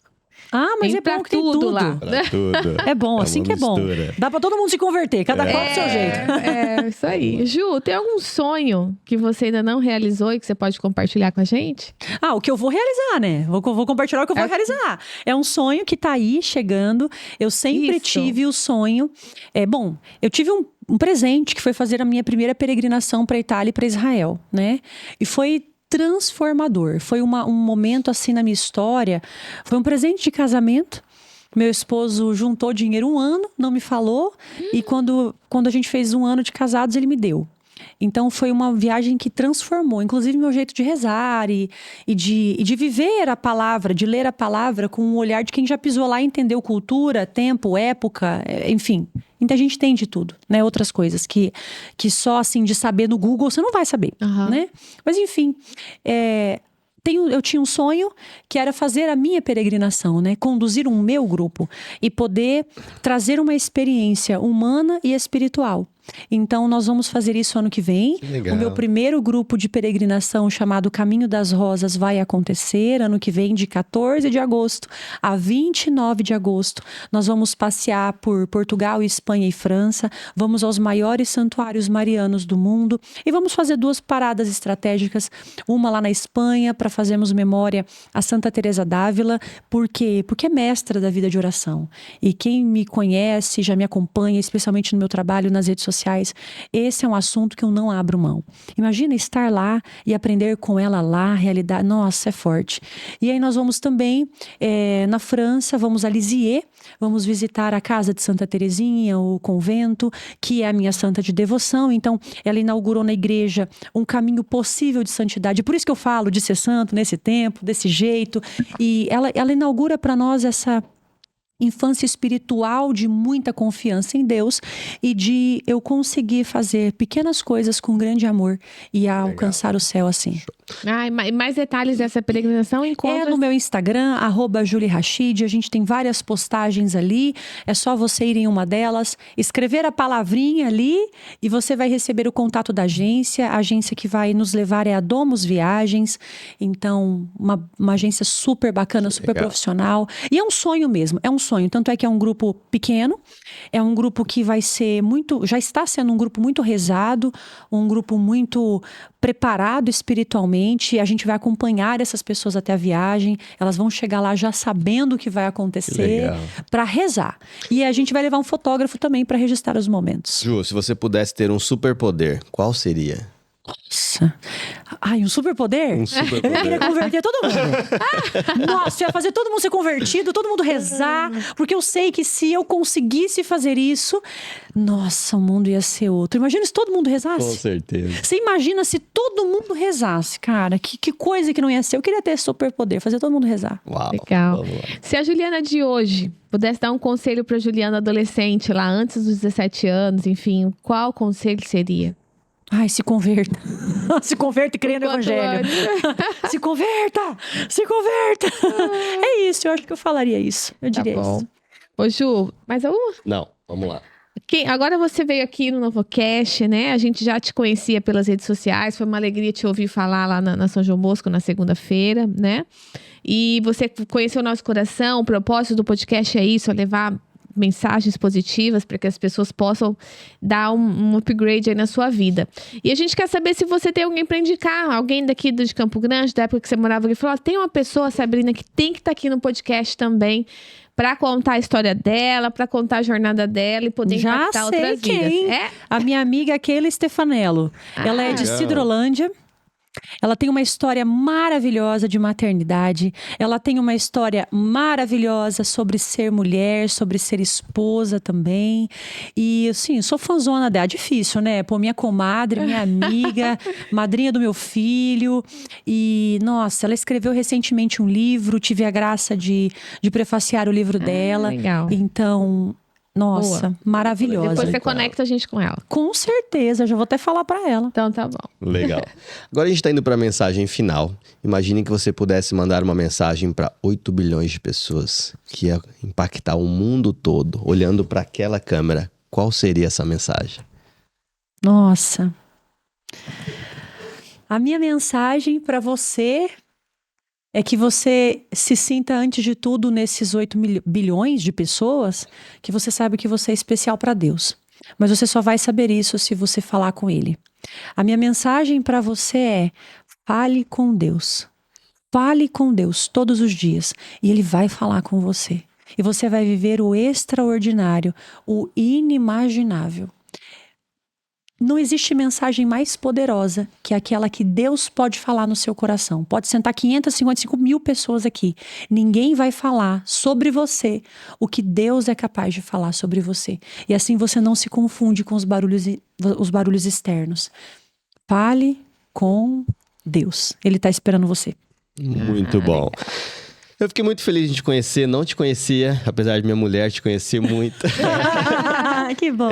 Mas Tem é bom pra que tem tudo tudo. lá. Pra tudo. É bom, É assim uma que é bom. mistura. Dá pra todo mundo se converter, cada qual do seu jeito. Isso aí. Ju, tem algum sonho que você ainda não realizou e que você pode compartilhar com a gente? O que eu vou realizar, né? Vou compartilhar o que eu vou realizar. É um sonho que tá aí, chegando. Eu sempre tive o sonho... eu tive um presente que foi fazer a minha primeira peregrinação para Itália e para Israel, né? E foi transformador. Foi um momento assim na minha história. Foi um presente de casamento. Meu esposo juntou dinheiro 1 ano, não me falou. E quando a gente fez 1 ano de casados, ele me deu. Então foi uma viagem que transformou, inclusive meu jeito de rezar e de viver a palavra, de ler a palavra com o olhar de quem já pisou lá e entendeu cultura, tempo, época, enfim. Então a gente tem de tudo, né? Outras coisas que só assim de saber no Google você não vai saber, né? Mas enfim, eu tinha um sonho que era fazer a minha peregrinação, né? Conduzir um meu grupo e poder trazer uma experiência humana e espiritual. Então, nós vamos fazer isso ano que vem. Que legal. O meu primeiro grupo de peregrinação, chamado Caminho das Rosas, vai acontecer ano que vem, de 14 de agosto a 29 de agosto. Nós vamos passear por Portugal, Espanha e França. Vamos aos maiores santuários marianos do mundo. E vamos fazer 2 paradas estratégicas. Uma lá na Espanha, para fazermos memória a Santa Teresa d'Ávila. Por quê? Porque é mestra da vida de oração. E quem me conhece, já me acompanha, especialmente no meu trabalho nas redes sociais, esse é um assunto que eu não abro mão. Imagina estar lá e aprender com ela lá, a realidade. Nossa, é forte. E aí nós vamos também na França, vamos a Lisieux, vamos visitar a casa de Santa Teresinha, o convento, que é a minha santa de devoção. Então, ela inaugurou na igreja um caminho possível de santidade. Por isso que eu falo de ser santo nesse tempo, desse jeito. E ela inaugura para nós essa infância espiritual de muita confiança em Deus e de eu conseguir fazer pequenas coisas com grande amor e alcançar o céu assim. E mais detalhes dessa peregrinação encontra... É no meu Instagram, @JulieRachid. A gente tem várias postagens ali. É só você ir em uma delas, escrever a palavrinha ali e você vai receber o contato da agência. A agência que vai nos levar é a Domus Viagens. Então, uma agência super bacana, super profissional. E é um sonho mesmo, é um sonho. Tanto é que é um grupo pequeno, é um grupo que vai ser já está sendo um grupo muito rezado, um grupo muito preparado espiritualmente. A gente vai acompanhar essas pessoas até a viagem, elas vão chegar lá já sabendo o que vai acontecer para rezar. E a gente vai levar um fotógrafo também para registrar os momentos. Ju, se você pudesse ter um superpoder, qual seria? Nossa. Ai, um superpoder? Um superpoder. Eu queria converter todo mundo. Nossa, eu ia fazer todo mundo ser convertido, todo mundo rezar. Porque eu sei que se eu conseguisse fazer isso, nossa, o mundo ia ser outro. Imagina se todo mundo rezasse. Com certeza. Você imagina se todo mundo rezasse, cara. Que coisa que não ia ser. Eu queria ter esse superpoder, fazer todo mundo rezar. Uau. Legal. Se a Juliana de hoje pudesse dar um conselho pra Juliana adolescente, lá antes dos 17 anos, enfim, qual conselho seria? Ai, se converta. Se converta e creia no evangelho. Se converta! Se converta! É isso, eu acho que eu falaria isso. Eu diria isso. Ô, Ju, mais alguma? Não, vamos lá. Agora você veio aqui no NovoCast, né? A gente já te conhecia pelas redes sociais. Foi uma alegria te ouvir falar lá na São João Bosco, na segunda-feira, né? E você conheceu o nosso coração. O propósito do podcast é isso, é levar mensagens positivas para que as pessoas possam dar um upgrade aí na sua vida. E a gente quer saber se você tem alguém para indicar, alguém daqui de Campo Grande, da época que você morava aqui, falou, tem uma pessoa, Sabrina, que tem que estar aqui no podcast também para contar a história dela, para contar a jornada dela e poder impactar outras vidas. É? A minha amiga Keila Stefanello. Ela é de Sidrolândia. Ela tem uma história maravilhosa de maternidade. Ela tem uma história maravilhosa sobre ser mulher, sobre ser esposa também. E, assim, sou fãzona dela. Difícil, né? Pô, minha comadre, minha amiga, madrinha do meu filho. E, nossa, ela escreveu recentemente um livro. Tive a graça de prefaciar o livro dela. Legal. Então... Nossa, boa. Maravilhosa. Depois você conecta a gente com ela. Com certeza, já vou até falar pra ela. Então tá bom. Legal. Agora a gente tá indo pra mensagem final. Imagine que você pudesse mandar uma mensagem para 8 bilhões de pessoas, que ia impactar o mundo todo, olhando para aquela câmera. Qual seria essa mensagem? Nossa. A minha mensagem pra você é que você se sinta, antes de tudo, nesses 8 bilhões de pessoas, que você sabe que você é especial para Deus. Mas você só vai saber isso se você falar com Ele. A minha mensagem para você é: fale com Deus. Fale com Deus todos os dias. E Ele vai falar com você. E você vai viver o extraordinário, o inimaginável. Não existe mensagem mais poderosa que aquela que Deus pode falar no seu coração. Pode sentar 555 mil pessoas aqui. Ninguém vai falar sobre você o que Deus é capaz de falar sobre você. E assim você não se confunde com os barulhos externos. Fale com Deus. Ele está esperando você. Muito bom. Eu fiquei muito feliz de te conhecer. Não te conhecia, apesar de minha mulher te conhecer muito. Que bom.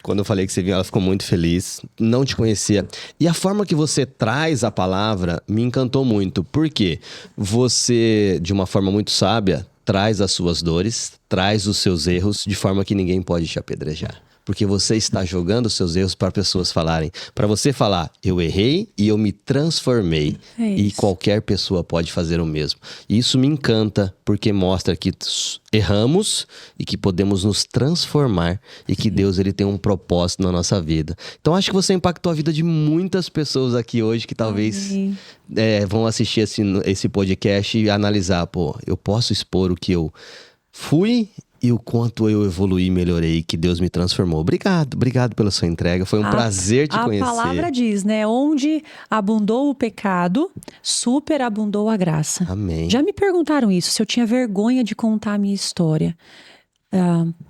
Quando eu falei que você vinha, ela ficou muito feliz. Não te conhecia. E a forma que você traz a palavra me encantou muito. Por quê? Você, de uma forma muito sábia, traz as suas dores, traz os seus erros, de forma que ninguém pode te apedrejar. Porque você está jogando seus erros para pessoas falarem. Para você falar, eu errei e eu me transformei. E qualquer pessoa pode fazer o mesmo. E isso me encanta, porque mostra que erramos e que podemos nos transformar. E que Deus ele tem um propósito na nossa vida. Então acho que você impactou a vida de muitas pessoas aqui hoje que talvez vão assistir esse podcast e analisar. Pô, eu posso expor o que eu fui e o quanto eu evoluí e melhorei, que Deus me transformou. Obrigado pela sua entrega. Foi um prazer te conhecer. A palavra diz, né? Onde abundou o pecado, superabundou a graça. Amém. Já me perguntaram isso, se eu tinha vergonha de contar a minha história.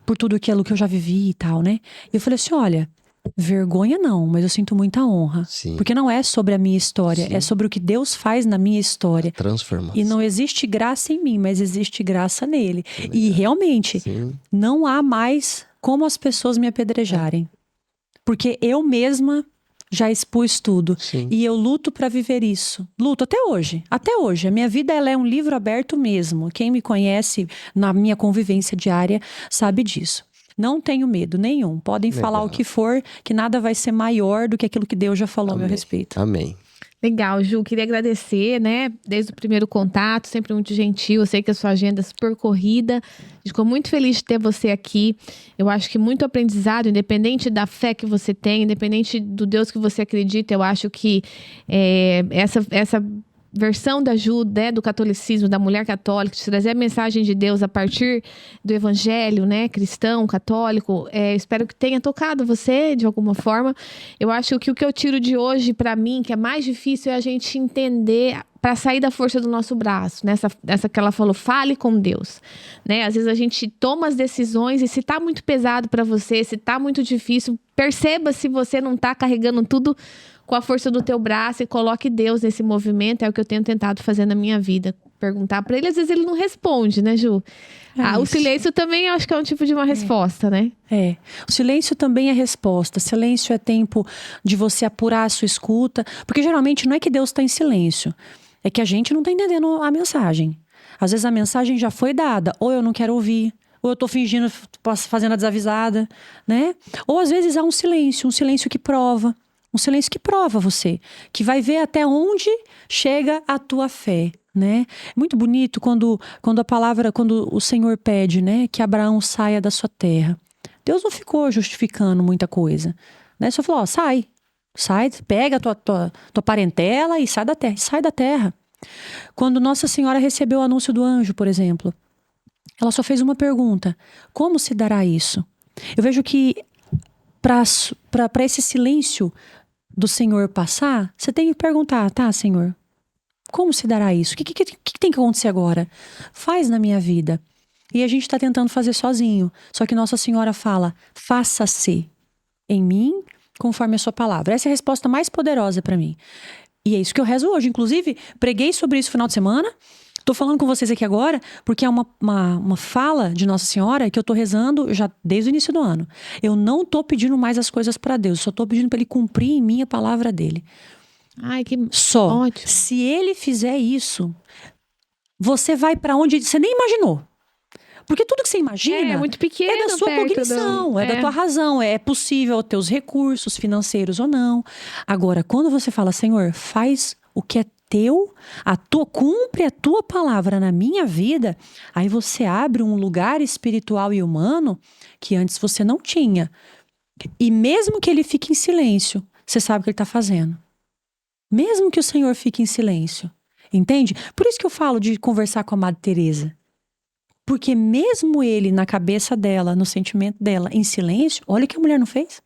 Por tudo aquilo que eu já vivi e tal, né? E eu falei assim, olha, vergonha não, mas eu sinto muita honra. Sim. Porque não é sobre a minha história, Sim. é sobre o que Deus faz na minha história. Transformação. E não existe graça em mim, mas existe graça nele. E realmente, não há mais como as pessoas me apedrejarem. Porque eu mesma já expus tudo. Sim. E eu luto para viver isso. Luto até hoje. Até hoje. A minha vida ela é um livro aberto mesmo. Quem me conhece na minha convivência diária sabe disso. Não tenho medo nenhum. Podem falar o que for, que nada vai ser maior do que aquilo que Deus já falou a meu respeito. Amém. Legal, Ju. Queria agradecer, né? Desde o primeiro contato, sempre muito gentil. Eu sei que a sua agenda é super corrida. Ficou muito feliz de ter você aqui. Eu acho que muito aprendizado, independente da fé que você tem, independente do Deus que você acredita, eu acho que essa versão da Ju, né, do catolicismo, da mulher católica, de trazer a mensagem de Deus a partir do evangelho, né, cristão, católico, espero que tenha tocado você de alguma forma. Eu acho que o que eu tiro de hoje para mim, que é mais difícil, é a gente entender para sair da força do nosso braço, né? Essa que ela falou, fale com Deus, né? Às vezes a gente toma as decisões e se tá muito pesado para você, se tá muito difícil, perceba se você não tá carregando tudo com a força do teu braço e coloque Deus nesse movimento. É o que eu tenho tentado fazer na minha vida. Perguntar para ele, às vezes ele não responde, né, Ju? O silêncio também eu acho que é um tipo de uma resposta, né? O silêncio também é resposta. Silêncio é tempo de você apurar a sua escuta. Porque geralmente não é que Deus está em silêncio. É que a gente não está entendendo a mensagem. Às vezes a mensagem já foi dada. Ou eu não quero ouvir. Ou eu tô fingindo, fazendo a desavisada, né? Ou às vezes há um silêncio que prova. Um silêncio que prova você, que vai ver até onde chega a tua fé, né? Muito bonito quando o Senhor pede, né, que Abraão saia da sua terra. Deus não ficou justificando muita coisa, né? Só falou, ó, sai, pega a tua parentela e sai da terra. Quando Nossa Senhora recebeu o anúncio do anjo, por exemplo, ela só fez uma pergunta: como se dará isso? Eu vejo que para esse silêncio do Senhor passar, você tem que perguntar, tá, Senhor, como se dará isso? O que tem que acontecer agora? Faz na minha vida. E a gente está tentando fazer sozinho. Só que Nossa Senhora fala, faça-se em mim conforme a sua palavra. Essa é a resposta mais poderosa para mim. E é isso que eu rezo hoje. Inclusive, preguei sobre isso no final de semana. Tô falando com vocês aqui agora porque é uma fala de Nossa Senhora que eu tô rezando já desde o início do ano. Eu não tô pedindo mais as coisas para Deus, só tô pedindo para Ele cumprir em mim a palavra dele. Ai, que só. ótimo. Se Ele fizer isso, você vai para onde você nem imaginou. Porque tudo que você imagina é muito pequeno, é da sua cognição, é da tua razão, é possível ter os recursos financeiros ou não. Agora, quando você fala, Senhor, faz o que é teu, cumpre a tua palavra na minha vida, aí você abre um lugar espiritual e humano que antes você não tinha. E mesmo que ele fique em silêncio, você sabe o que ele está fazendo. Mesmo que o Senhor fique em silêncio. Entende? Por isso que eu falo de conversar com a Madre Teresa. Porque mesmo ele na cabeça dela, no sentimento dela, em silêncio, olha o que a mulher não fez.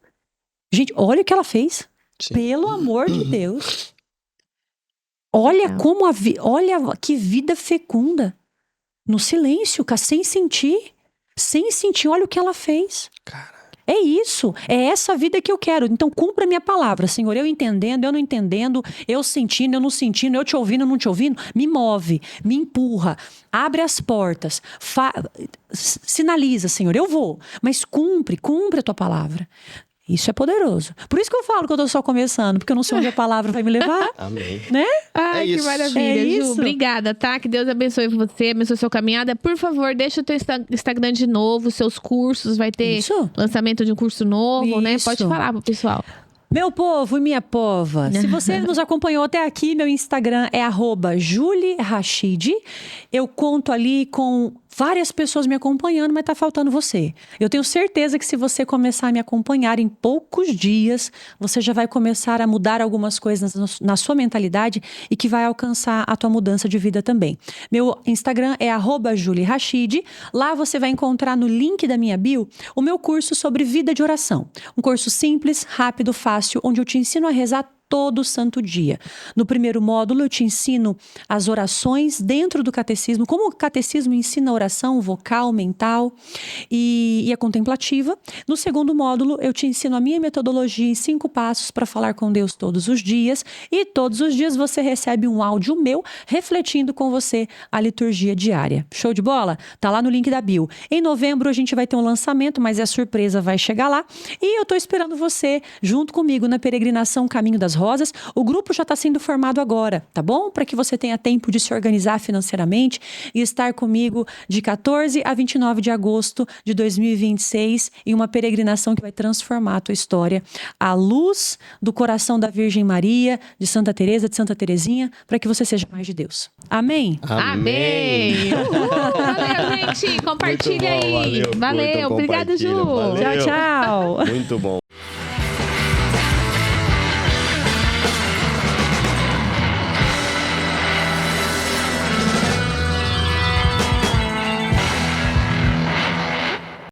Gente, olha o que ela fez. Sim. Pelo amor de Deus. Olha como olha que vida fecunda. No silêncio, sem sentir. Sem sentir, olha o que ela fez. Cara. É isso, é essa vida que eu quero. Então cumpra a minha palavra, Senhor. Eu entendendo, eu não entendendo, eu sentindo, eu não sentindo, eu te ouvindo, eu não te ouvindo. Me move, me empurra, abre as portas, sinaliza, Senhor, eu vou. Mas cumpre a tua palavra. Isso é poderoso. Por isso que eu falo que eu tô só começando, porque eu não sei onde a palavra vai me levar. Amém. Né? Ai, É que isso. maravilha, É Ju. isso. Obrigada, tá? Que Deus abençoe você, abençoe sua caminhada. Por favor, deixa o teu Instagram de novo, seus cursos. Vai ter Isso. lançamento de um curso novo, né? Isso. Pode falar pro pessoal. Meu povo e minha pova, se você nos acompanhou até aqui, meu Instagram é @JulieRachid. Eu conto ali com várias pessoas me acompanhando, mas tá faltando você. Eu tenho certeza que se você começar a me acompanhar em poucos dias, você já vai começar a mudar algumas coisas na sua mentalidade e que vai alcançar a tua mudança de vida também. Meu Instagram é @JulieRachid. Lá você vai encontrar no link da minha bio o meu curso sobre vida de oração. Um curso simples, rápido, fácil, onde eu te ensino a rezar todo santo dia. No primeiro módulo, eu te ensino as orações dentro do catecismo, como o catecismo ensina a oração vocal, mental e a contemplativa. No segundo módulo, eu te ensino a minha metodologia em 5 passos para falar com Deus todos os dias. E todos os dias você recebe um áudio meu refletindo com você a liturgia diária. Show de bola? Tá lá no link da bio. Em novembro, a gente vai ter um lançamento, mas a surpresa vai chegar lá. E eu tô esperando você junto comigo na peregrinação Caminho das Rosas. O grupo já está sendo formado agora, tá bom? Para que você tenha tempo de se organizar financeiramente e estar comigo de 14 a 29 de agosto de 2026 em uma peregrinação que vai transformar a tua história à luz do coração da Virgem Maria, de Santa Teresa, de Santa Terezinha, para que você seja mais de Deus. Amém? Amém! Valeu, gente! Compartilha Muito bom, aí! valeu. Valeu. Muito Obrigada, compartilha, Ju! valeu. Tchau, tchau! Muito bom.